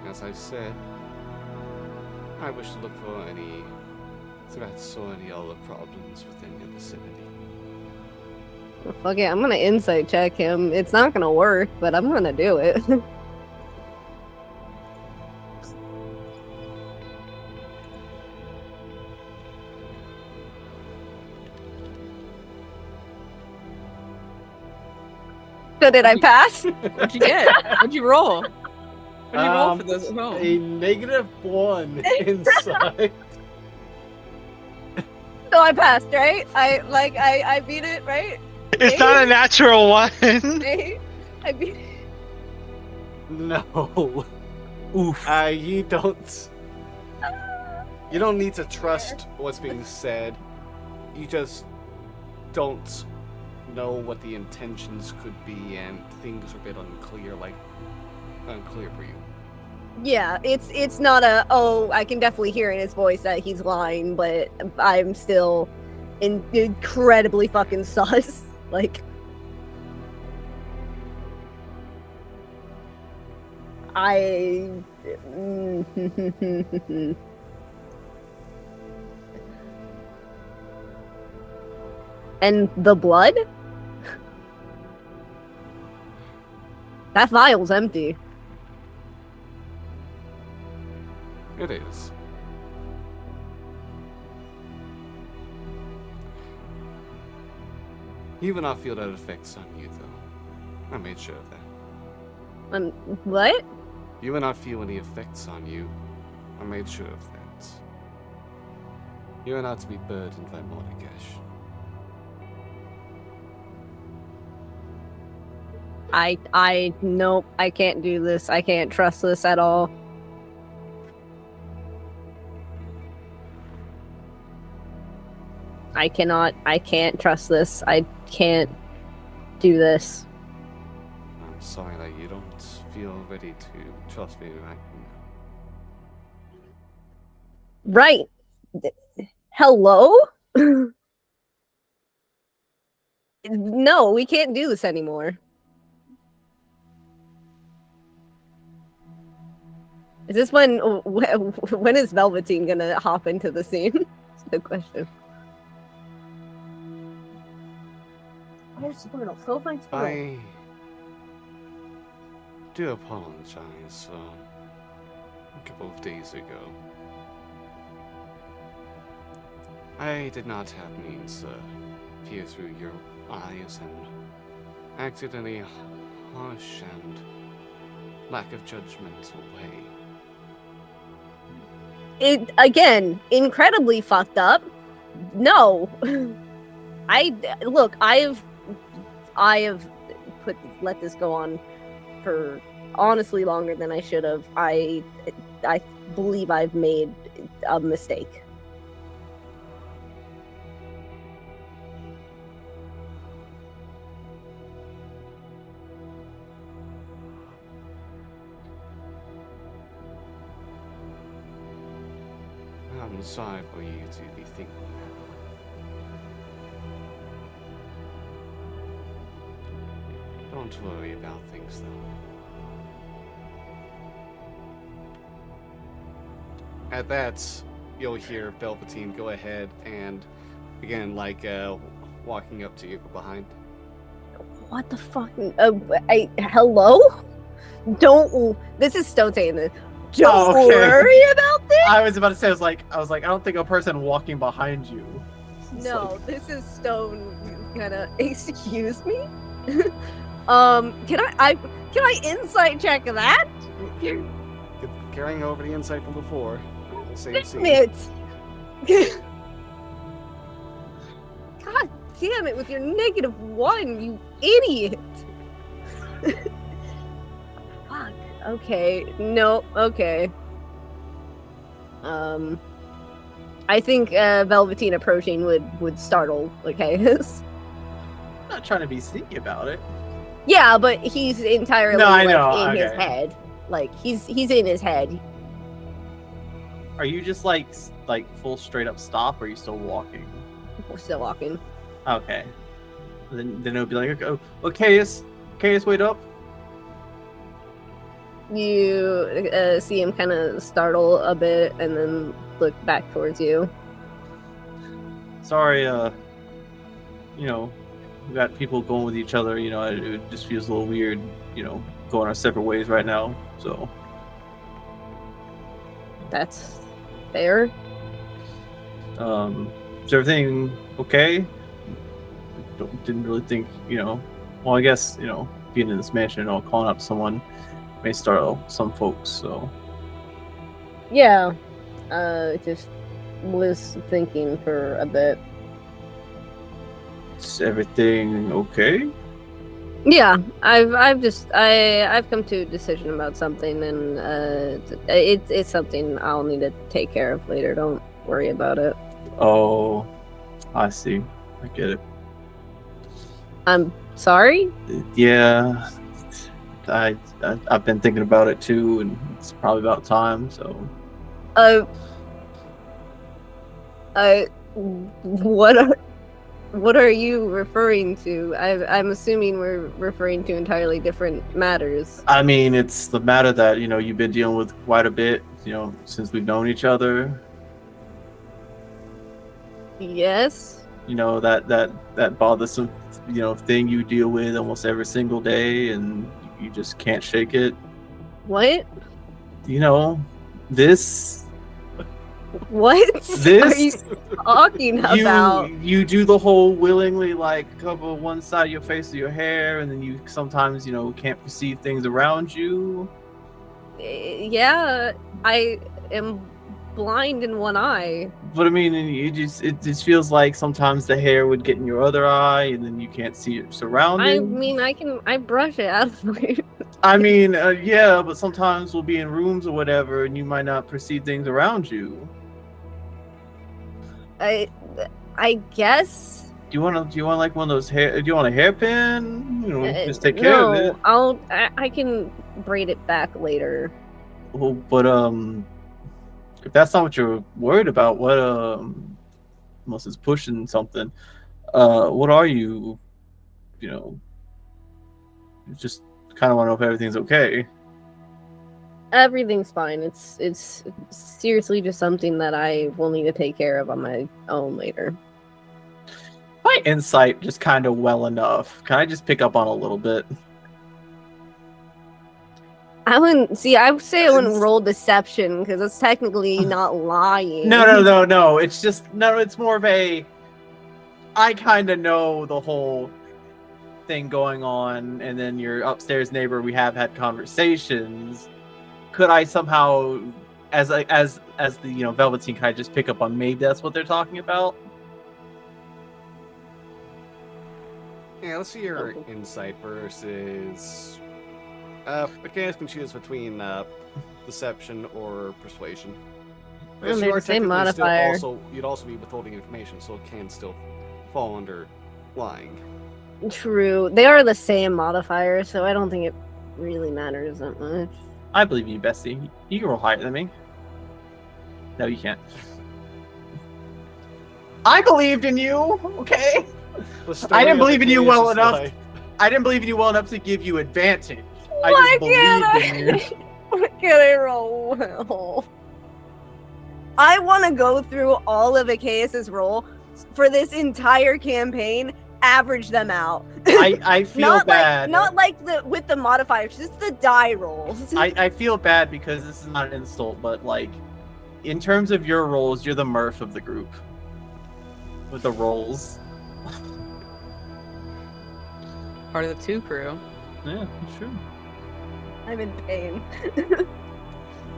As I said, I wish to look for any threats or any other problems within your vicinity.
Well, fuck it, I'm gonna insight check him. It's not gonna work, but I'm gonna do it. So did I pass?
What'd you get? What'd you roll? What'd you roll for this at home?
A -1 inside.
So I passed, right? I beat it, right?
It's not a natural one.
I beat it.
No.
Oof.
You don't. You don't need to trust what's being said. You just don't know what the intentions could be, and things are a bit unclear for you.
Yeah, it's not I can definitely hear in his voice that he's lying, but I'm still incredibly fucking sus. Like, and the blood? That vial's empty.
It is. You will not feel that effects on you, though. I made sure of that.
What?
You will not feel any effects on you. I made sure of that. You are not to be burdened by Mordekash.
Nope, I can't do this. I can't trust this at all. I can't trust this. I can't do this.
I'm sorry that you don't feel ready to trust me right now.
Right. Hello? No, we can't do this anymore. Is this when is Velveteen gonna hop into the scene? That's the question. Where's Squirtle? Go find Squirtle.
I do apologize for a couple of days ago. I did not have means to peer through your eyes and acted in a harsh and lack of judgmental way.
It again, incredibly fucked up. No. I've let this go on for honestly longer than I should have. I believe I've made a mistake.
I'm sorry for you to be thinking that. Don't worry about things, though. At that, you'll hear Velveteen go ahead and begin, walking up to you from behind.
What the fuck? Hello? This is Stone saying this. Don't worry about this?
I was about to say, I was like, I don't think a person walking behind you.
No, this is Stone gonna excuse me? Can I insight check that?
Carrying over the insight from before. The same scene.
Damn it! God damn it with your -1, you idiot! Fuck. Okay. No. Okay. I think Velveteen approaching would startle Chaos.
I'm not trying to be sneaky about it.
Yeah, but he's entirely
No, I know.
in his
Okay.
head. Like he's in his head.
Are you just like full straight up stop, or are you still walking?
We're still walking.
Okay. Then it'll be like, okay, Chaos, wait up.
You see him kind of startle a bit and then look back towards you.
Sorry, we got people going with each other, it just feels a little weird, going our separate ways right now, so.
That's fair.
Is everything okay? Didn't really think, well, I guess, being in this mansion or calling up someone may startle some folks. So
Yeah. Just was thinking for a bit.
is everything okay?
Yeah, I've come to a decision about something, and it's something I'll need to take care of later. Don't worry about it.
Oh, I see. I get it.
I'm sorry.
Yeah, I've been thinking about it too, and it's probably about time. So
what are you referring to? I'm assuming we're referring to entirely different matters.
I mean, it's the matter that you've been dealing with quite a bit, since we've known each other.
Yes.
That bothersome, thing you deal with almost every single day, and you just can't shake it.
What?
This.
What are you talking about?
You do the whole willingly, like, cover one side of your face with your hair, and then you sometimes can't perceive things around you.
Yeah, I am blind in one eye.
But I mean, it just feels like sometimes the hair would get in your other eye, and then you can't see your surroundings.
I mean, I brush it out of my.
I mean, yeah, but sometimes we'll be in rooms or whatever, and you might not perceive things around you.
I guess.
Do you want like one of those hair? Do you want a hairpin? Just take care of it.
I can braid it back later.
Well, but if that's not what you're worried about, what unless it's pushing something, what are you? Just kind of want to know if everything's okay.
Everything's fine. It's seriously just something that I will need to take care of on my own later.
My insight just kind of well enough. Can I just pick up on a little bit?
I wouldn't see. I would say I wouldn't roll deception because it's technically not lying.
No. It's just It's more of a. I kind of know the whole thing going on, and then your upstairs neighbor. We have had conversations. Could I somehow, as the Velveteen, can I just pick up on maybe that's what they're talking about?
Yeah, let's see your insight versus. Mechanics can choose between deception or persuasion.
Well, they're the same modifier.
You'd also be withholding information, so it can still fall under lying.
True, they are the same modifier, so I don't think it really matters that much.
I believe in you, Bessie. You can roll higher than me. No, you can't. I believed in you, okay? I didn't believe in you well enough. I didn't believe in you well enough to give you advantage. I just believed in you.
Why can't I roll well?
I want to go through all of Achaeus' roll for this entire campaign, average them out.
I feel bad.
Not like with the modifiers, just the die rolls.
I feel bad because this is not an insult, but like, in terms of your rolls, you're the Murph of the group. With the rolls.
Part of the 2 crew.
Yeah, sure.
I'm in pain.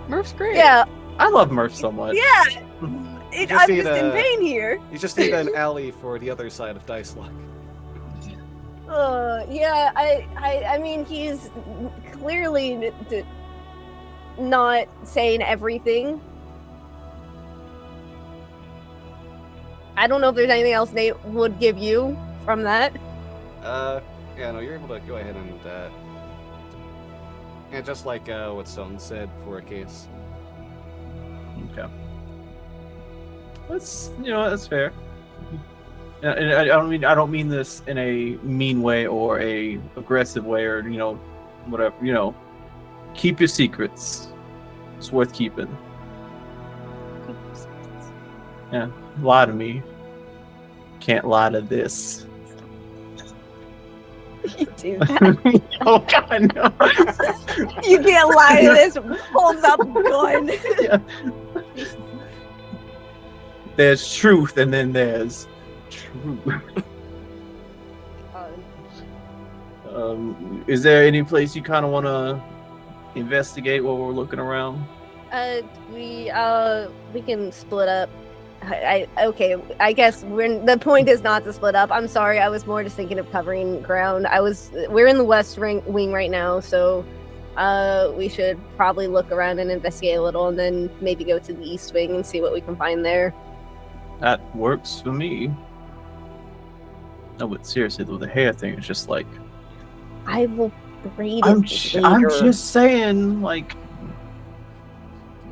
Murph's great.
Yeah.
I love Murph so much.
Yeah. I'm just in pain here.
You just need an alley for the other side of Dice Luck.
Yeah, I mean, he's clearly not saying everything. I don't know if there's anything else Nate would give you from that.
Yeah, no, you're able to go ahead and, yeah, just like what Stone said for a case.
Okay. That's fair. And I don't mean this in a mean way or a aggressive way or whatever. Keep your secrets. It's worth keeping. Yeah, lie to me. Can't lie to this.
You do that.
Oh God, no!
You can't lie to this. Holds up gun.
Yeah. There's truth, and then there's truth. Is there any place you kind of want to investigate while we're looking around?
We can split up. Okay. I guess the point is not to split up. I'm sorry. I was more just thinking of covering ground. We're in the west wing right now, so we should probably look around and investigate a little, and then maybe go to the east wing and see what we can find there.
That works for me. No, but seriously though, the hair thing is just like.
I will braid it
I'm
later.
just saying, like.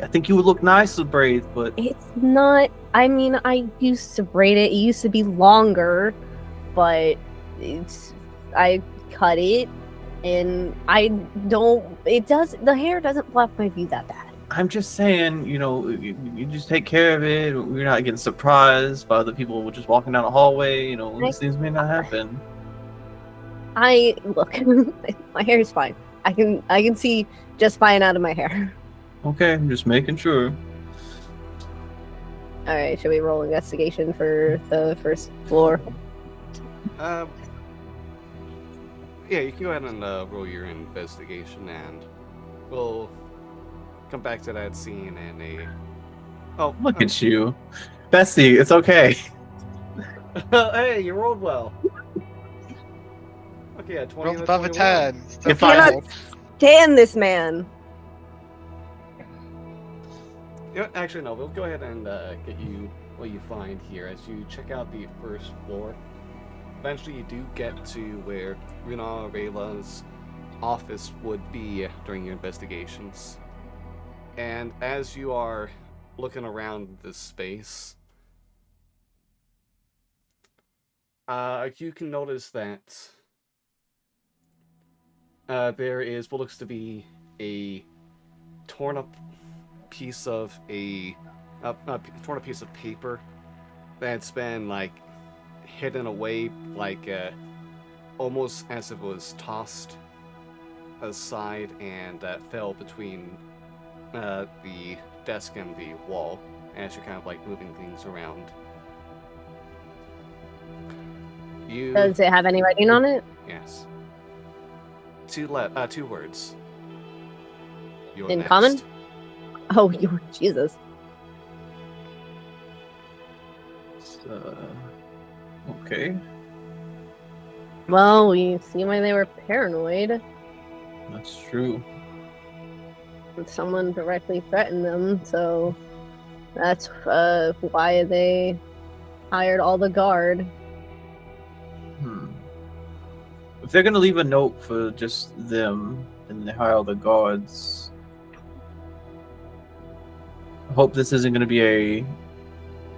I think you would look nice with braids, but
It's not. I mean, I used to braid it. It used to be longer, but I cut it, and I don't. It does. The hair doesn't block my view that bad.
I'm just saying, you just take care of it. We're not getting surprised by other people just walking down the hallway. These things may not happen.
Look. My hair is fine. I can see just fine out of my hair.
Okay, I'm just making sure.
All right, should we roll investigation for the first floor?
Yeah, you can go ahead and roll your investigation, and we'll come back to that scene in a. Oh,
Look at you, Bessie. It's okay.
Hey, you rolled well. Okay, yeah, 20
Rolled above a 10.
If
Cannot stand this man.
Actually, no. We'll go ahead and get you what you find here as you check out the first floor. Eventually, you do get to where Runa Rayla's office would be during your investigations. And as you are looking around this space, you can notice that there is what looks to be a torn up piece of paper that's been like hidden away, like almost as if it was tossed aside and fell between the desk and the wall as you're kind of like moving things around.
Does it have any writing on it?
Yes. Two words. You're
In
next.
common? Oh, Jesus.
Okay.
Well, we see why they were paranoid.
That's true.
Someone directly threatened them, so that's why they hired all the guard.
If they're gonna leave a note for just them, and they hire all the guards, I hope this isn't gonna be a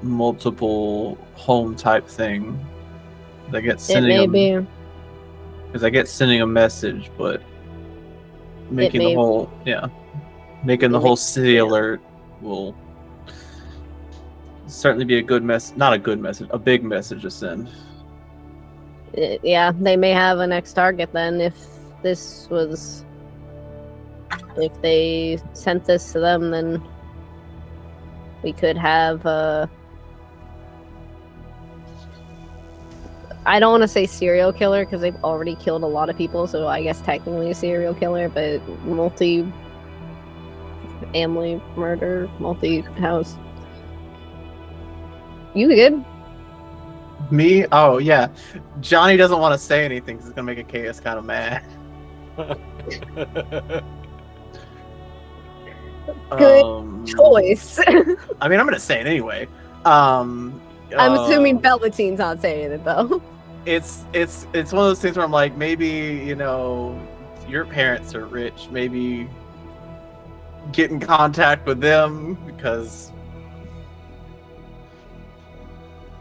multiple home type thing. I get sending
It may be.
because I get sending a message, but making the whole city alert will certainly be a good not a good message, a big message to send.
Yeah, they may have a next target then if they sent this to them, then we could have I don't want to say serial killer because they've already killed a lot of people, so I guess technically a serial killer, but multi-family murder, multi-house. You good?
Me? Oh, yeah. Johnny doesn't want to say anything because it's going to make a KS kind of mad.
Good choice.
I mean, I'm going to say it anyway.
I'm assuming Velveteen's not saying it, though.
It's one of those things where I'm like, maybe, your parents are rich. Maybe get in contact with them because...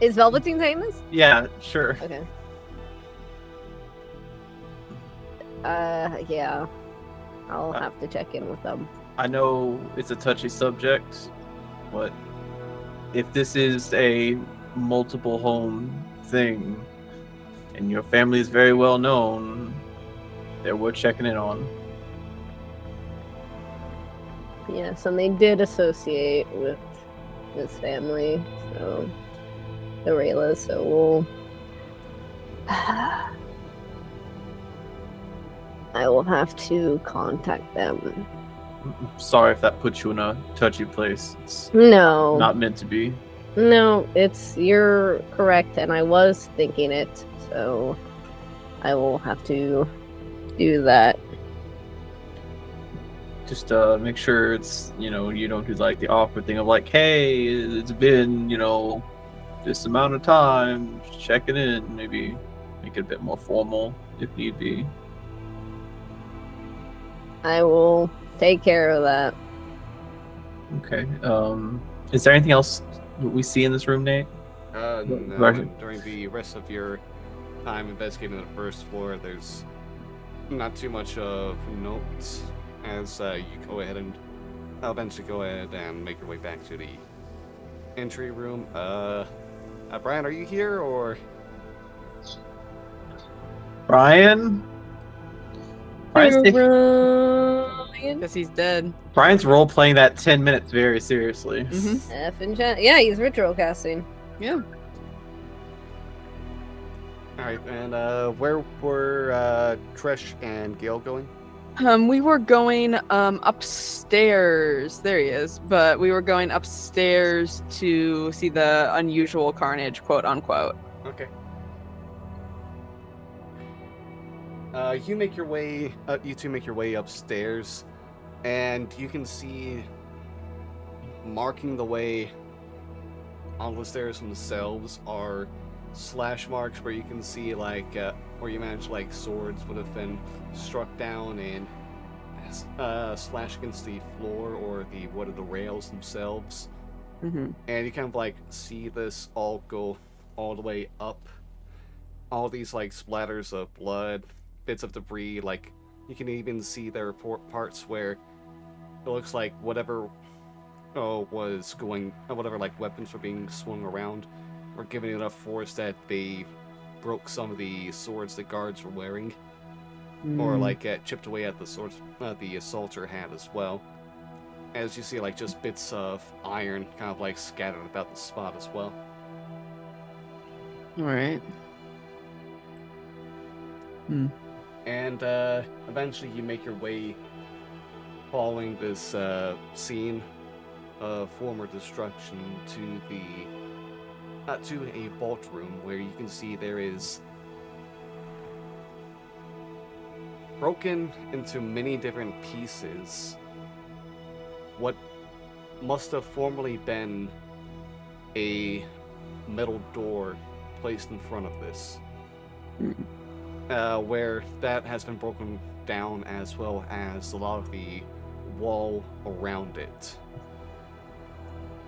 Is Velveteen saying this?
Yeah, sure.
Okay.
Yeah. I'll have to check in with them.
I know it's a touchy subject, but if this is a multiple home thing and your family is very well known, they're worth checking in on.
Yes, and they did associate with this family, so the Raylas, so we'll I will have to contact them.
Sorry if that puts you in a touchy place. It's
No.
not meant to be.
No, you're correct, and I was thinking it, so I will have to do that.
Just make sure it's, you don't do like the awkward thing of like, hey, it's been, this amount of time, just checking in. Maybe make it a bit more formal if need be.
I will take care of that.
Okay. Is there anything else we see in this room, Nate?
No,
Right.
during the rest of your time investigating the first floor, there's not too much of notes as you go ahead and eventually go ahead and make your way back to the entry room. Brian, are you here or?
Brian?
Because he's dead.
Brian's role playing that 10 minutes very seriously.
Mm-hmm.
F and chat. Yeah, he's ritual casting.
Yeah.
Alright, and where were Trish and Gale going?
We were going upstairs. There he is. But we were going upstairs to see the unusual carnage, quote unquote.
Okay. You make your way. You two make your way upstairs, and you can see marking the way on the stairs themselves are slash marks where you can see like where you manage like swords would have been struck down and slashed against the floor or the rails themselves.
Mm-hmm.
And you kind of like see this all go all the way up. All these like splatters of blood, bits of debris, like you can even see there are parts where it looks like whatever whatever like weapons were being swung around were given enough force that they broke some of the swords the guards were wearing, or like chipped away at the swords the assaulter had as well. As you see, like just bits of iron kind of like scattered about the spot as well.
All right.
And eventually you make your way following this scene of former destruction to a vault room where you can see there is broken into many different pieces what must have formerly been a metal door placed in front of this. Where that has been broken down, as well as a lot of the wall around it.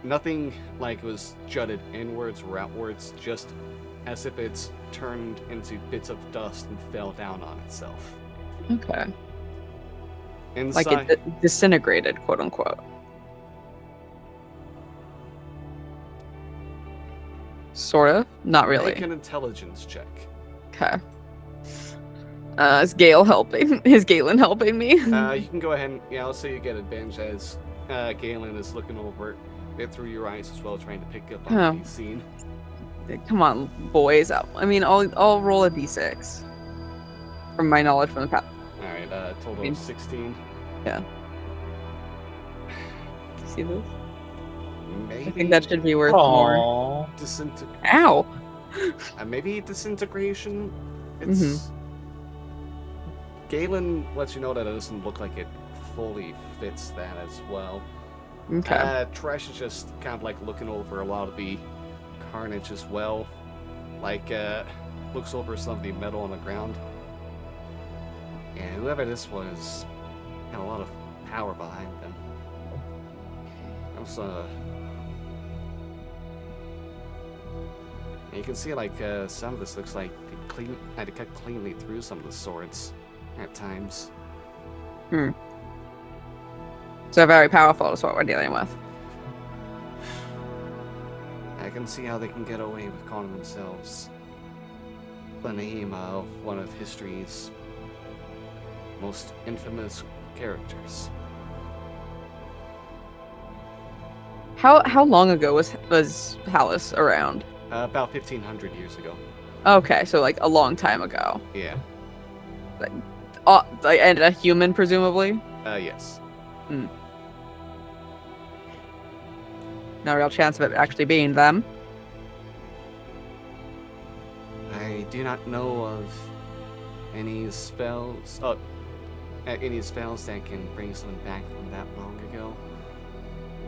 Nothing like it was jutted inwards or outwards, just as if it's turned into bits of dust and fell down on itself.
Okay.
Inside,
Like it disintegrated, quote unquote. Sort of? Not really.
make an intelligence check.
Okay. Is Gale helping? Is Galen helping me?
You can go ahead and, I'll say you get advantage as Galen is looking over it through your eyes as well, trying to pick up on the scene.
Come on, boys. I mean, I'll roll a d6 from my knowledge from the past.
All right, total of 16.
Yeah. See this?
Maybe
I think that should be worth more. Ow!
Maybe disintegration. It's Galen lets you know that it doesn't look like it fully fits that as well.
Okay.
Trash is just kind of like looking over a lot of the carnage as well. Like, looks over some of the metal on the ground. And whoever this was had a lot of power behind them. It was, and you can see, like, some of this looks like they had to cut cleanly through some of the swords at times.
So very powerful is what we're dealing with.
I can see how they can get away with calling themselves the name of one of history's most infamous characters.
How long ago was Palace around?
About 1,500 years ago.
Okay, so like a long time ago.
Yeah.
And a human, presumably?
Yes.
No real chance of it actually being them.
I do not know of any spells. Any spells that can bring someone back from that long ago.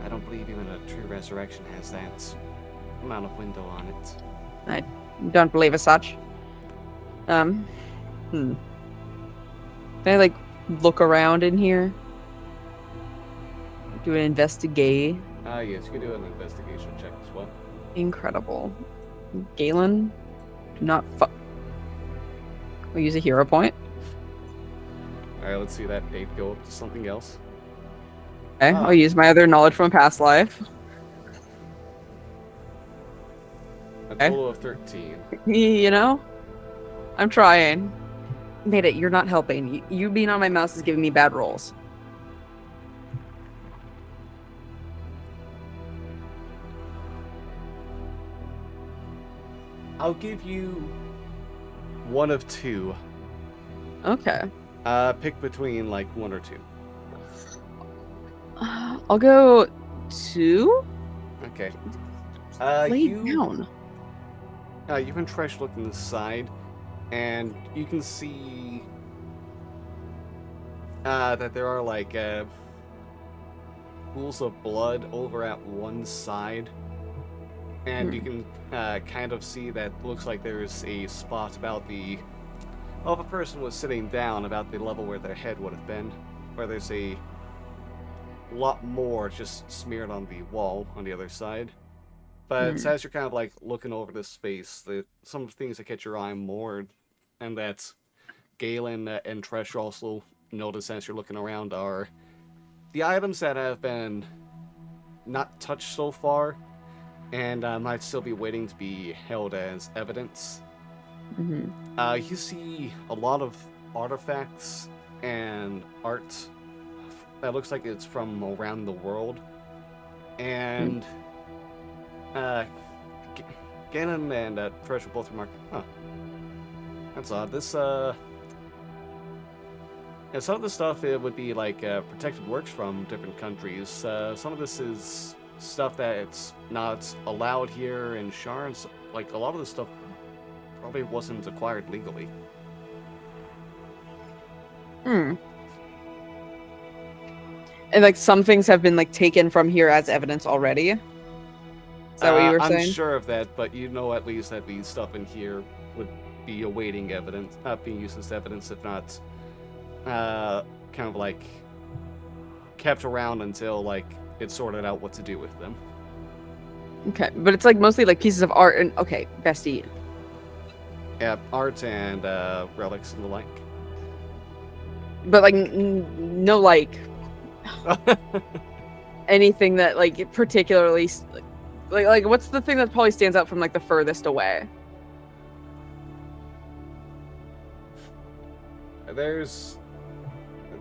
I don't believe even a true resurrection has that amount of window on it.
I don't believe as such. Can I, like, look around in here? Do an investigate?
Yes, you can do an investigation check as well.
Incredible. Galen, do not We'll use a hero point.
Alright, let's see that 8 go up to something else.
Okay, I'll use my other knowledge from a past life.
A total of 13.
You know? I'm trying. Made it, you're not helping. You being on my mouse is giving me bad rolls.
I'll give you one of 2.
Okay.
Pick between like 1 or 2.
I'll go 2.
Okay.
Lay down.
You can try to look in the side, and you can see that there are like pools of blood over at one side, and you can kind of see that looks like there's a spot about the. Well, if a person was sitting down, about the level where their head would have been, where there's a lot more just smeared on the wall on the other side. But as you're kind of like looking over this space, some things that catch your eye more, and that Galen and Tresh also notice as you're looking around, are the items that have been not touched so far, and might still be waiting to be held as evidence. You see a lot of artifacts and art that looks like it's from around the world, and Ganon and Tresh will both remark, that's odd. This yeah, some of the stuff it would be like protected works from different countries. Some of this is stuff that it's not allowed here in Sharn. So, like, a lot of this stuff probably wasn't acquired legally.
And like some things have been like taken from here as evidence already. Is that what you were saying?
I'm sure of that, but you know at least that the stuff in here would be awaiting evidence, being used as evidence, if not kind of like kept around until like it's sorted out what to do with them.
Okay, but it's like mostly like pieces of art and okay, bestie.
Yeah, art and relics and the like.
But like no like anything that like particularly like what's the thing that probably stands out from like the furthest away?
There's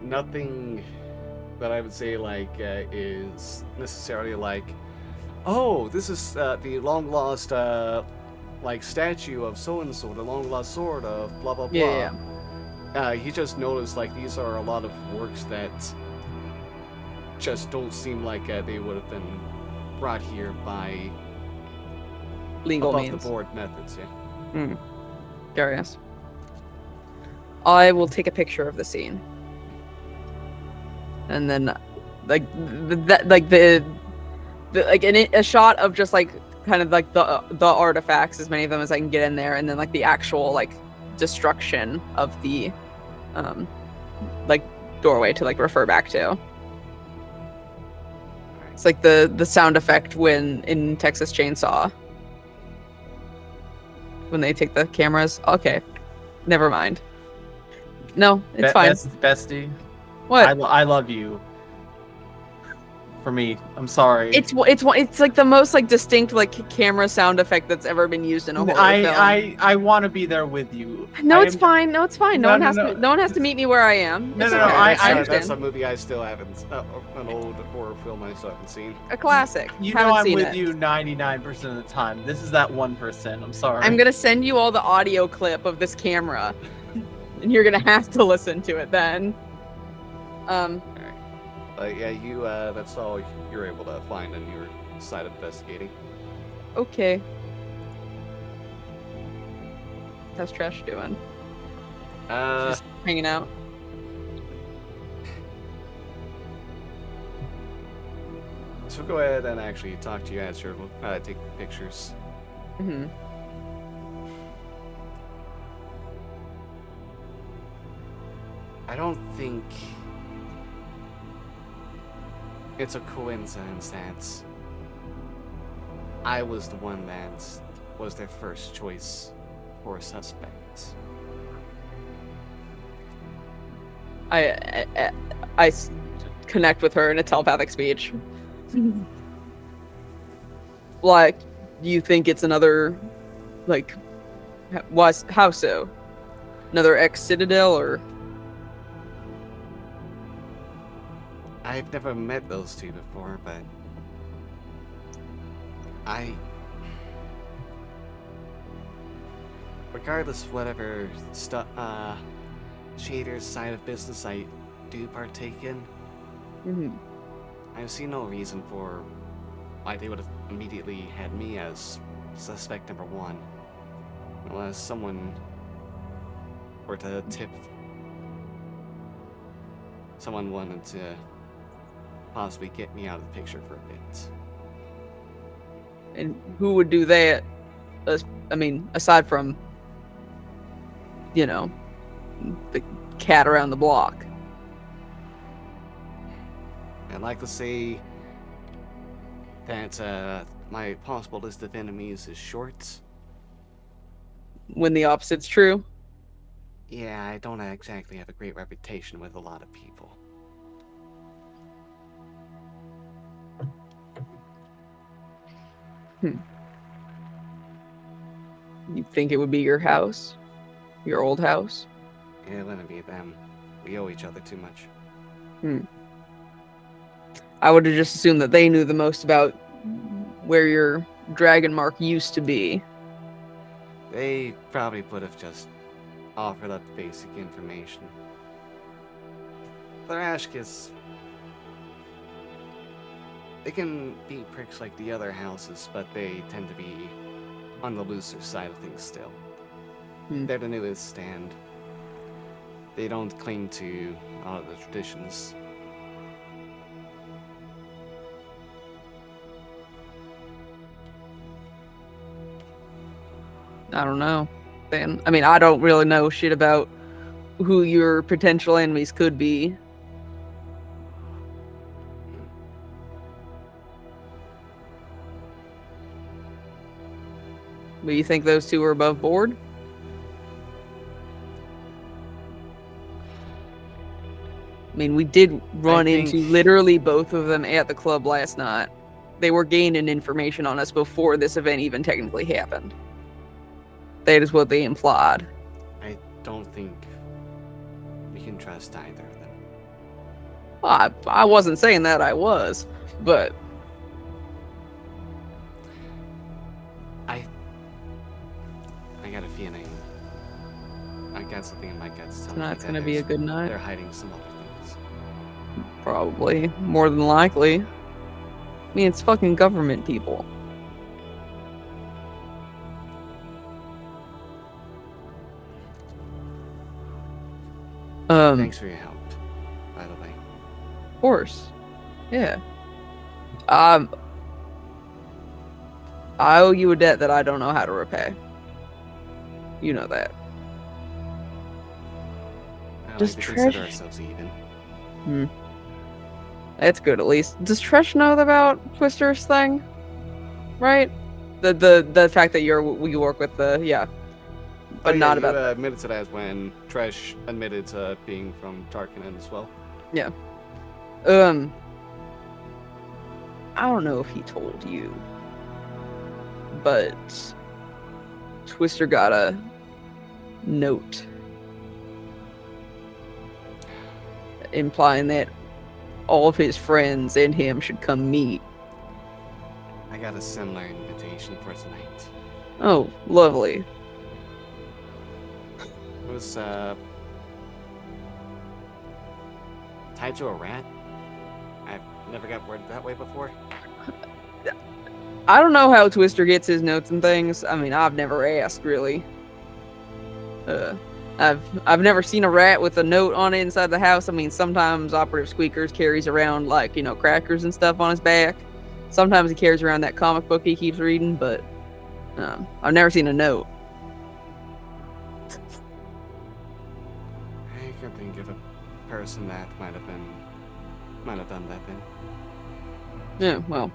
nothing that I would say like is necessarily like, oh, this is the long lost like statue of so and so, the long lost sword of blah blah blah.
Yeah.
He just noticed like these are a lot of works that just don't seem like they would have been brought here by
Legal
above
means.
the board methods. Yeah.
Curious. I will take a picture of the scene, and then like a shot of just like kind of like the artifacts, as many of them as I can get in there, and then like the actual like destruction of the like doorway to like refer back to. It's like the sound effect when in Texas Chainsaw when they take the cameras. Okay, never mind. No, it's fine.
Bestie.
What?
I love you. For me, I'm sorry.
It's like the most like distinct like camera sound effect that's ever been used in a horror film.
I want to be there with you.
No, it's fine. No, it's fine. No one has to meet me where I am.
No,
It's
no,
okay.
I
That's
understand.
a movie I still haven't. An old horror film I still haven't seen.
A classic.
You
Haven't
know I'm
seen
with
it.
you 99% of the time. This is that 1%. I'm sorry.
I'm gonna send you all the audio clip of this camera. and you're gonna have to listen to it then.
Alright. Yeah, you, that's all you're able to find on your side of investigating.
Okay. How's Trash doing? Just hanging out.
So go ahead and actually talk to you as you're taking pictures.
Mm-hmm.
I don't think it's a coincidence that I was the one that was their first choice for a suspect.
I connect with her in a telepathic speech. Like, you think it's another, like, how so? Another ex-Citadel, or?
I've never met those two before, but regardless of whatever Shader's side of business I do partake in,
Mm-hmm.
I see no reason for why they would have immediately had me as suspect number one, unless someone were to tip. Someone wanted to possibly get me out of the picture for a bit.
And who would do that? I mean, aside from, the cat around the block.
I'd like to say that my possible list of enemies is short.
When the opposite's true.
Yeah, I don't exactly have a great reputation with a lot of people.
You think it would be your house? Your old house?
It wouldn't be them. We owe each other too much.
I would have just assumed that they knew the most about where your dragon mark used to be.
They probably would have just offered up basic information. Thrashkis, they can be pricks like the other houses, but they tend to be on the looser side of things still. They're the newest, and they don't cling to a lot of the traditions.
I don't know. Then, I mean, I don't really know shit about who your potential enemies could be. But you think those two are above board? I mean, we did run into literally both of them at the club last night. They were gaining information on us before this event even technically happened. That is what they implied.
I don't think we can trust either of them.
Well, I wasn't saying that I was, but
I got a feeling. I got something in my guts telling me
tonight's
that
gonna be a good night.
they're hiding some other things.
Probably. More than likely. I mean, it's fucking government people.
Thanks for your help, by the way.
Of course. Yeah. I owe you a debt that I don't know how to repay. You know that.
I
Does
like to consider
Trish-
ourselves even.
That's good, at least. Does Trish know about Twister's thing? Right? The fact that you work with the but
yeah,
not
you
about that.
admitted to that when Tresh admitted to being from Tarkanen as well.
Yeah. I don't know if he told you, but Twister got a note implying that all of his friends and him should come meet.
I got a similar invitation for tonight.
Oh, lovely.
It was Tied to a rat? I've never got worded that way before.
I don't know how Twister gets his notes and things. I mean, I've never asked really. I've never seen a rat with a note on it inside the house. I mean, sometimes Operative Squeakers carries around like, you know, crackers and stuff on his back. Sometimes he carries around that comic book he keeps reading, but I've never seen a note.
I can think of a person that might have done that then.
Yeah, well.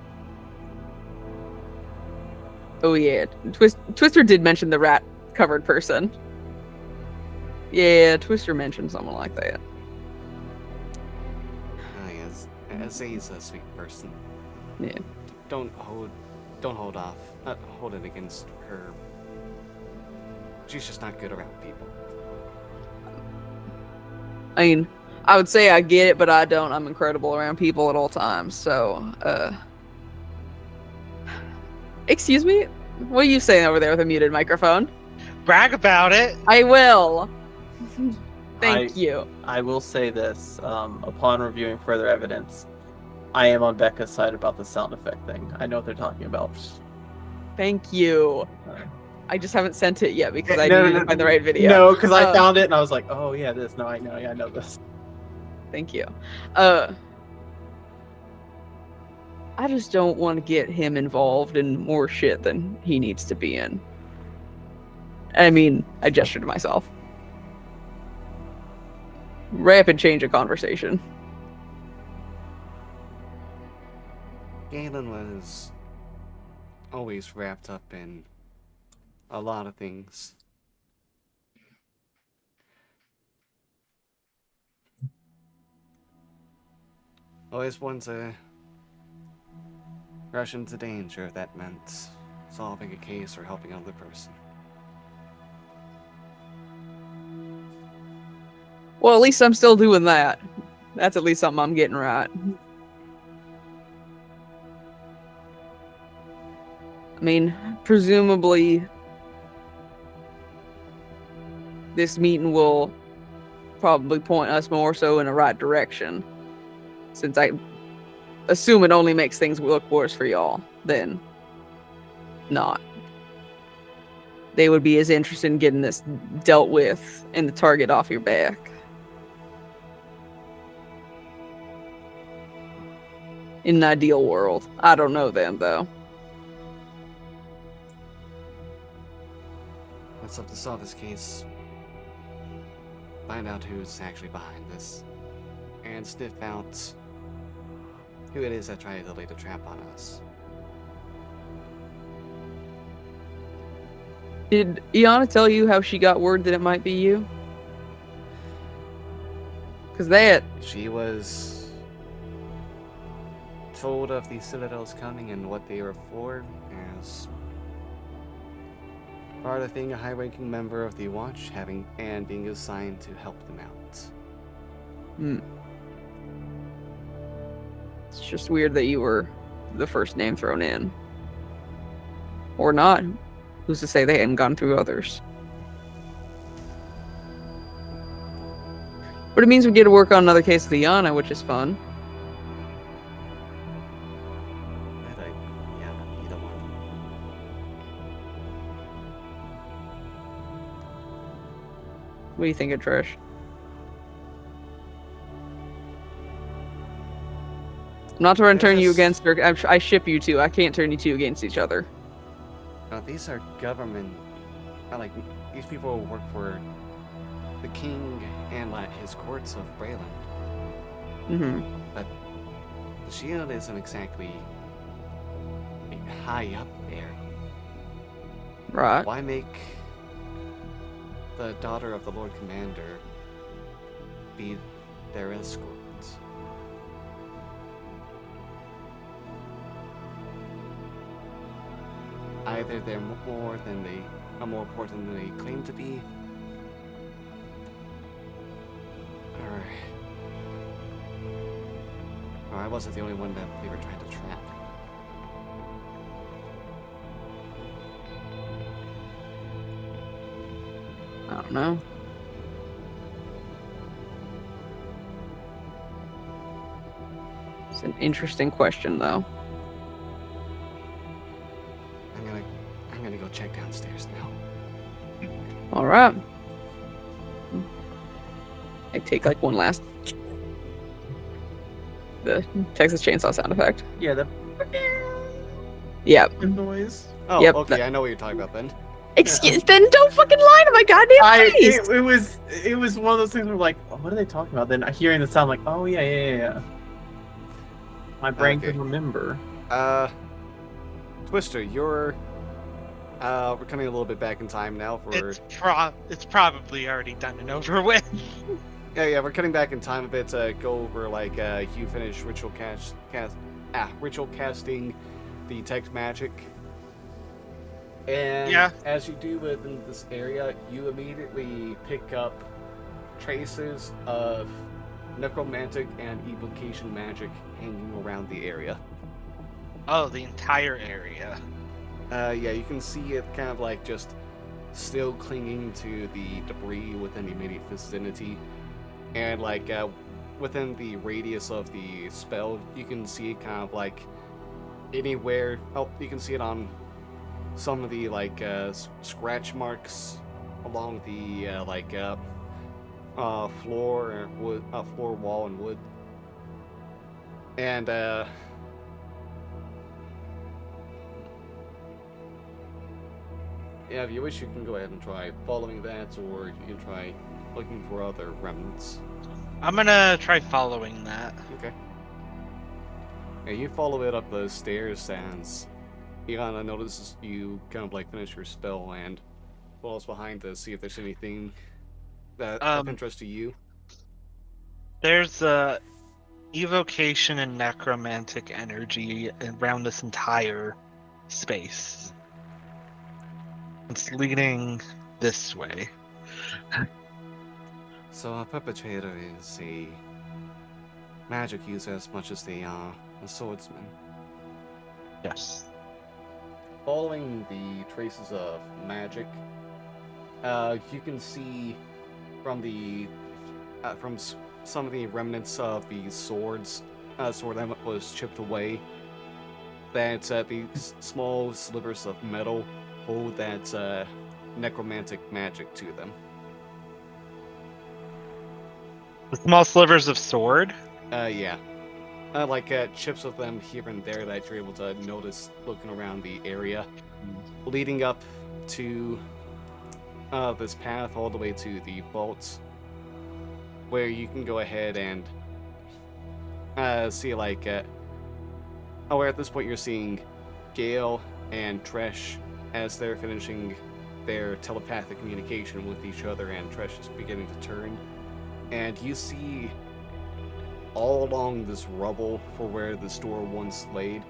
Oh yeah, Twister did mention the rat-covered person. Yeah, Twister mentioned someone like that.
Zay's a sweet person.
Yeah.
Don't hold off. Not hold it against her. She's just not good around people.
I mean, I would say I get it, but I don't. I'm incredible around people at all times. So, excuse me? What are you saying over there with a muted microphone?
Brag about it.
I will. Thank you.
I will say this, upon reviewing further evidence, I am on Becca's side about the sound effect thing. I know what they're talking about.
Thank you. I just haven't sent it yet because I needed to find the right video.
No, because I found it and I was like, oh yeah, this. No, I know this.
Thank you. I just don't want to get him involved in more shit than he needs to be in. I mean, I gestured to myself. Rapid change of conversation.
Galen was always wrapped up in a lot of things. Always wanted to rush into danger if that meant solving a case or helping another person.
Well, at least I'm still doing that. That's at least something I'm getting right. I mean, presumably this meeting will probably point us more so in the right direction, since I assume it only makes things look worse for y'all than not. They would be as interested in getting this dealt with and the target off your back. In an ideal world. I don't know them, though.
Let's hope to solve this case. Find out who's actually behind this. And sniff out who it is that tried to lay the trap on us.
Did Iana tell you how she got word that it might be you? Because that...
She was told of the Citadels coming and what they were for as part of being a high-ranking member of the Watch, being assigned to help them out.
It's just weird that you were the first name thrown in. Or not. Who's to say they hadn't gone through others? But it means we get to work on another case with Iana, which is fun.
Either one.
What do you think of Trish? I'm not trying to turn you against her. I ship you two. I can't turn you two against each other.
These are government. These people work for the king and his courts of Breland.
Mm-hmm.
But the shield isn't exactly high up there.
Right.
Why make the daughter of the Lord Commander be their escort? Either they're more important than they claim to be, or I wasn't the only one that they were trying to trap.
I don't know. It's an interesting question, though.
I'm gonna go check downstairs now.
All right. I take like one last the Texas Chainsaw sound effect.
Yeah, the
Yep.
noise.
Oh,
Yep,
okay, I know what you're talking about then.
Excuse. Then don't fucking lie to my goddamn face.
It was one of those things where like, oh, what are they talking about? Then hearing the sound, like, oh yeah. My brain
Okay.
can remember.
Twister, you're we're coming a little bit back in time now for
It's probably already done and over with.
yeah, we're cutting back in time a bit to go over like you finish ritual ritual casting the detect magic. And
Yeah.
as you do within this area, you immediately pick up traces of necromantic and evocation magic hanging around the area.
Oh, the entire area.
Yeah, you can see it kind of like just still clinging to the debris within the immediate vicinity. And like within the radius of the spell, you can see it kind of like anywhere. Oh, you can see it on some of the like scratch marks along the floor, wood, floor, wall, and wood. And yeah, if you wish, you can go ahead and try following that, or you can try looking for other remnants.
I'm gonna try following that.
Okay. Yeah, you follow it up those stairs, and Iana notices you kind of like finish your spell and follows behind to see if there's anything that of interest to you.
There's evocation and necromantic energy around this entire space. It's leading this way.
So a perpetrator is a magic user as much as they are a swordsman.
Yes.
Following the traces of magic, you can see from the some of the remnants of the sword that was chipped away, that these small slivers of metal hold that necromantic magic to them.
The small slivers of sword?
Yeah. Like chips of them here and there that you're able to notice looking around the area, leading up to this path all the way to the vaults, where you can go ahead and see like where at this point you're seeing Gale and Tresh as they're finishing their telepathic communication with each other, and Tresh is beginning to turn, and you see all along this rubble for where the store once laid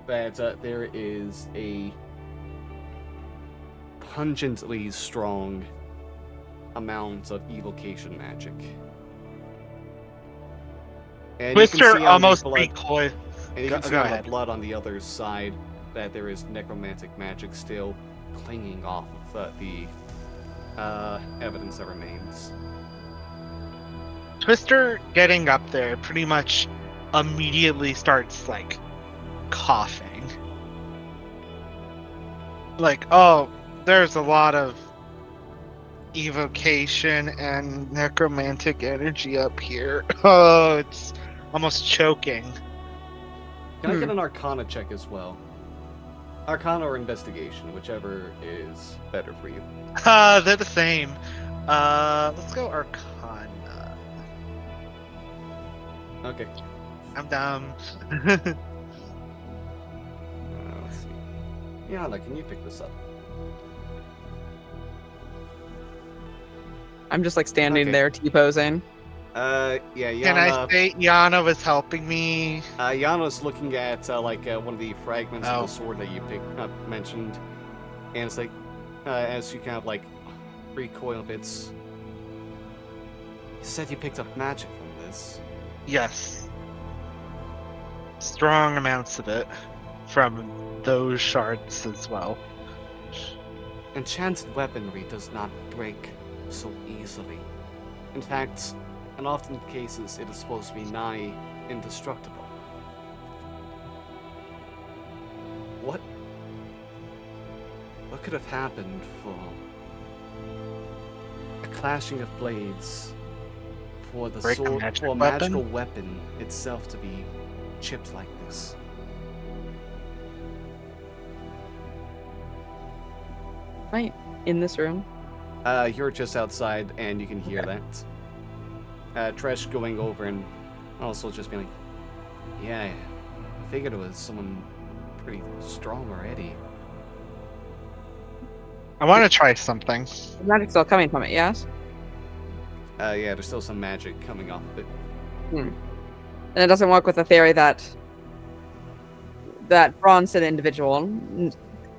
that there is a pungently strong amount of evocation magic. And you can
Twister
see on
almost
the blood,
recoiled.
and you
Go-
can see
go
on the
ahead.
blood on the other side that there is necromantic magic still clinging off of the evidence that remains.
Twister getting up there pretty much immediately starts like coughing. Like, oh, there's a lot of evocation and necromantic energy up here. Oh, it's almost choking.
Can I get an Arcana check as well? Arcana or Investigation, whichever is better for you.
They're the same. Let's go Arcana.
Okay.
I'm dumb.
Let's see. Yana, can you pick this up?
I'm just like standing
Okay.
there T-posing.
Yeah, Yana.
Can I say Yana was helping me?
Yana's looking at one of the fragments
Oh.
of the sword that you mentioned, and it's like as you kind of like recoil a bit. You said you picked up magic from this.
Yes. Strong amounts of it from those shards as well.
Enchanted weaponry does not break so easily. In fact, in often cases, it is supposed to be nigh indestructible. What could have happened for a clashing of blades, for the
Break a
sword,
magic
for a
weapon?
magical weapon itself to be chipped like this?
Right. In this room.
You're just outside, and you can hear that. Tresh going over and also just being like, yeah, I figured it was someone pretty strong already.
I want to try something.
The magic's still coming from it, yes?
Yeah, there's still some magic coming off of it.
And it doesn't work with the theory that Bronson individual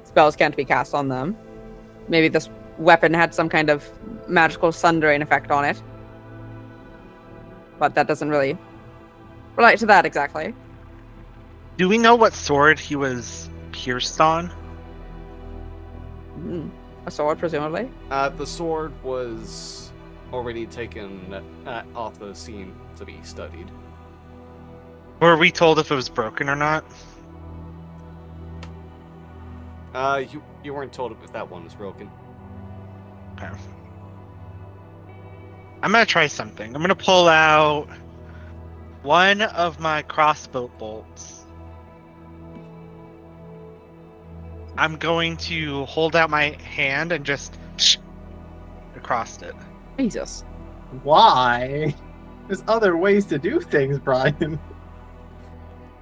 spells can't be cast on them. Maybe this weapon had some kind of magical sundering effect on it. But that doesn't really relate to that exactly.
Do we know what sword he was pierced on?
A sword, presumably.
The sword was already taken off the scene to be studied.
Were we told if it was broken or not?
You weren't told if that one was broken.
Okay. I'm gonna try something. I'm gonna pull out one of my crossbow bolts. I'm going to hold out my hand and just across it.
Jesus.
Why? There's other ways to do things, Brian.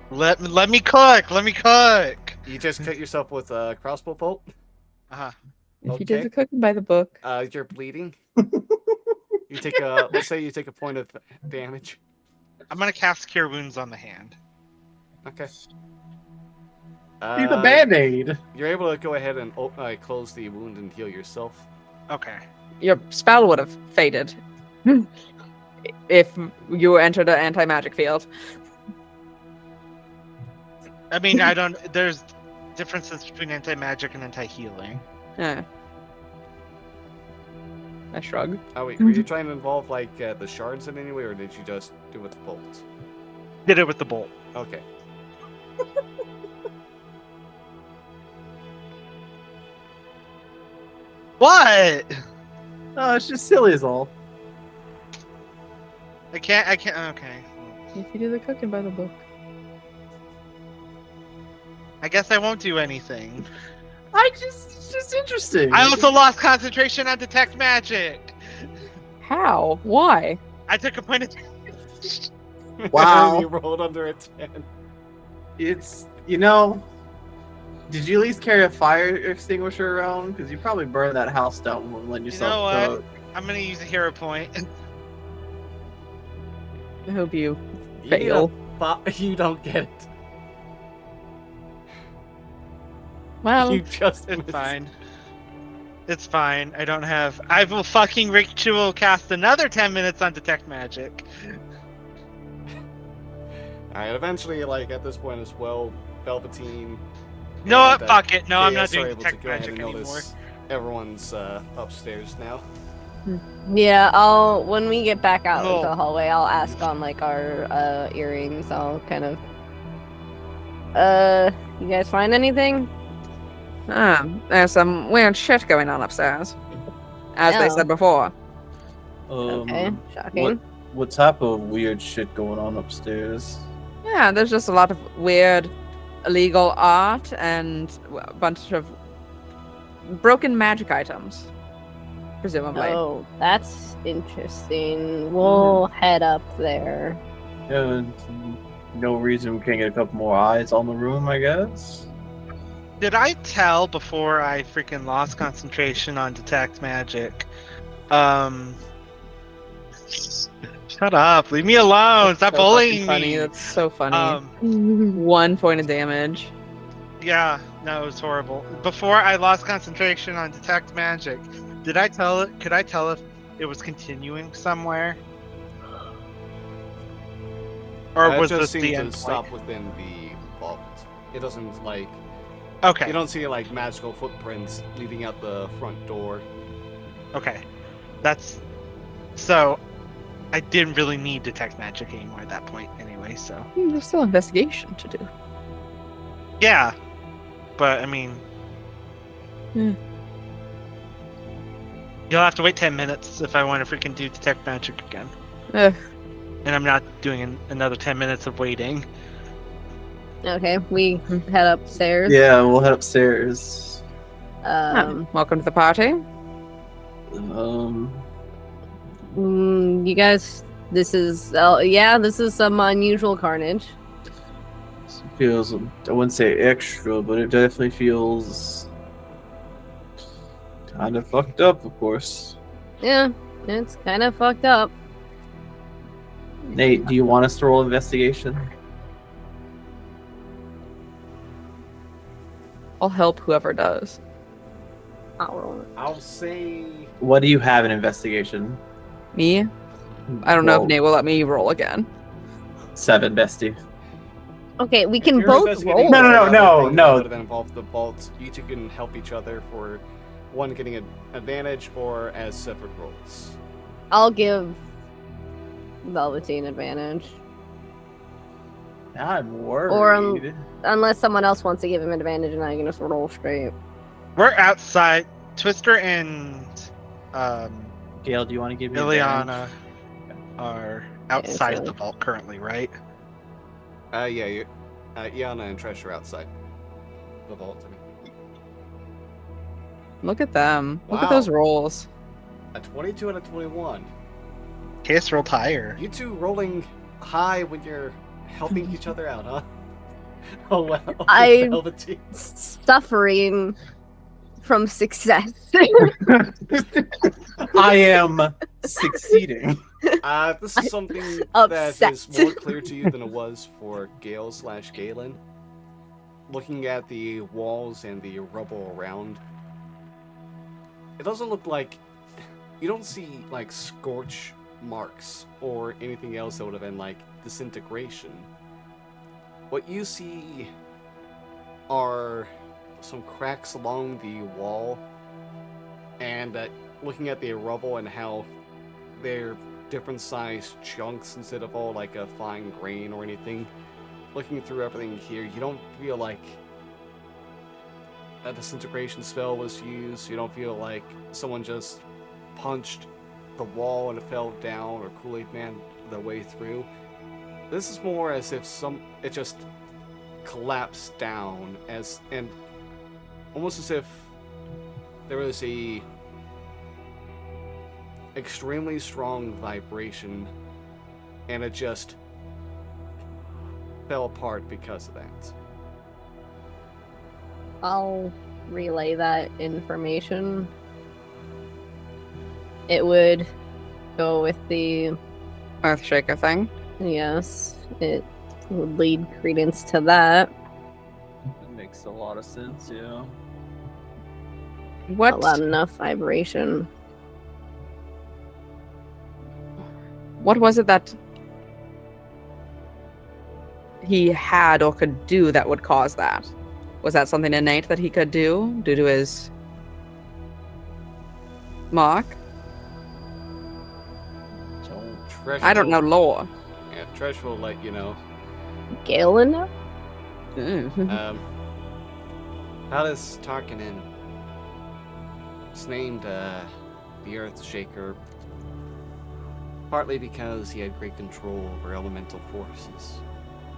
Let me cook. Let me cook.
You just cut yourself with a crossbow bolt?
Uh-huh.
If you did
Okay.
the cooking by the book.
You're bleeding. You take let's say you take a point of damage.
I'm gonna cast Cure Wounds on the hand.
Okay.
Use a
Uh,
band-aid.
You're able to go ahead and close the wound and heal yourself.
Okay.
Your spell would have faded if you entered an anti-magic field.
I mean, I don't. There's differences between anti-magic and anti-healing.
Yeah. I shrug.
Oh wait, were you trying to involve like the shards in any way, or did you just do it with the bolt?
Did it with the bolt.
Okay.
What?
Oh, it's just silly as all.
I can't. Okay.
If you do the cooking by the book.
I guess I won't do anything.
It's just interesting.
I also lost concentration on detect magic.
How? Why?
I took a point of.
Wow.
You rolled under a 10.
It's, did you at least carry a fire extinguisher around? Because you probably burned that house down when letting yourself
know what?
cook.
I'm gonna use a hero point.
I hope you
You
fail.
You don't get it.
Well,
You just
It's
missed.
fine. It's fine. I will fucking ritual cast another 10 minutes on detect magic.
Alright, eventually, like at this point as well, Velveteen.
No,
and,
fuck it. No, I'm not
Chaos are
doing
able to
detect
go ahead
magic
and
anymore.
notice everyone's upstairs now.
Yeah, when we get back out
No.
into the hallway, I'll ask on like our earrings. I'll kind of you guys find anything?
there's some weird shit going on upstairs. As they
Yeah.
said before.
Okay, shocking.
What type of weird shit going on upstairs?
Yeah, there's just a lot of weird illegal art and a bunch of broken magic items. Presumably.
Oh, that's interesting. We'll head up there.
Yeah, no reason we can't get a couple more eyes on the room, I guess.
Did I tell before I freaking lost concentration on detect magic? Shut up! Leave me alone! Stop
So
bullying
fucking funny.
me!
That's so funny.
'Em,
1 point of damage.
Yeah, no, it was horrible. Before I lost concentration on detect magic, could I tell if it was continuing somewhere? Or
It
was
just
this the
seemed
end
to
point?
stop within the vault. It doesn't like
Okay.
you don't see like magical footprints leading out the front door.
Okay. That's so I didn't really need detect magic anymore at that point anyway, so.
There's still investigation to do.
Yeah. But, I mean...
Hmm.
You'll have to wait 10 minutes if I want to freaking do detect magic again.
Ugh.
And I'm not doing another 10 minutes of waiting.
Okay, we head upstairs.
Yeah, we'll head upstairs.
Welcome to the party.
You guys, this is this is some unusual carnage.
Feels, I wouldn't say extra, but it definitely feels kind of fucked up, of course.
Yeah, it's kind of fucked up.
Nate, do you want us to roll investigation?
I'll help whoever does.
I'll roll it.
I'll say.
What do you have in investigation?
Me? I don't know
Well,
if Nate will let me roll again.
7, bestie.
Okay, we
If
can
you're
both
investigating
roll.
No,
other
no,
things
no.
That involve the vaults, you two can help each other for one getting an advantage or as separate rolls.
I'll give Velveteen advantage.
Now I'm worried.
Or, unless someone else wants to give him advantage and I can just roll straight.
We're outside. Twister and
Gail, do you want to give me
Ileana
advantage?
are outside
so-
the vault currently, right?
Yeah, you, Iana and Tresh are outside the vault.
Look at them. Look at
Wow.
those rolls.
A 22 and a 21.
Case rolled higher.
You two rolling high when you're helping each other out, huh? Oh wow.
I-
Velveteen.
Suffering from success.
I am succeeding.
This is something that
upset.
is more clear to you than it was for Gale/Galen. Looking at the walls and the rubble around, it doesn't look like you don't see like scorch marks or anything else that would have been like disintegration. What you see are some cracks along the wall, and looking at the rubble and how they're different sized chunks instead of all like a fine grain or anything. Looking through everything here, you don't feel like a disintegration spell was used. You don't feel like someone just punched the wall and it fell down, or Kool-Aid Man their way through. This is more as if it just collapsed down, and almost as if there was a extremely strong vibration and it just fell apart because of that.
I'll relay that information. It would go with the
Earthshaker thing.
yes. It would lead credence to that.
That makes a lot of sense, yeah.
What?
Not loud enough vibration.
What was it that he had or could do that would cause that? Was that something innate that he could do due to his mark?
Tresh
I don't know
will-
lore.
Yeah, Tresh will let you know.
Galen now?
Mm.
How does Tarkanin? It's named the Earthshaker partly because he had great control over elemental forces,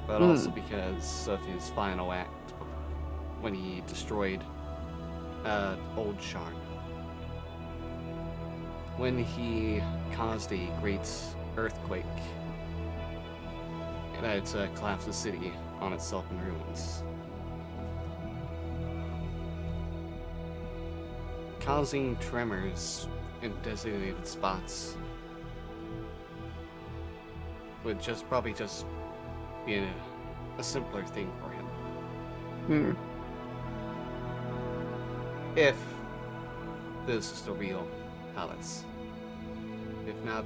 but also because of his final act when he destroyed old Sharn. When he caused a great earthquake that collapsed the city on itself in ruins, causing tremors in designated spots would probably just be a simpler thing for him. If this is the real Palace. If not,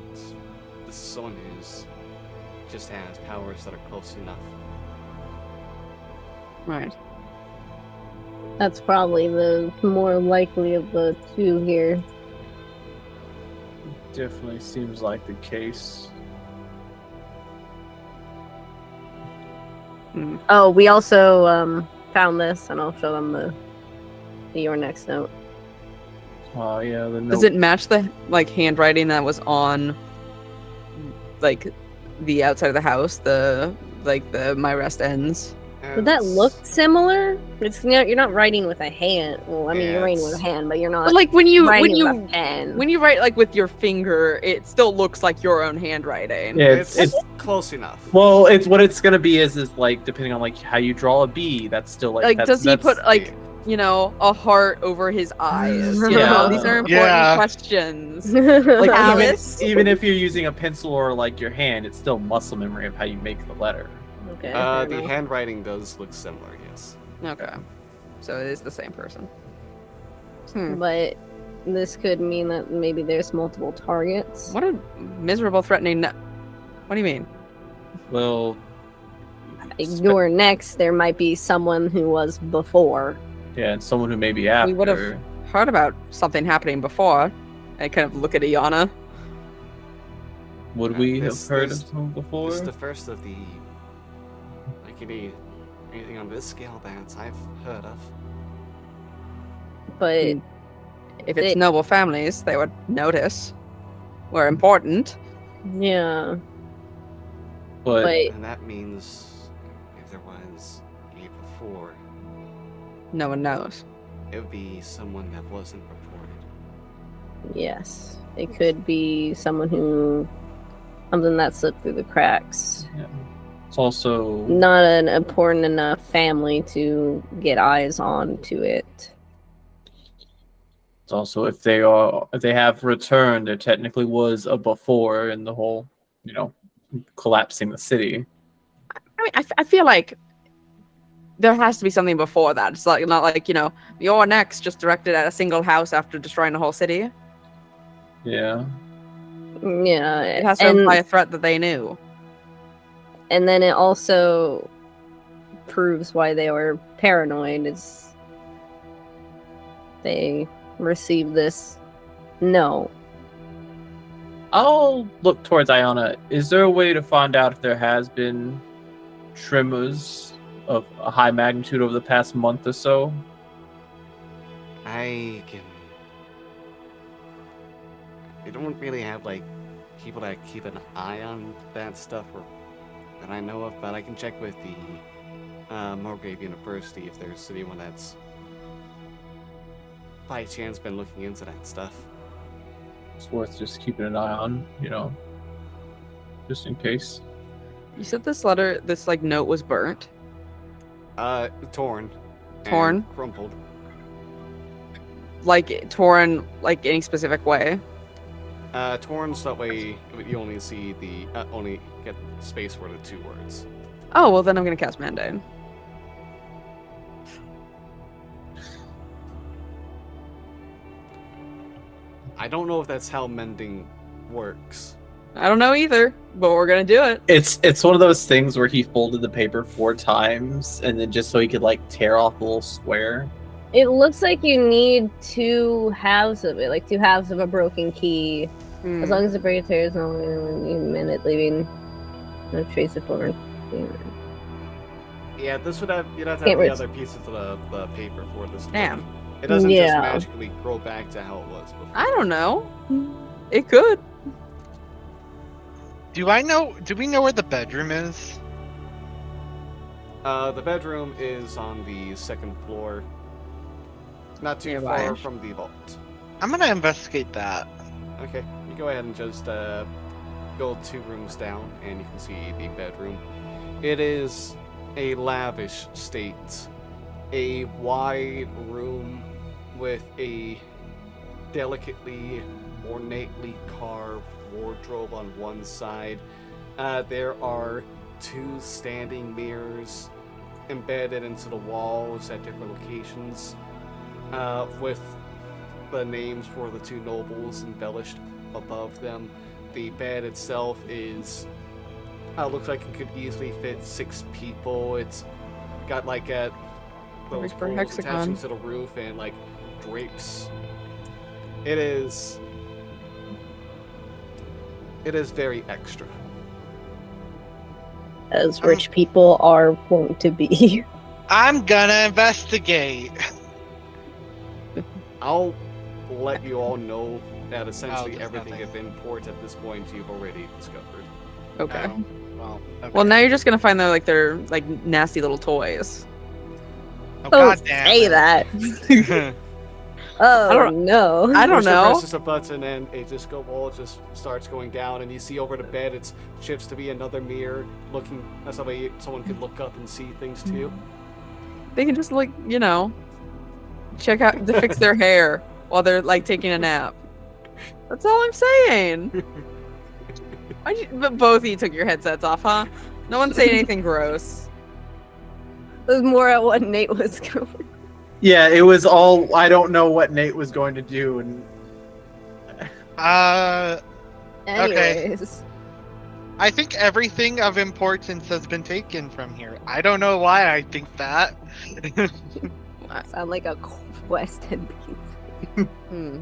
this is someone who's just has powers that are close enough.
Right.
That's probably the more likely of the two here.
Definitely seems like the case.
Oh, we also found this, and I'll show them your next note.
Oh yeah, the note.
Does it match the handwriting that was on the outside of the house? The my rest ends.
Would that look similar? It's you're not writing with a hand. Well, I mean, you're writing with a hand, but you're not.
But when you
with a pen.
when you write with your finger, it still looks like your own handwriting.
Yeah,
it's close enough.
Well, it's what it's gonna be is depending on how you draw a B. That's still
does he put a heart over his eyes? You know, these are important questions. Alice?
Even if you're using a pencil or your hand, it's still muscle memory of how you make the letter.
Okay.
The handwriting does look similar, yes.
Okay. So it is the same person.
But this could mean that maybe there's multiple targets.
What a miserable, threatening... What do you mean?
Well...
You're next. There might be someone who was before.
Yeah, and someone who may be after.
We would have heard about something happening before. I kind of look at Iana.
Would we have heard of someone before?
This is the first of the... anything on this scale that I've heard of.
But
if it's noble families, they would notice. We're important.
Yeah.
But
and that means if there was a before,
no one knows.
It would be someone that wasn't reported.
Yes. It could be something that slipped through the cracks.
Yeah. It's also
not an important enough family to get eyes on to it.
It's also if they have returned, there technically was a before in the whole, collapsing the city.
I mean, I feel like there has to be something before that. It's not you're next, just directed at a single house after destroying the whole city.
Yeah.
Yeah.
It has to imply a threat that they knew.
And then it also proves why they were paranoid is they received this no.
I'll look towards Iana. Is there a way to find out if there has been tremors of a high magnitude over the past month or so?
I don't really have people that keep an eye on that stuff that I know of, but I can check with the Mulgrave University if there's anyone that's by chance been looking into that stuff.
It's worth just keeping an eye on, just in case.
You said this note was burnt?
Torn.
Torn?
And crumpled.
Torn, any specific way?
Torn, so that way you only see only get space for the two words.
Oh, well then I'm gonna cast Mendane.
I don't know if that's how mending works.
I don't know either, but we're gonna do it.
It's one of those things where he folded the paper 4 times, and then just so he could tear off a little square.
It looks like you need 2 halves of it, 2 halves of a broken key. As long as the break tears no longer than a minute, leaving no trace of forward.
Yeah, this would you'd have to have the other pieces of the paper for this.
Damn.
It doesn't just magically grow back to how it was before.
I don't know. It could.
Do we know where the bedroom is?
The bedroom is on the 2nd floor. Not too far from the vault.
I'm gonna investigate that.
Okay, you go ahead and just go 2 rooms down, and you can see the bedroom. It is a lavish state. A wide room with a delicately, ornately carved wardrobe on one side. There are 2 standing mirrors embedded into the walls at different locations, with the names for the 2 nobles embellished above them. The bed itself looks like it could easily fit 6 people. It's got those poles attaching to the roof and drapes. It is very extra.
as rich people are wont to be.
I'm gonna investigate.
I'll let you all know that essentially
there's
everything
nothing.
of import at this point you've already discovered.
Okay.
Oh, well, okay.
Well, now you're just gonna find their nasty little toys.
Oh,
Don't
God damn
say
it.
that. Oh
I don't-
no.
I don't
Rooster
know.
presses a button and a disco ball just starts going down, and you see over the bed it shifts to be another mirror, looking as somebody someone could look up and see things too.
They can just check out to fix their hair while they're taking a nap. That's all I'm saying. But both of you took your headsets off, huh? No one say anything gross.
It was more at what Nate was going.
Yeah, it was all. I don't know what Nate was going to do, and
Anyways.
I think everything of importance has been taken from here. I don't know why I think that.
Sound like a quest had been.
Hmm.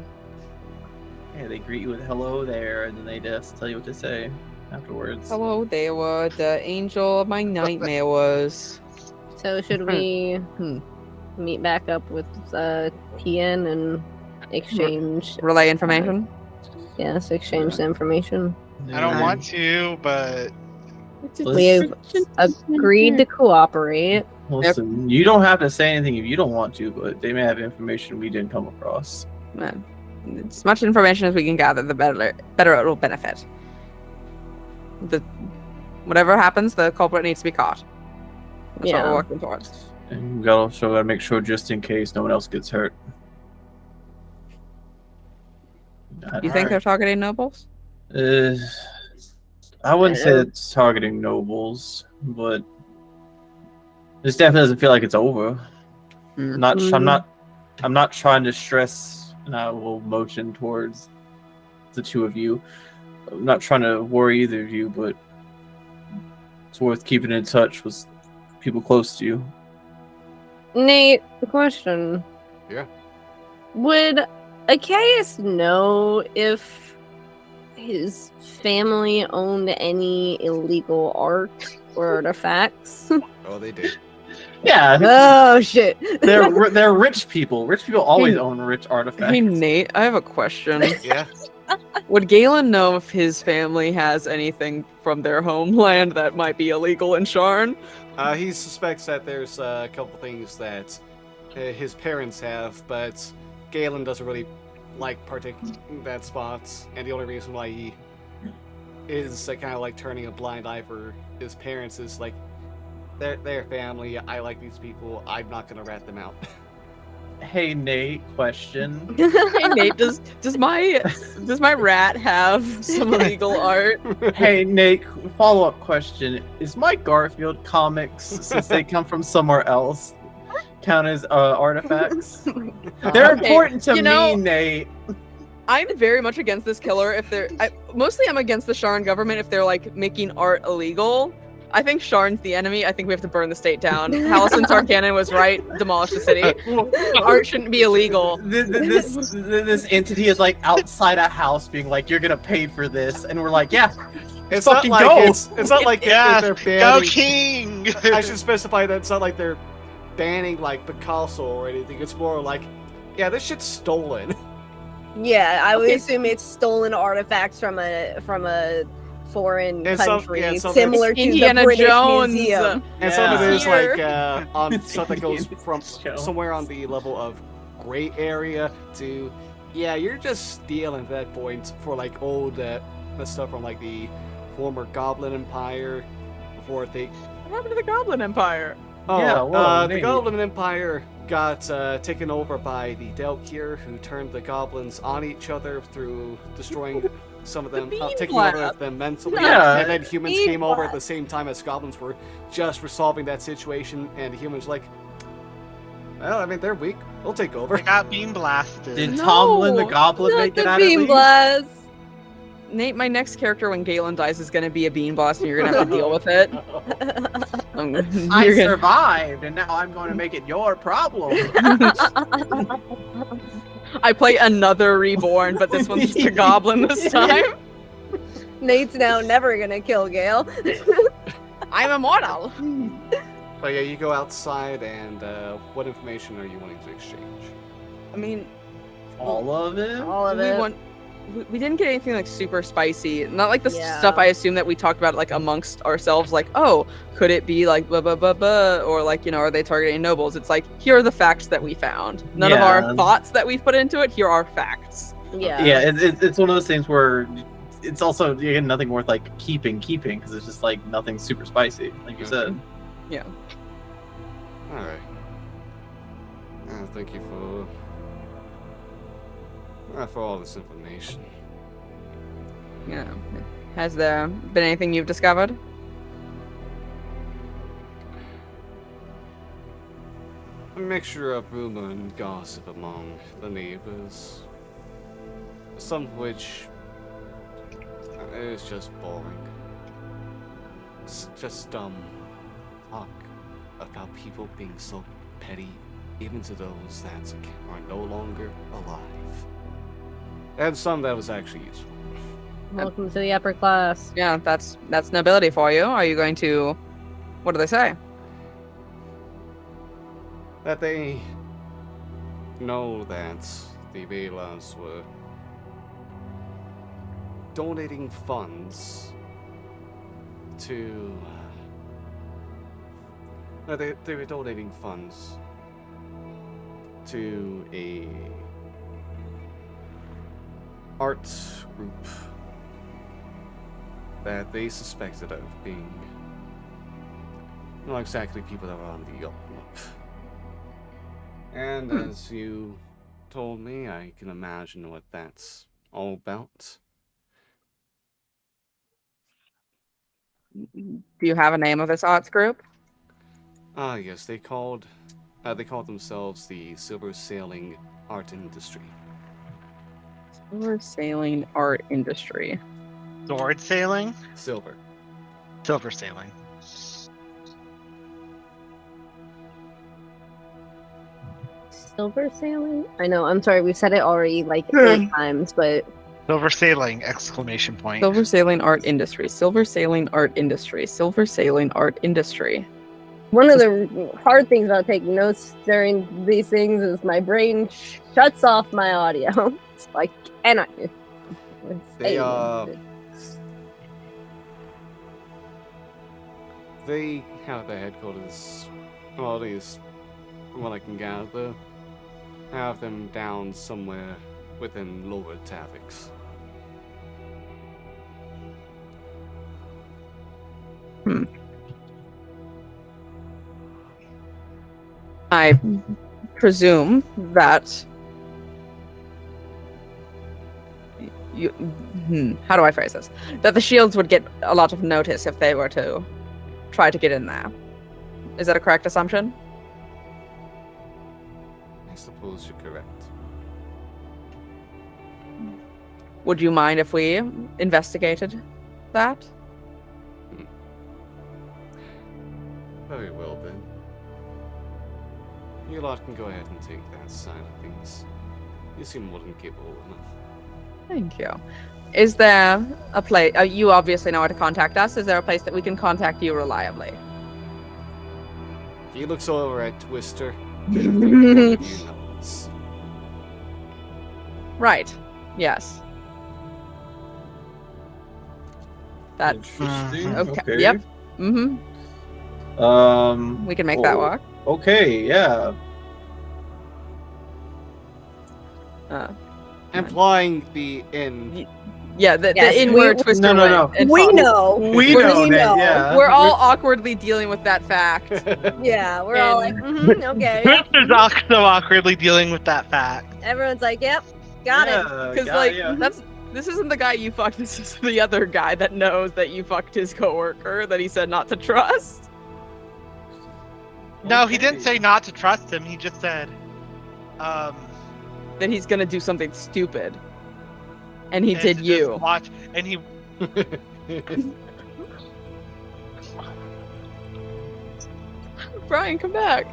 yeah, they greet you with "hello there," and then they just tell you what to say afterwards.
Hello, there were the angel of my nightmare was.
So should we meet back up with Tien and exchange?
Relay information.
Yes, exchange the information.
I don't want to, but
We've agreed to cooperate.
Listen, you don't have to say anything if you don't want to, but they may have information we didn't come across.
As much information as we can gather, the better it will benefit. Whatever happens, the culprit needs to be caught. That's what
Yeah.
we're working towards.
And we gotta make sure just in case no one else gets hurt.
Do you think they're targeting nobles?
I wouldn't say it's targeting nobles, but this definitely doesn't feel like it's over. I'm not trying to stress, and I will motion towards the two of you. I'm not trying to worry either of you, but it's worth keeping in touch with people close to you.
Nate, the question.
Yeah.
Would Achaeus know if his family owned any illegal art or artifacts?
Oh, they did.
Yeah,
Oh shit!
they're rich people. Rich people always own rich artifacts.
Hey, Nate, I have a question.
Yeah.
Would Galen know if his family has anything from their homeland that might be illegal in Sharn?
He suspects that there's a couple things that his parents have, but Galen doesn't really like partaking in that spot, and the only reason why he is kind of turning a blind eye for his parents is their family. I like these people. I'm not gonna rat them out.
Hey Nate, question.
Hey, Nate, does my rat have some illegal art?
Hey Nate, follow-up question. Is my Garfield comics, since they come from somewhere else, count as artifacts? They're
Okay,
important to
you know-
me, Nate.
I'm very much against this killer. Mostly I'm against the Sharn government if they're making art illegal. I think Sharn's the enemy. I think we have to burn the state down. Halison Tarkanan was right. Demolish the city. Art shouldn't be illegal.
This entity is outside a house being you're gonna pay for this, and we're yeah,
It's
fucking
not
go.
it's not like
yeah,
they're
go
banning.
King!
I should specify that it's not like they're banning Picasso or anything. It's more yeah, this shit's stolen.
Yeah, I would
Okay.
assume it's stolen artifacts from a foreign
And
country,
some
similar to
Indiana
the British
Jones.
Museum.
And some of it is
Here.
on
It's
stuff that goes
Indiana
from
Jones.
somewhere on the level of gray area to, yeah, you're just stealing at that point for old stuff from the former Goblin Empire before they.
What happened to the Goblin Empire?
Oh,
Yeah, whoa,
the
maybe.
Goblin Empire got taken over by the Delkir, who turned the goblins on each other through destroying some of them,
Bean
taking over
Lab.
them mentally.
Yeah.
And then humans
Bean
came over at
Lab.
the same time as goblins were just resolving that situation, and the humans well, I mean, they're weak. We'll take over.
I got beam blasted.
Did
No,
Tomlin the Goblin
Not
make it
the
out of
beam
these?
blast.
Nate, my next character when Galen dies is gonna be a bean blast, and you're gonna have to deal with it.
I
You're gonna-
survived, and now I'm going to make it your problem.
I play another reborn, but this one's just a goblin this time.
Nate's now never gonna kill Gale.
I'm immortal.
But yeah, you go outside, and what information are you wanting to exchange?
I mean,
All of it?
All of it.
we didn't get anything like super spicy. Not like the
Yeah.
stuff I assume that we talked about like amongst ourselves. Like, oh, could it be like blah blah blah blah, or like are they targeting nobles? It's like here are the facts that we found. None of our thoughts that we've put into it. Here are facts.
Yeah.
Yeah, it's one of those things where it's also again nothing worth like keeping because it's just like nothing super spicy, like you said.
Yeah.
All right. Thank you for all this information.
Yeah. Has there been anything you've discovered?
A mixture of rumor and gossip among the neighbors. Some of which is just boring. It's just talk about people being so petty, even to those that are no longer alive. And some that was actually useful.
Welcome to the upper class.
Yeah, that's nobility for you. Are you going to? What do they say?
That they know that the Velas were donating funds to. No, they were donating funds to a art group that they suspected of being not exactly people that were on the up and up. And as you told me, I can imagine what that's all about.
Do you have a name of this arts group?
Ah, yes, they called themselves the Silver Sailing Art Industry.
Silver Sailing Art Industry.
Sword sailing?
Silver.
Silver sailing.
Silver sailing? I know, I'm sorry, we've said it already like 8 times, but
Silver sailing! Exclamation point.
Silver Sailing Art Industry. Silver Sailing Art Industry. Silver Sailing Art Industry.
one of the hard things about taking notes during these things is my brain shuts off my audio. So I cannot hear.
They have their headquarters, well, at least from what I can gather, have them down somewhere within Lower Tavix.
I presume that how do I phrase this? That the shields would get a lot of notice if they were to try to get in there. Is that a correct assumption?
I suppose you're correct.
Would you mind if we investigated that?
Very well then. You lot can go ahead and take that side of things. You seem more than capable enough.
Thank you. Is there a place, you obviously know how to contact us, is there a place that we can contact you reliably?
He looks over at Twister. One of you knows.
Right. Yes. That.
Interesting.
Okay. Yep. Mm-hmm. We can make that work.
Okay, yeah.
Implying the in.
Yeah, the
Yes,
inward
we-
Twister.
No.
We know.
We know
We
that,
know.
yeah.
We're all awkwardly dealing with that fact.
Yeah, we're all like, okay.
Twister's so awkwardly dealing with that fact.
Everyone's like, yep, got it.
Because this isn't the guy you fucked. This is the other guy that knows that you fucked his coworker that he said not to trust.
No, he didn't say not to trust him. He just said,
That he's gonna do something stupid, and he
and
did
to
you.
just watch, and he.
Brian, come back.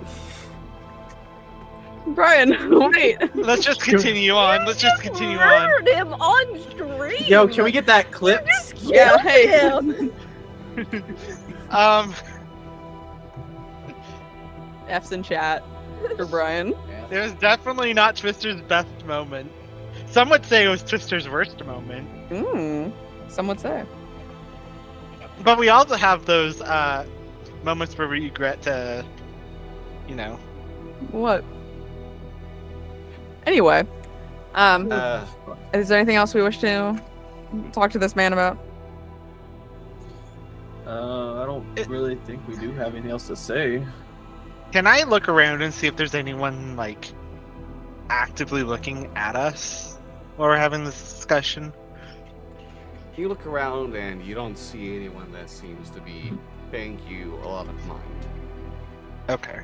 Brian, wait.
Let's just continue on. Let's just continue on.
Murdered him on stream.
Yo, can we get that clip?
Yeah, hey.
Him.
F's in chat for Brian.
It was definitely not Twister's best moment. Some would say it was Twister's worst moment.
Some would say.
But we also have those moments where we regret to,
What? Anyway, is there anything else we wish to talk to this man about?
I don't really think we do have anything else to say.
Can I look around and see if there's anyone actively looking at us while we're having this discussion?
You look around and you don't see anyone that seems to be paying you a lot of mind.
Okay.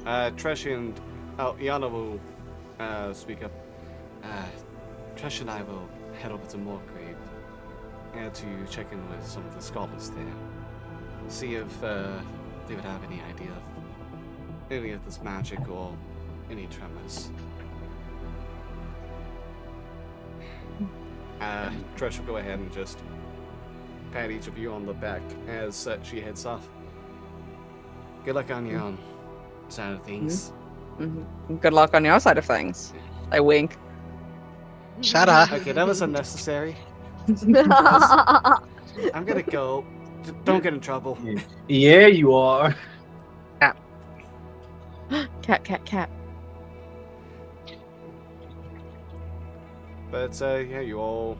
Tresh and Yana will speak up. Tresh and I will head over to Moorgrave and to check in with some of the scholars there. See if they would have any idea of any of this magic or any tremors. Tresh will go ahead and just pat each of you on the back as she heads off. Good luck on your own side of things.
Good luck on your side of things. I wink.
Shut up.
Okay, that was unnecessary. I'm gonna go. Don't get in trouble.
Yeah, you are.
Cat.
But yeah, you all.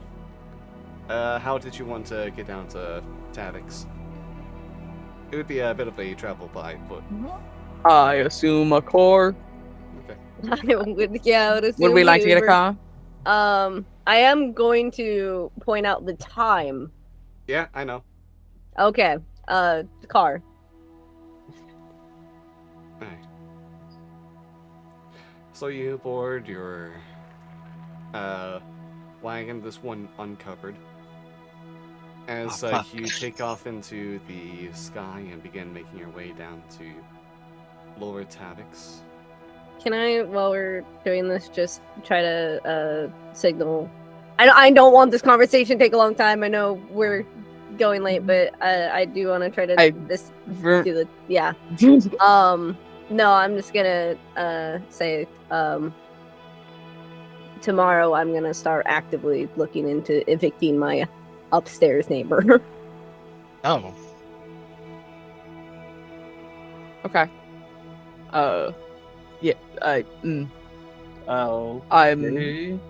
How did you want to get down to Tavix? It would be a bit of a travel by foot.
I assume a car.
Okay.
I would assume
Would we like to get a
Uber.
car?
I am going to point out the time.
Yeah, I know.
Okay. The car.
Alright. So you board your wagon, this one uncovered. As you take off into the sky and begin making your way down to Lower Tavix.
Can I, while we're doing this, just try to signal? I don't want this conversation to take a long time. I know we're going late, but I do want to try to do the yeah. No, I'm just gonna say tomorrow I'm gonna start actively looking into evicting my upstairs neighbor.
Oh.
Okay. Yeah.
Oh.
I mean,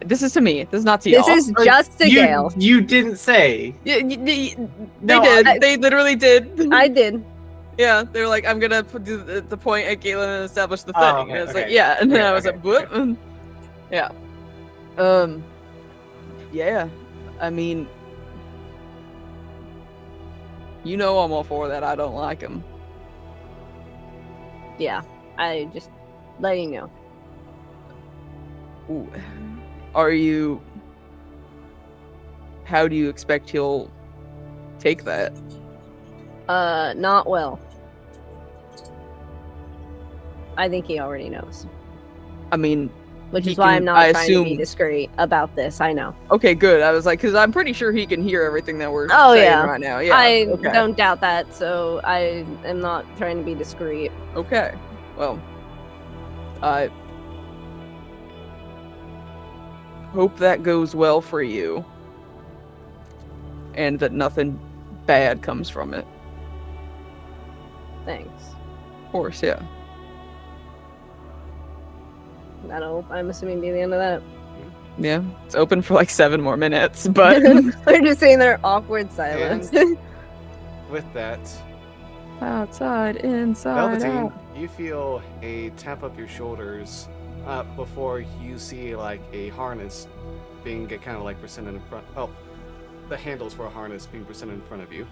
this is to me. This is not to y'all.
This is just to Gale.
You didn't say.
Yeah, they
No,
did. They literally did.
I did.
Yeah, they were like, I'm gonna do the point at Galen and establish the thing.
Oh, okay,
and it's
okay.
like, yeah, and then
Okay,
I was
okay.
like, what? Yeah. Yeah. I mean, you know I'm all for that. I don't like him.
Yeah, I just letting you know.
Ooh. Are you... How do you expect he'll take that?
Not well. I think he already knows.
I mean,
Which
he
is why
can-
I'm not
I
trying to be
assume-
discreet about this. I know.
okay, good. I was like, because I'm pretty sure he can hear everything that we're
Oh,
saying
yeah.
right now. Yeah.
I
okay.
don't doubt that, so I am not trying to be discreet.
Okay. Well, I hope that goes well for you. And that nothing bad comes from it.
Thanks.
Of course, yeah.
That'll, I'm assuming, be the end of that.
Yeah. It's open for like 7 more minutes, but
We're just sitting there, awkward silence.
With that,
outside, inside,
Velveteen,
out.
you feel a tap up your shoulders before you see like a harness being kind of like presented in front. Oh, the handles for a harness being presented in front of you.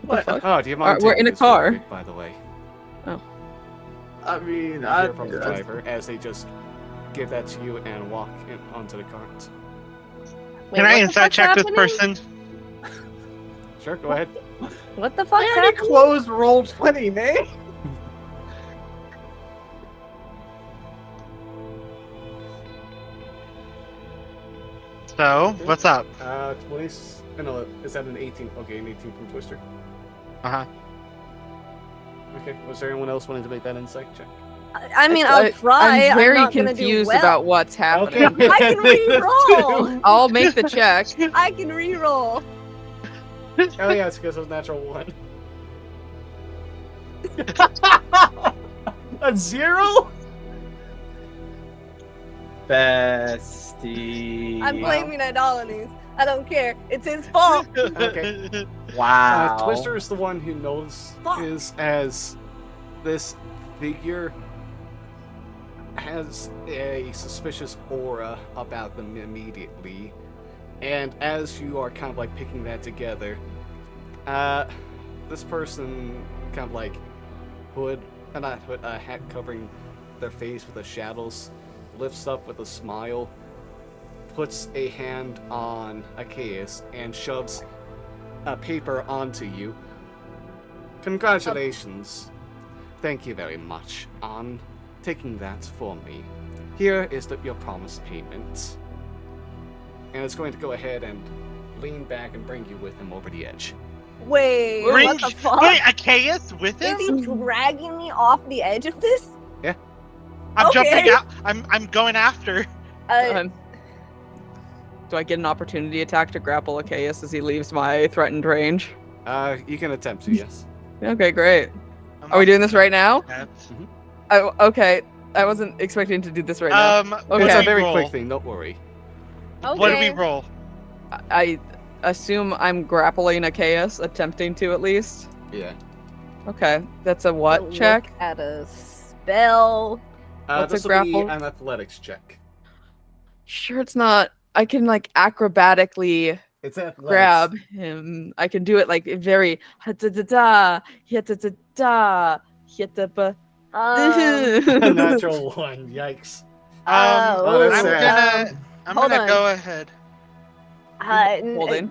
What the fuck?
Oh, do you mind?
We're
taking
in a
this real
car.
quick, by the way.
I mean,
You hear from the driver as they just give that to you and walk onto the cart.
Wait,
Can I
what the
inside
fuck's
check this
happening?
person?
Sure, go ahead.
What the fuck's
I already
happening?
closed roll 20, man.
So, what's up?
20. No, is that an 18? Okay, an 18 from Twister.
Uh-huh.
Okay. Was there anyone else wanting to make that insight check?
I mean, I'll try.
I'm very
not gonna do
confused
well.
about what's happening.
Okay.
I can re-roll.
I'll make the check.
I can re-roll.
Oh yeah, it's because it was natural 1. A 0?
Bestie.
I'm blaming Idolanes. I don't care. It's his fault.
Okay.
Wow.
Twister is the one who notices as this figure has a suspicious aura about them immediately. And as you are kind of like picking that together, this person kind of like a hat covering their face with the shadows, lifts up with a smile, puts a hand on Achaeus, and shoves a paper onto you. Congratulations. Thank you very much on taking that for me. Here is your promised payment. And it's going to go ahead and lean back and bring you with him over the edge.
Wait, what the fuck?
Wait, Achaeus with him?
Is he dragging me off the edge of this?
I'm
Okay.
jumping out. I'm going after.
Do I get an opportunity attack to grapple Achaeus as he leaves my threatened range?
You can attempt to, yes.
Okay, great. Are we doing this right now? Okay, I wasn't expecting to do this right now.
It's
Okay.
a
we
very
roll?
quick thing, don't worry.
Okay.
What do we roll?
I assume I'm grappling Achaeus, attempting to at least.
Yeah.
Okay, that's a what
Look
check?
at a spell.
What's a
This will be
grapple?
an athletics check.
Sure, it's not. I can like acrobatically
It's athletics.
grab him. I can do it like very ha-da-da-da, hit-da-da-da, hit-da-ba.
A natural 1, yikes.
Oh,
that's
I'm
sad.
I'm
hold
gonna
on.
go ahead.
Holding.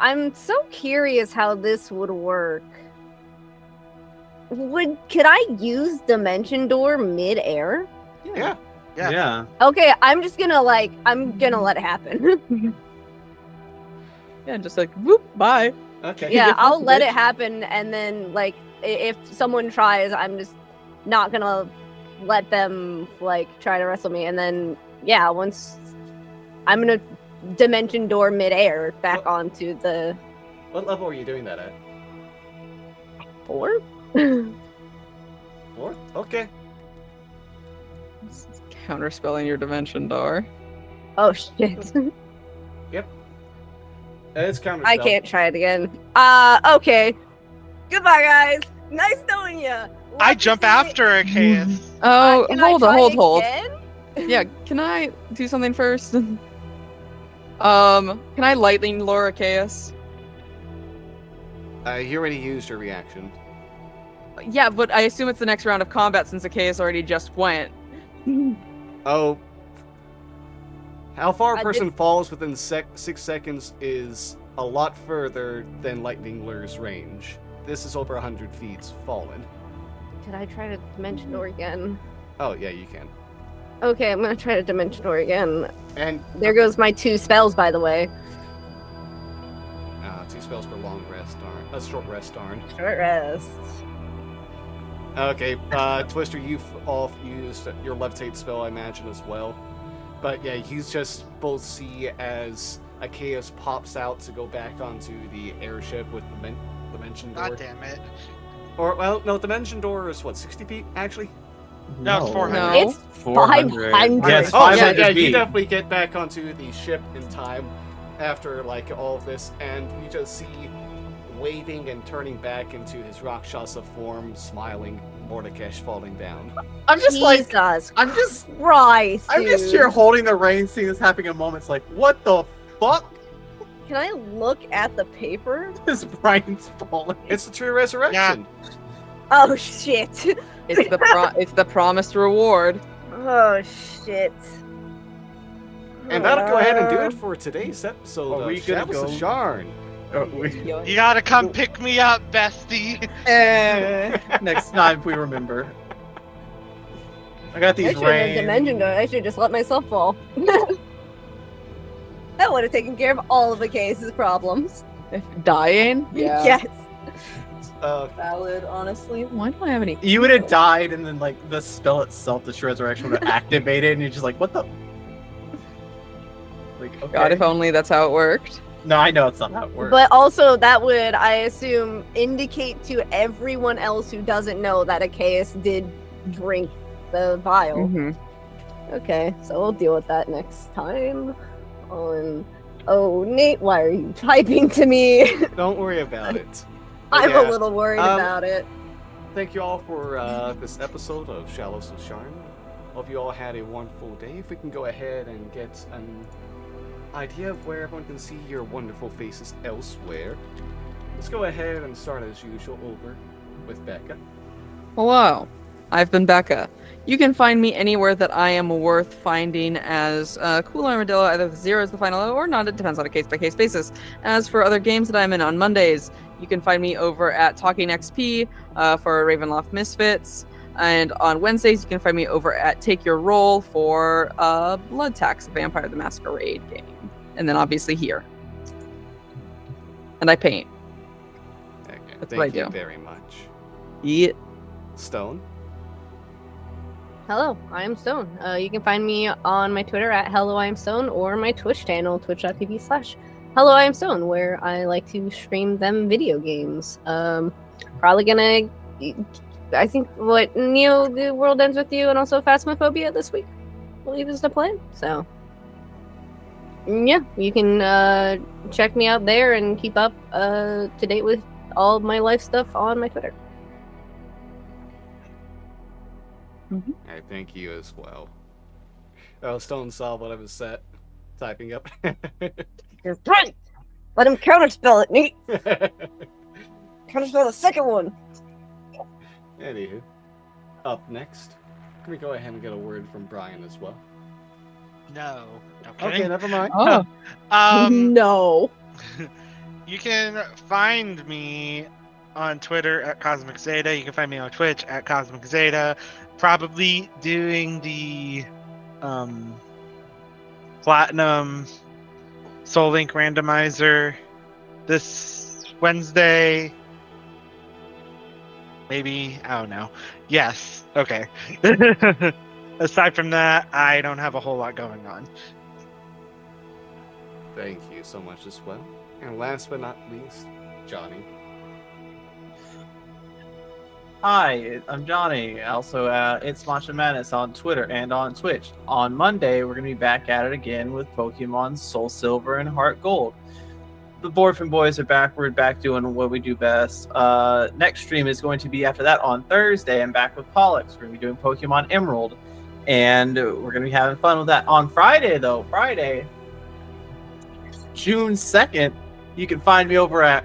I'm so curious how this would work. Could I use Dimension Door mid-air?
Yeah.
Yeah.
Okay, I'm gonna let it happen.
Yeah, just like whoop, bye.
Okay.
Yeah,
Get off
I'll
the
let
bitch.
it happen, and then like if someone tries, I'm just not gonna let them like try to wrestle me. And then yeah, once I'm gonna Dimension Door mid-air back onto the
What level are you doing that at?
4.
4? Okay.
Counterspelling your dimension door.
Oh shit!
It's counter.
I can't try it again. Okay. Goodbye, guys. Nice knowing you.
I jump after Achaeus.
Oh, hold.
Again?
Yeah, can I do something first? Can I lightning lure Achaeus?
You already used your reaction.
Yeah, but I assume it's the next round of combat since Achaeus already just went.
Oh. How far a
I
person falls within 6 seconds is a lot further than Lightning Lure's range. This is over 100 feet fallen.
Did I try to Dimension Door again?
Oh, yeah, you can.
Okay, I'm gonna try to Dimension Door again.
And
There goes my 2 spells, by the way.
2 spells per long rest, darn. A short rest, darn.
Short rest.
Okay, Twister, you've all used your levitate spell, I imagine, as well. But yeah, you just both see as Achaeus pops out to go back onto the airship with the Dimension Door.
God damn it.
Or, well, no, Dimension Door is what, 60 feet, actually?
No, 400.
No.
It's
400.
500.
Yeah, it's
Oh, yeah,
500
yeah, you
feet.
definitely get back onto the ship in time after, like, all of this, and you just see waving and turning back into his Rakshasa form, smiling, Mordekash falling down.
I'm just like,
Jesus
I'm just
Christ,
I'm just
dude.
here holding the reins, seeing this happening in moments. Like, what the fuck?
Can I look at the paper?
His brain's falling.
It's the true resurrection.
Oh shit.
It's the promised reward.
Oh shit.
And that'll go ahead and do it for today's episode
Are
of
we gonna
Shadows of
go?
Sharn.
You gotta come pick me up, bestie.
Next time, if we remember. I got
I
these
shouldn't have
reins.
Dimension Door. I should just let myself fall. That would have taken care of all of Achaeus' problems.
If dying? Yeah.
Yes.
Valid, honestly. Why do I have any?
You would have died, and then like the spell itself, the True Resurrection, would have activated, and you're just like, what the? Like, okay.
God, if only that's how it worked.
No, I know it's not how it works.
But also, that would, I assume, indicate to everyone else who doesn't know that Achaeus did drink the vial.
Mm-hmm.
Okay, so we'll deal with that next time. Oh, Nate, why are you typing to me?
Don't worry about it.
I'm
Yeah.
a little worried about it.
Thank you all for this episode of Shallows of Sharn. Hope you all had a wonderful day. If we can go ahead and get an idea of where everyone can see your wonderful faces elsewhere, let's go ahead and start as usual over with Becca.
Hello, I've been Becca. You can find me anywhere that I am worth finding as Cool Armadillo, either the 0 is the final or not. It depends on a case-by-case basis. As for other games that I'm in on Mondays, you can find me over at Talking XP for Ravenloft Misfits. And on Wednesdays, you can find me over at Take Your Roll for Blood Tax, Vampire the Masquerade game. And then obviously here. And I paint.
Okay,
That's what I
thank you
do.
very much.
Yeah.
Stone.
Hello, I am Stone. You can find me on my Twitter at Hello I am Stone or my Twitch channel, twitch.tv/Hello I am Stone, where I like to stream them video games. Probably gonna, I think, what, Neo, The World Ends With You, and also Phasmophobia this week, I believe is the plan. So, yeah, you can check me out there and keep up to date with all of my life stuff on my Twitter.
I thank you as well. Oh, Stone saw what I was typing up.
You're right. Let him counterspell it, Nate. Counterspell the second one.
Anywho, up next, can we go ahead and get a word from Brian as well?
No.
Okay, never mind.
Oh.
No.
You can find me on Twitter at Cosmic Zeta. You can find me on Twitch at Cosmic Zeta. Probably doing the Platinum Soul Link randomizer this Wednesday. Maybe, I don't know. Yes. Okay. Aside from that, I don't have a whole lot going on.
Thank you so much as well. And last but not least, Johnny.
Hi, I'm Johnny. Also, it's Matcha Madness on Twitter and on Twitch. On Monday, we're going to be back at it again with Pokemon Soul Silver and Heart Gold. The Boyfriend Boys are back. We're back doing what we do best. Next stream is going to be after that on Thursday. I'm back with Pollux. We're going to be doing Pokemon Emerald. And we're going to be having fun with that. On Friday, though, June 2nd, you can find me over at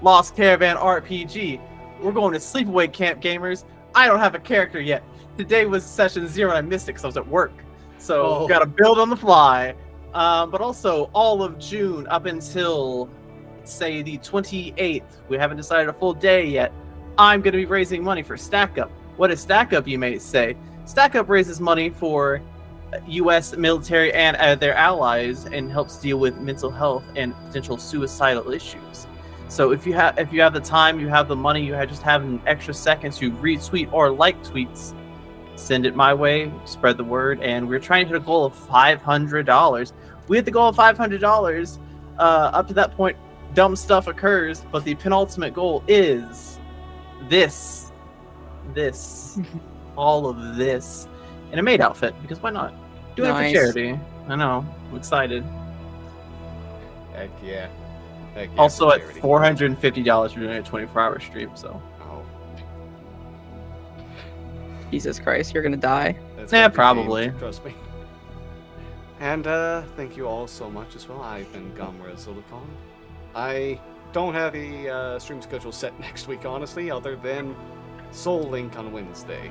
Lost Caravan RPG. We're going to Sleepaway Camp, gamers. I don't have a character yet. Today was session 0 and I missed it because I was at work. So got to build on the fly. But also all of June up until, say, the 28th. We haven't decided a full day yet. I'm going to be raising money for Stack Up. What is Stack Up, you may say? Stack Up raises money for U.S. military and their allies and helps deal with mental health and potential suicidal issues. So if you have the time, you have the money, just have an extra second to retweet or like tweets, send it my way, spread the word, and we're trying to hit a goal of $500. We hit the goal of $500. Up to that point, dumb stuff occurs, but the penultimate goal is this, all of this, in a maid outfit, because why not? Do it for charity. I know, I'm excited.
Heck yeah.
Also at $450 for doing a 24-hour stream, so.
Oh.
Jesus Christ, you're gonna die.
That's
Yeah,
gonna be
probably.
gamed, trust me. And thank you all so much as well. I've been Gomra Silicon. I don't have a stream schedule set next week, honestly, other than Soul Link on Wednesday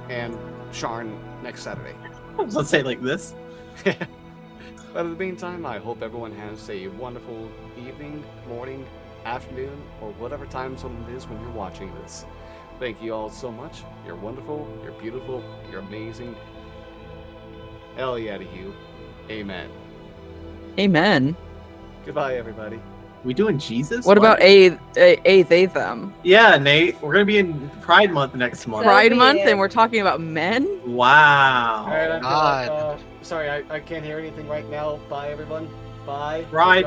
and Sharn next Saturday.
Let's say it like this.
But in the meantime, I hope everyone has a wonderful evening, morning, afternoon, or whatever time zone it is when you're watching this. Thank you all so much. You're wonderful, you're beautiful, you're amazing. Hell yeah to you. Amen.
Amen.
Goodbye, everybody.
We doing Jesus?
What about they, them?
Yeah, Nate. We're gonna be in Pride Month next month.
That'll
Pride
be
Month,
it.
and we're talking about men?
Wow.
All right, I'm
God.
sorry, I can't hear anything right now. Bye, everyone. Bye.
Pride